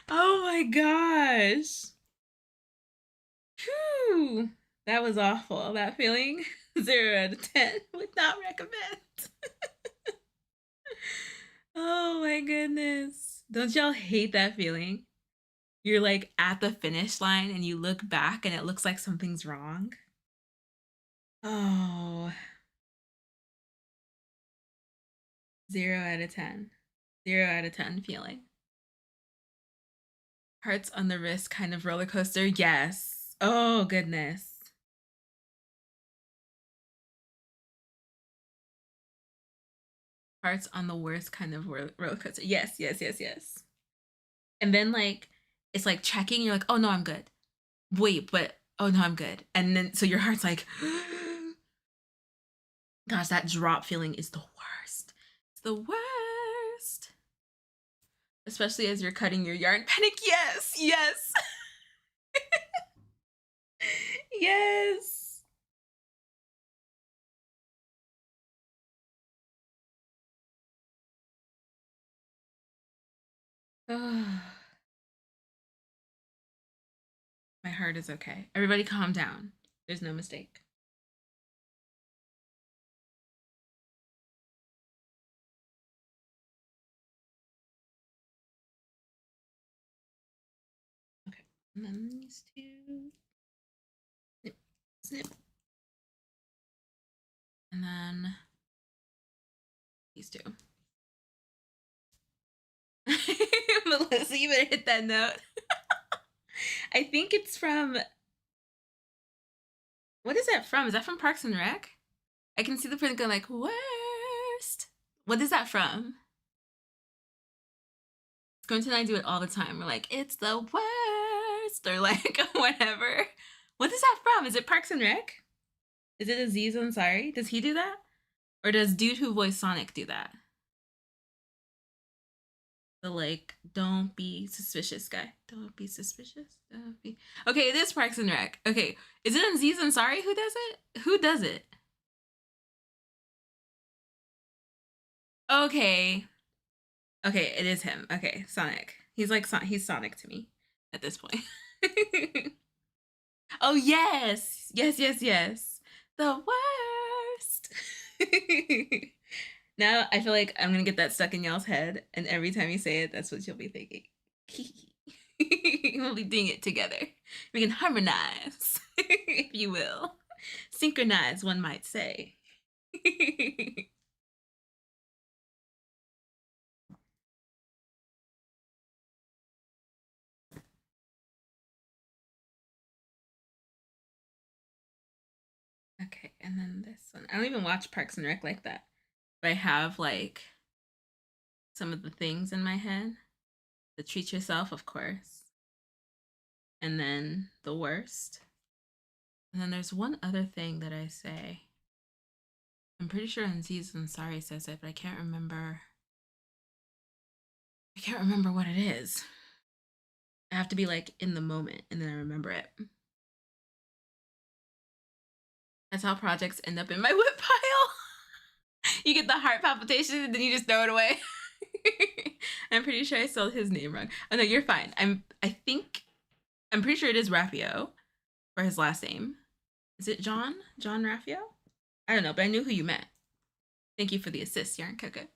Oh my gosh. Whew. That was awful. That feeling, 0 out of 10. Would not recommend. Oh my goodness. Don't y'all hate that feeling? You're like at the finish line and you look back and it looks like something's wrong. Oh, 0 out of 10. 0 out of 10 feeling. Hearts on the wrist kind of roller coaster. Yes. Oh, goodness. Hearts on the worst kind of roller coaster. Yes, yes, yes, yes. And then, like, it's like checking. You're like, oh, no, I'm good. Wait, but, oh, no, I'm good. And then, so your heart's like, gosh, that drop feeling is the worst. It's the worst. Especially as you're cutting your yarn. Panic, yes, yes. Yes. My heart is okay. Everybody calm down. There's no mistake. Okay. And then these two. Snip, snip. And then these two. Melissa, you better hit that note. I think it's from. What is that from? Is that from Parks and Rec? I can see the print going like, worst. What is that from? Squinty and I do it all the time. We're like, it's the worst, or like, whatever. What is that from? Is it Parks and Rec? Is it Aziz Ansari? Does he do that? Or does Dude Who Voiced Sonic do that? The like, don't be suspicious guy. Don't be suspicious. Don't be. Okay, it is Parks and Rec. Okay, is it Aziz Ansari who does it? Who does it? Okay. Okay, it is him. Okay, Sonic. He's like he's Sonic to me at this point. Oh yes, yes, yes, yes. The worst. Now I feel like I'm gonna get that stuck in y'all's head, and every time you say it, that's what you'll be thinking. We'll be doing it together. We can harmonize, if you will. Synchronize, one might say. Okay, and then this one. I don't even watch Parks and Rec like that. But I have like some of the things in my head. The treat yourself, of course. And then the worst. And then there's one other thing that I say. I'm pretty sure Aziz Ansari says it, but I can't remember. I can't remember what it is. I have to be like in the moment and then I remember it. That's how projects end up in my whip pile. You get the heart palpitation and then you just throw it away. I'm pretty sure I spelled his name wrong. Oh no, you're fine. I'm pretty sure it is Raffio for his last name. Is it John? John Raffio? I don't know, but I knew who you meant. Thank you for the assist, Yarn Coco.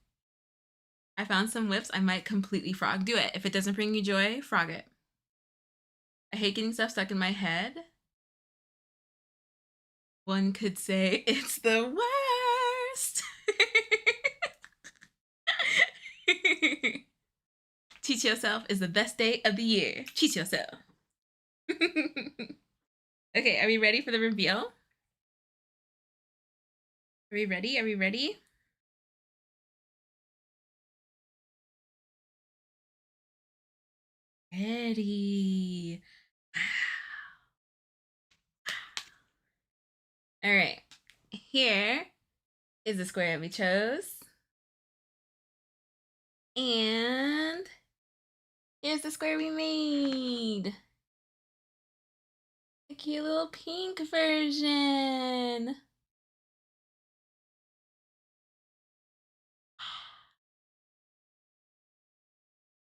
I found some whips I might completely frog. Do it. If it doesn't bring you joy, frog it. I hate getting stuff stuck in my head. One could say it's the worst. Teach yourself is the best day of the year. Teach yourself. Okay, are we ready for the reveal? Are we ready? Are we ready? Ready. All right. Here is the square we chose. And here's the square we made. A cute little pink version.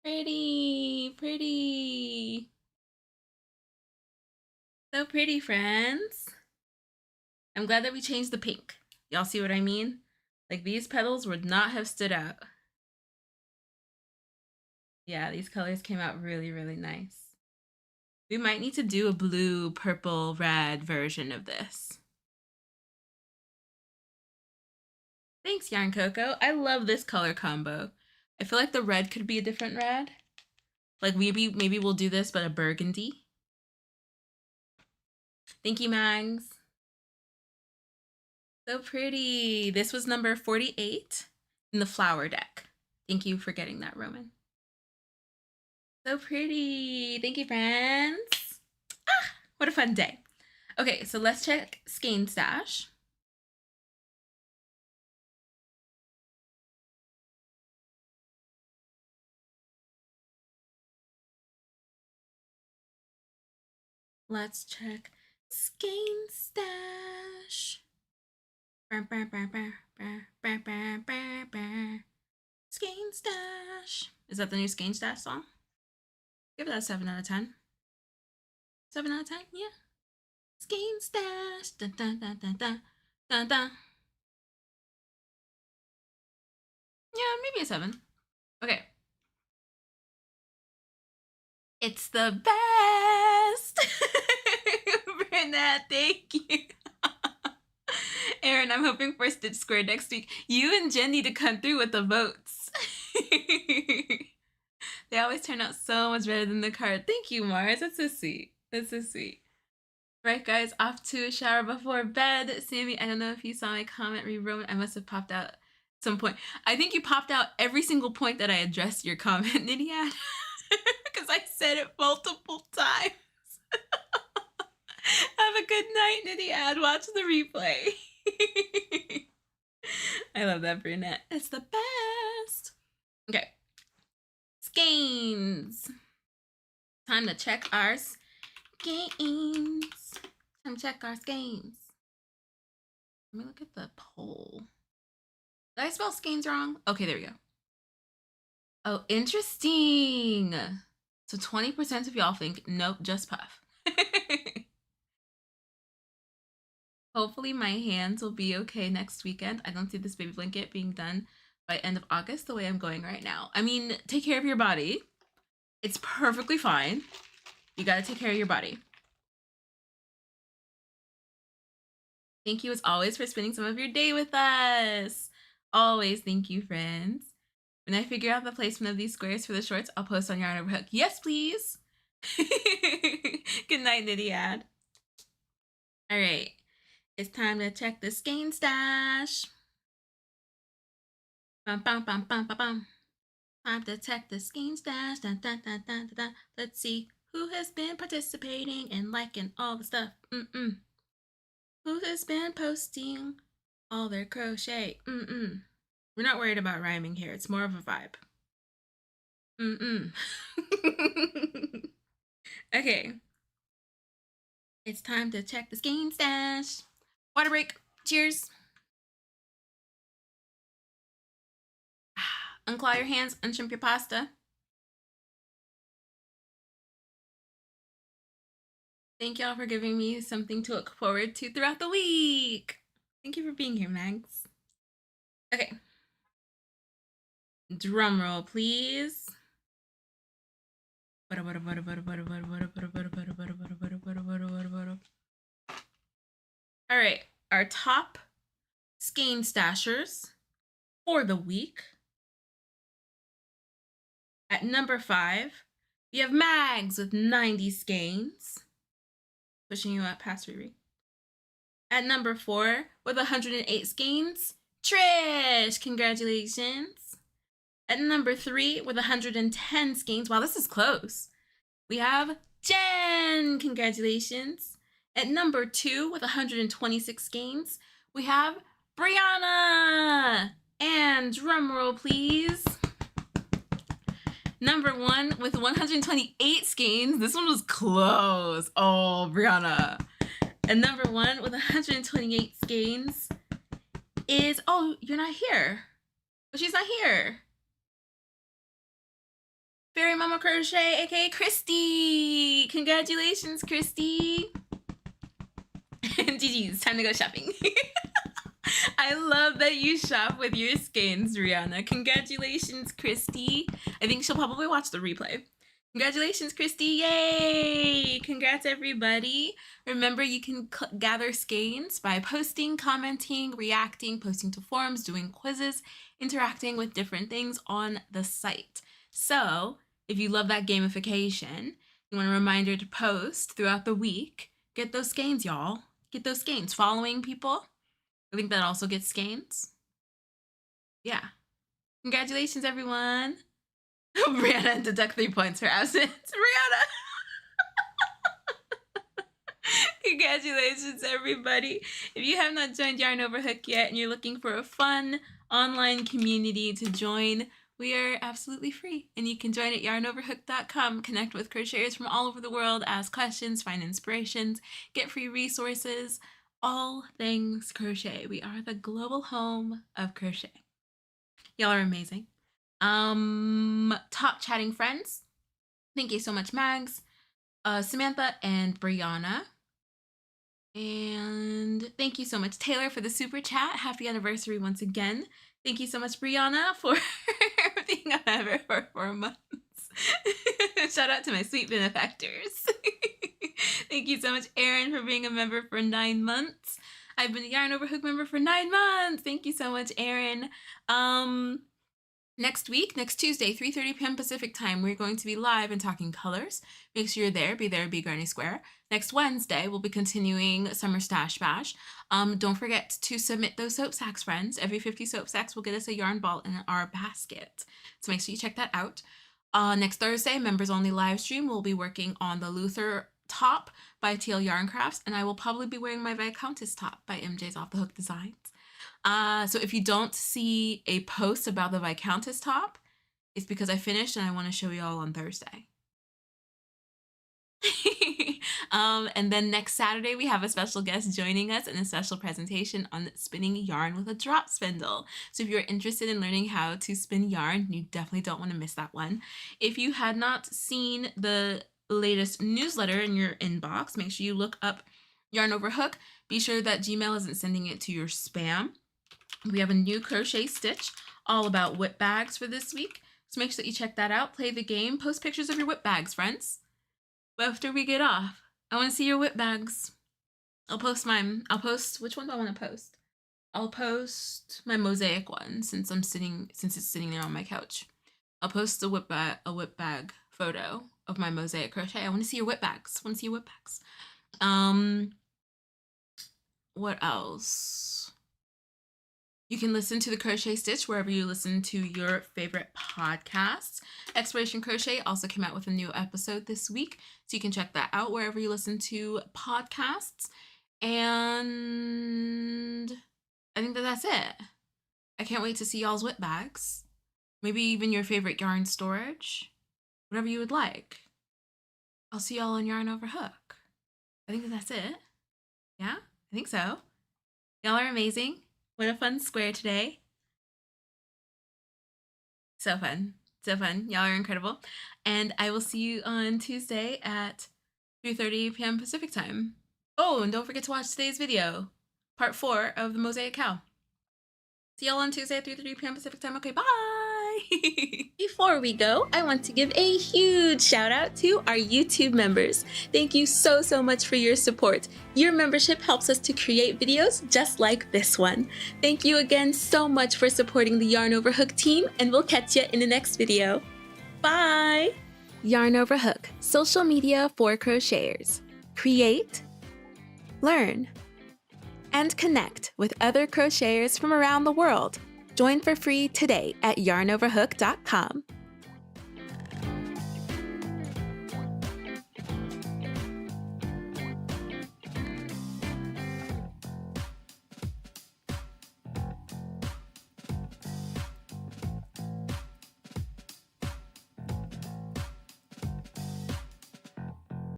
Pretty, pretty. So pretty, friends. I'm glad that we changed the pink. Y'all see what I mean? Like, these petals would not have stood out. Yeah, these colors came out really, really nice. We might need to do a blue, purple, red version of this. Thanks, Yarn Coco. I love this color combo. I feel like the red could be a different red. Like, maybe we'll do this, but a burgundy. Thank you, Mags. So pretty. This was number 48 in the flower deck. Thank you for getting that, Roman. So pretty. Thank you, friends. Ah, what a fun day. Okay, so let's check Skein Stash. Let's check Skein Stash. Skein Stash. Is that the new Skein Stash song? Give that a 7 out of 10. 7 out of 10? Yeah. Skein Stash. Dun, dun, dun, dun, dun, dun, dun. Yeah, maybe a 7. Okay. It's the best. Bernat, thank you. Aaron, I'm hoping for Stitch Square next week. You and Jen need to come through with the votes. They always turn out so much better than the card. Thank you, Mars. That's so sweet. That's so sweet. Right, guys, off to a shower before bed. Sammy, I don't know if you saw my comment rewrote. I must have popped out at some point. I think you popped out every single point that I addressed your comment, Nidiad. Because I said it multiple times. Have a good night, Nidiad. Watch the replay. I love that brunette. It's the best. Okay. Skeins. Time to check our skeins. Time to check our skeins. Let me look at the poll. Did I spell skeins wrong? Okay, there we go. Oh, interesting. So 20% of y'all think, nope, just puff. Hopefully my hands will be okay next weekend. I don't see this baby blanket being done by end of August the way I'm going right now. I mean, take care of your body. It's perfectly fine. You gotta take care of your body. Thank you as always for spending some of your day with us. Always thank you, friends. When I figure out the placement of these squares for the shorts, I'll post on Yarn Overhook. Yes, please. Good night, Nidiad. All right. It's time to check the Skein Stash. Bum, bum, bum, bum, bum, bum. Time to check the Skein Stash. Dun, dun, dun, dun, dun, dun. Let's see who has been participating and liking all the stuff. Who has been posting all their crochet? We're not worried about rhyming here. It's more of a vibe. Okay. It's time to check the Skein Stash. Water break. Cheers. Unclaw your hands, unshrimp your pasta. Thank y'all for giving me something to look forward to throughout the week. Thank you for being here, Mags. Okay. Drum roll, please. All right, our top Skein Stashers for the week. At number 5, we have Mags with 90 skeins. Pushing you up past Riri. At number 4, with 108 skeins, Trish. Congratulations. At number 3, with 110 skeins. Wow, this is close. We have Jen. Congratulations. At number 2 with 126 skeins, we have Brianna. And drum roll, please. Number 1 with 128 skeins. This one was close. Oh, Brianna. And number 1 with 128 skeins is, oh, you're not here. Oh, she's not here. Fairy Mama Crochet, aka Christy. Congratulations, Christy. GG's, time to go shopping. I love that you shop with your skeins, Rihanna. Congratulations, Christy. I think she'll probably watch the replay. Congratulations, Christy. Yay! Congrats, everybody. Remember, you can gather skeins by posting, commenting, reacting, posting to forums, doing quizzes, interacting with different things on the site. So, if you love that gamification, you want a reminder to post throughout the week, get those skeins, y'all. Get those skeins. Following people, I think that also gets skeins. Yeah. Congratulations, everyone. Brianna deduct 3 points for absence. Brianna! Congratulations, everybody. If you have not joined Yarn Over Hook yet and you're looking for a fun online community to join, we are absolutely free. And you can join at yarnoverhook.com, connect with crocheters from all over the world, ask questions, find inspirations, get free resources, all things crochet. We are the global home of crochet. Y'all are amazing. Top chatting friends. Thank you so much, Mags, Samantha, and Brianna. And thank you so much, Taylor, for the super chat. Happy anniversary once again. Thank you so much, Brianna, for being a member for 4 months. Shout out to my sweet benefactors. Thank you so much, Erin, for being a member for 9 months. I've been a Yarn Over Hook member for 9 months. Thank you so much, Erin. Next week, next Tuesday, 3:30 p.m. Pacific time, we're going to be live and talking colors. Make sure you're there, be Granny Square. Next Wednesday, we'll be continuing Summer Stash Bash. Don't forget to submit those soap sacks, friends. Every 50 soap sacks will get us a yarn ball in our basket. So make sure you check that out. Next Thursday, members only live stream. We'll be working on the Luther top by TL Yarn Crafts, and I will probably be wearing my Viscountess top by MJ's Off the Hook Designs. So if you don't see a post about the Viscountess top, it's because I finished and I want to show you all on Thursday. And then next Saturday, we have a special guest joining us in a special presentation on spinning yarn with a drop spindle. So if you're interested in learning how to spin yarn, you definitely don't want to miss that one. If you had not seen the latest newsletter in your inbox, make sure you look up Yarn Over Hook. Be sure that Gmail isn't sending it to your spam. We have a new crochet stitch all about whip bags for this week. So make sure that you check that out. Play the game. Post pictures of your whip bags, friends. But after we get off, I want to see your whip bags. I'll post mine. I'll post, which one do I want to post? I'll post my mosaic one since it's sitting there on my couch. I'll post a whip bag photo of my mosaic crochet. I want to see your whip bags. What else? You can listen to the Crochet Stitch wherever you listen to your favorite podcasts. Exploration Crochet also came out with a new episode this week, so you can check that out wherever you listen to podcasts. And I think that's it. I can't wait to see y'all's whip bags. Maybe even your favorite yarn storage. Whatever you would like. I'll see y'all on Yarn Over Hook. I think that's it. Yeah, I think so. Y'all are amazing. What a fun square today. So fun. Y'all are incredible. And I will see you on Tuesday at 3:30 p.m. Pacific time. Oh, and don't forget to watch today's video. Part 4 of the Mosaic Cow. See y'all on Tuesday at 3:30 p.m. Pacific time. Okay, bye! Before we go, I want to give a huge shout out to our YouTube members. Thank you so much for your support. Your membership helps us to create videos just like this one. Thank you again so much for supporting the Yarn Over Hook team, and we'll catch you in the next video. Bye! Yarn Over Hook, social media for crocheters. Create, learn, and connect with other crocheters from around the world. Join for free today at yarnoverhook.com.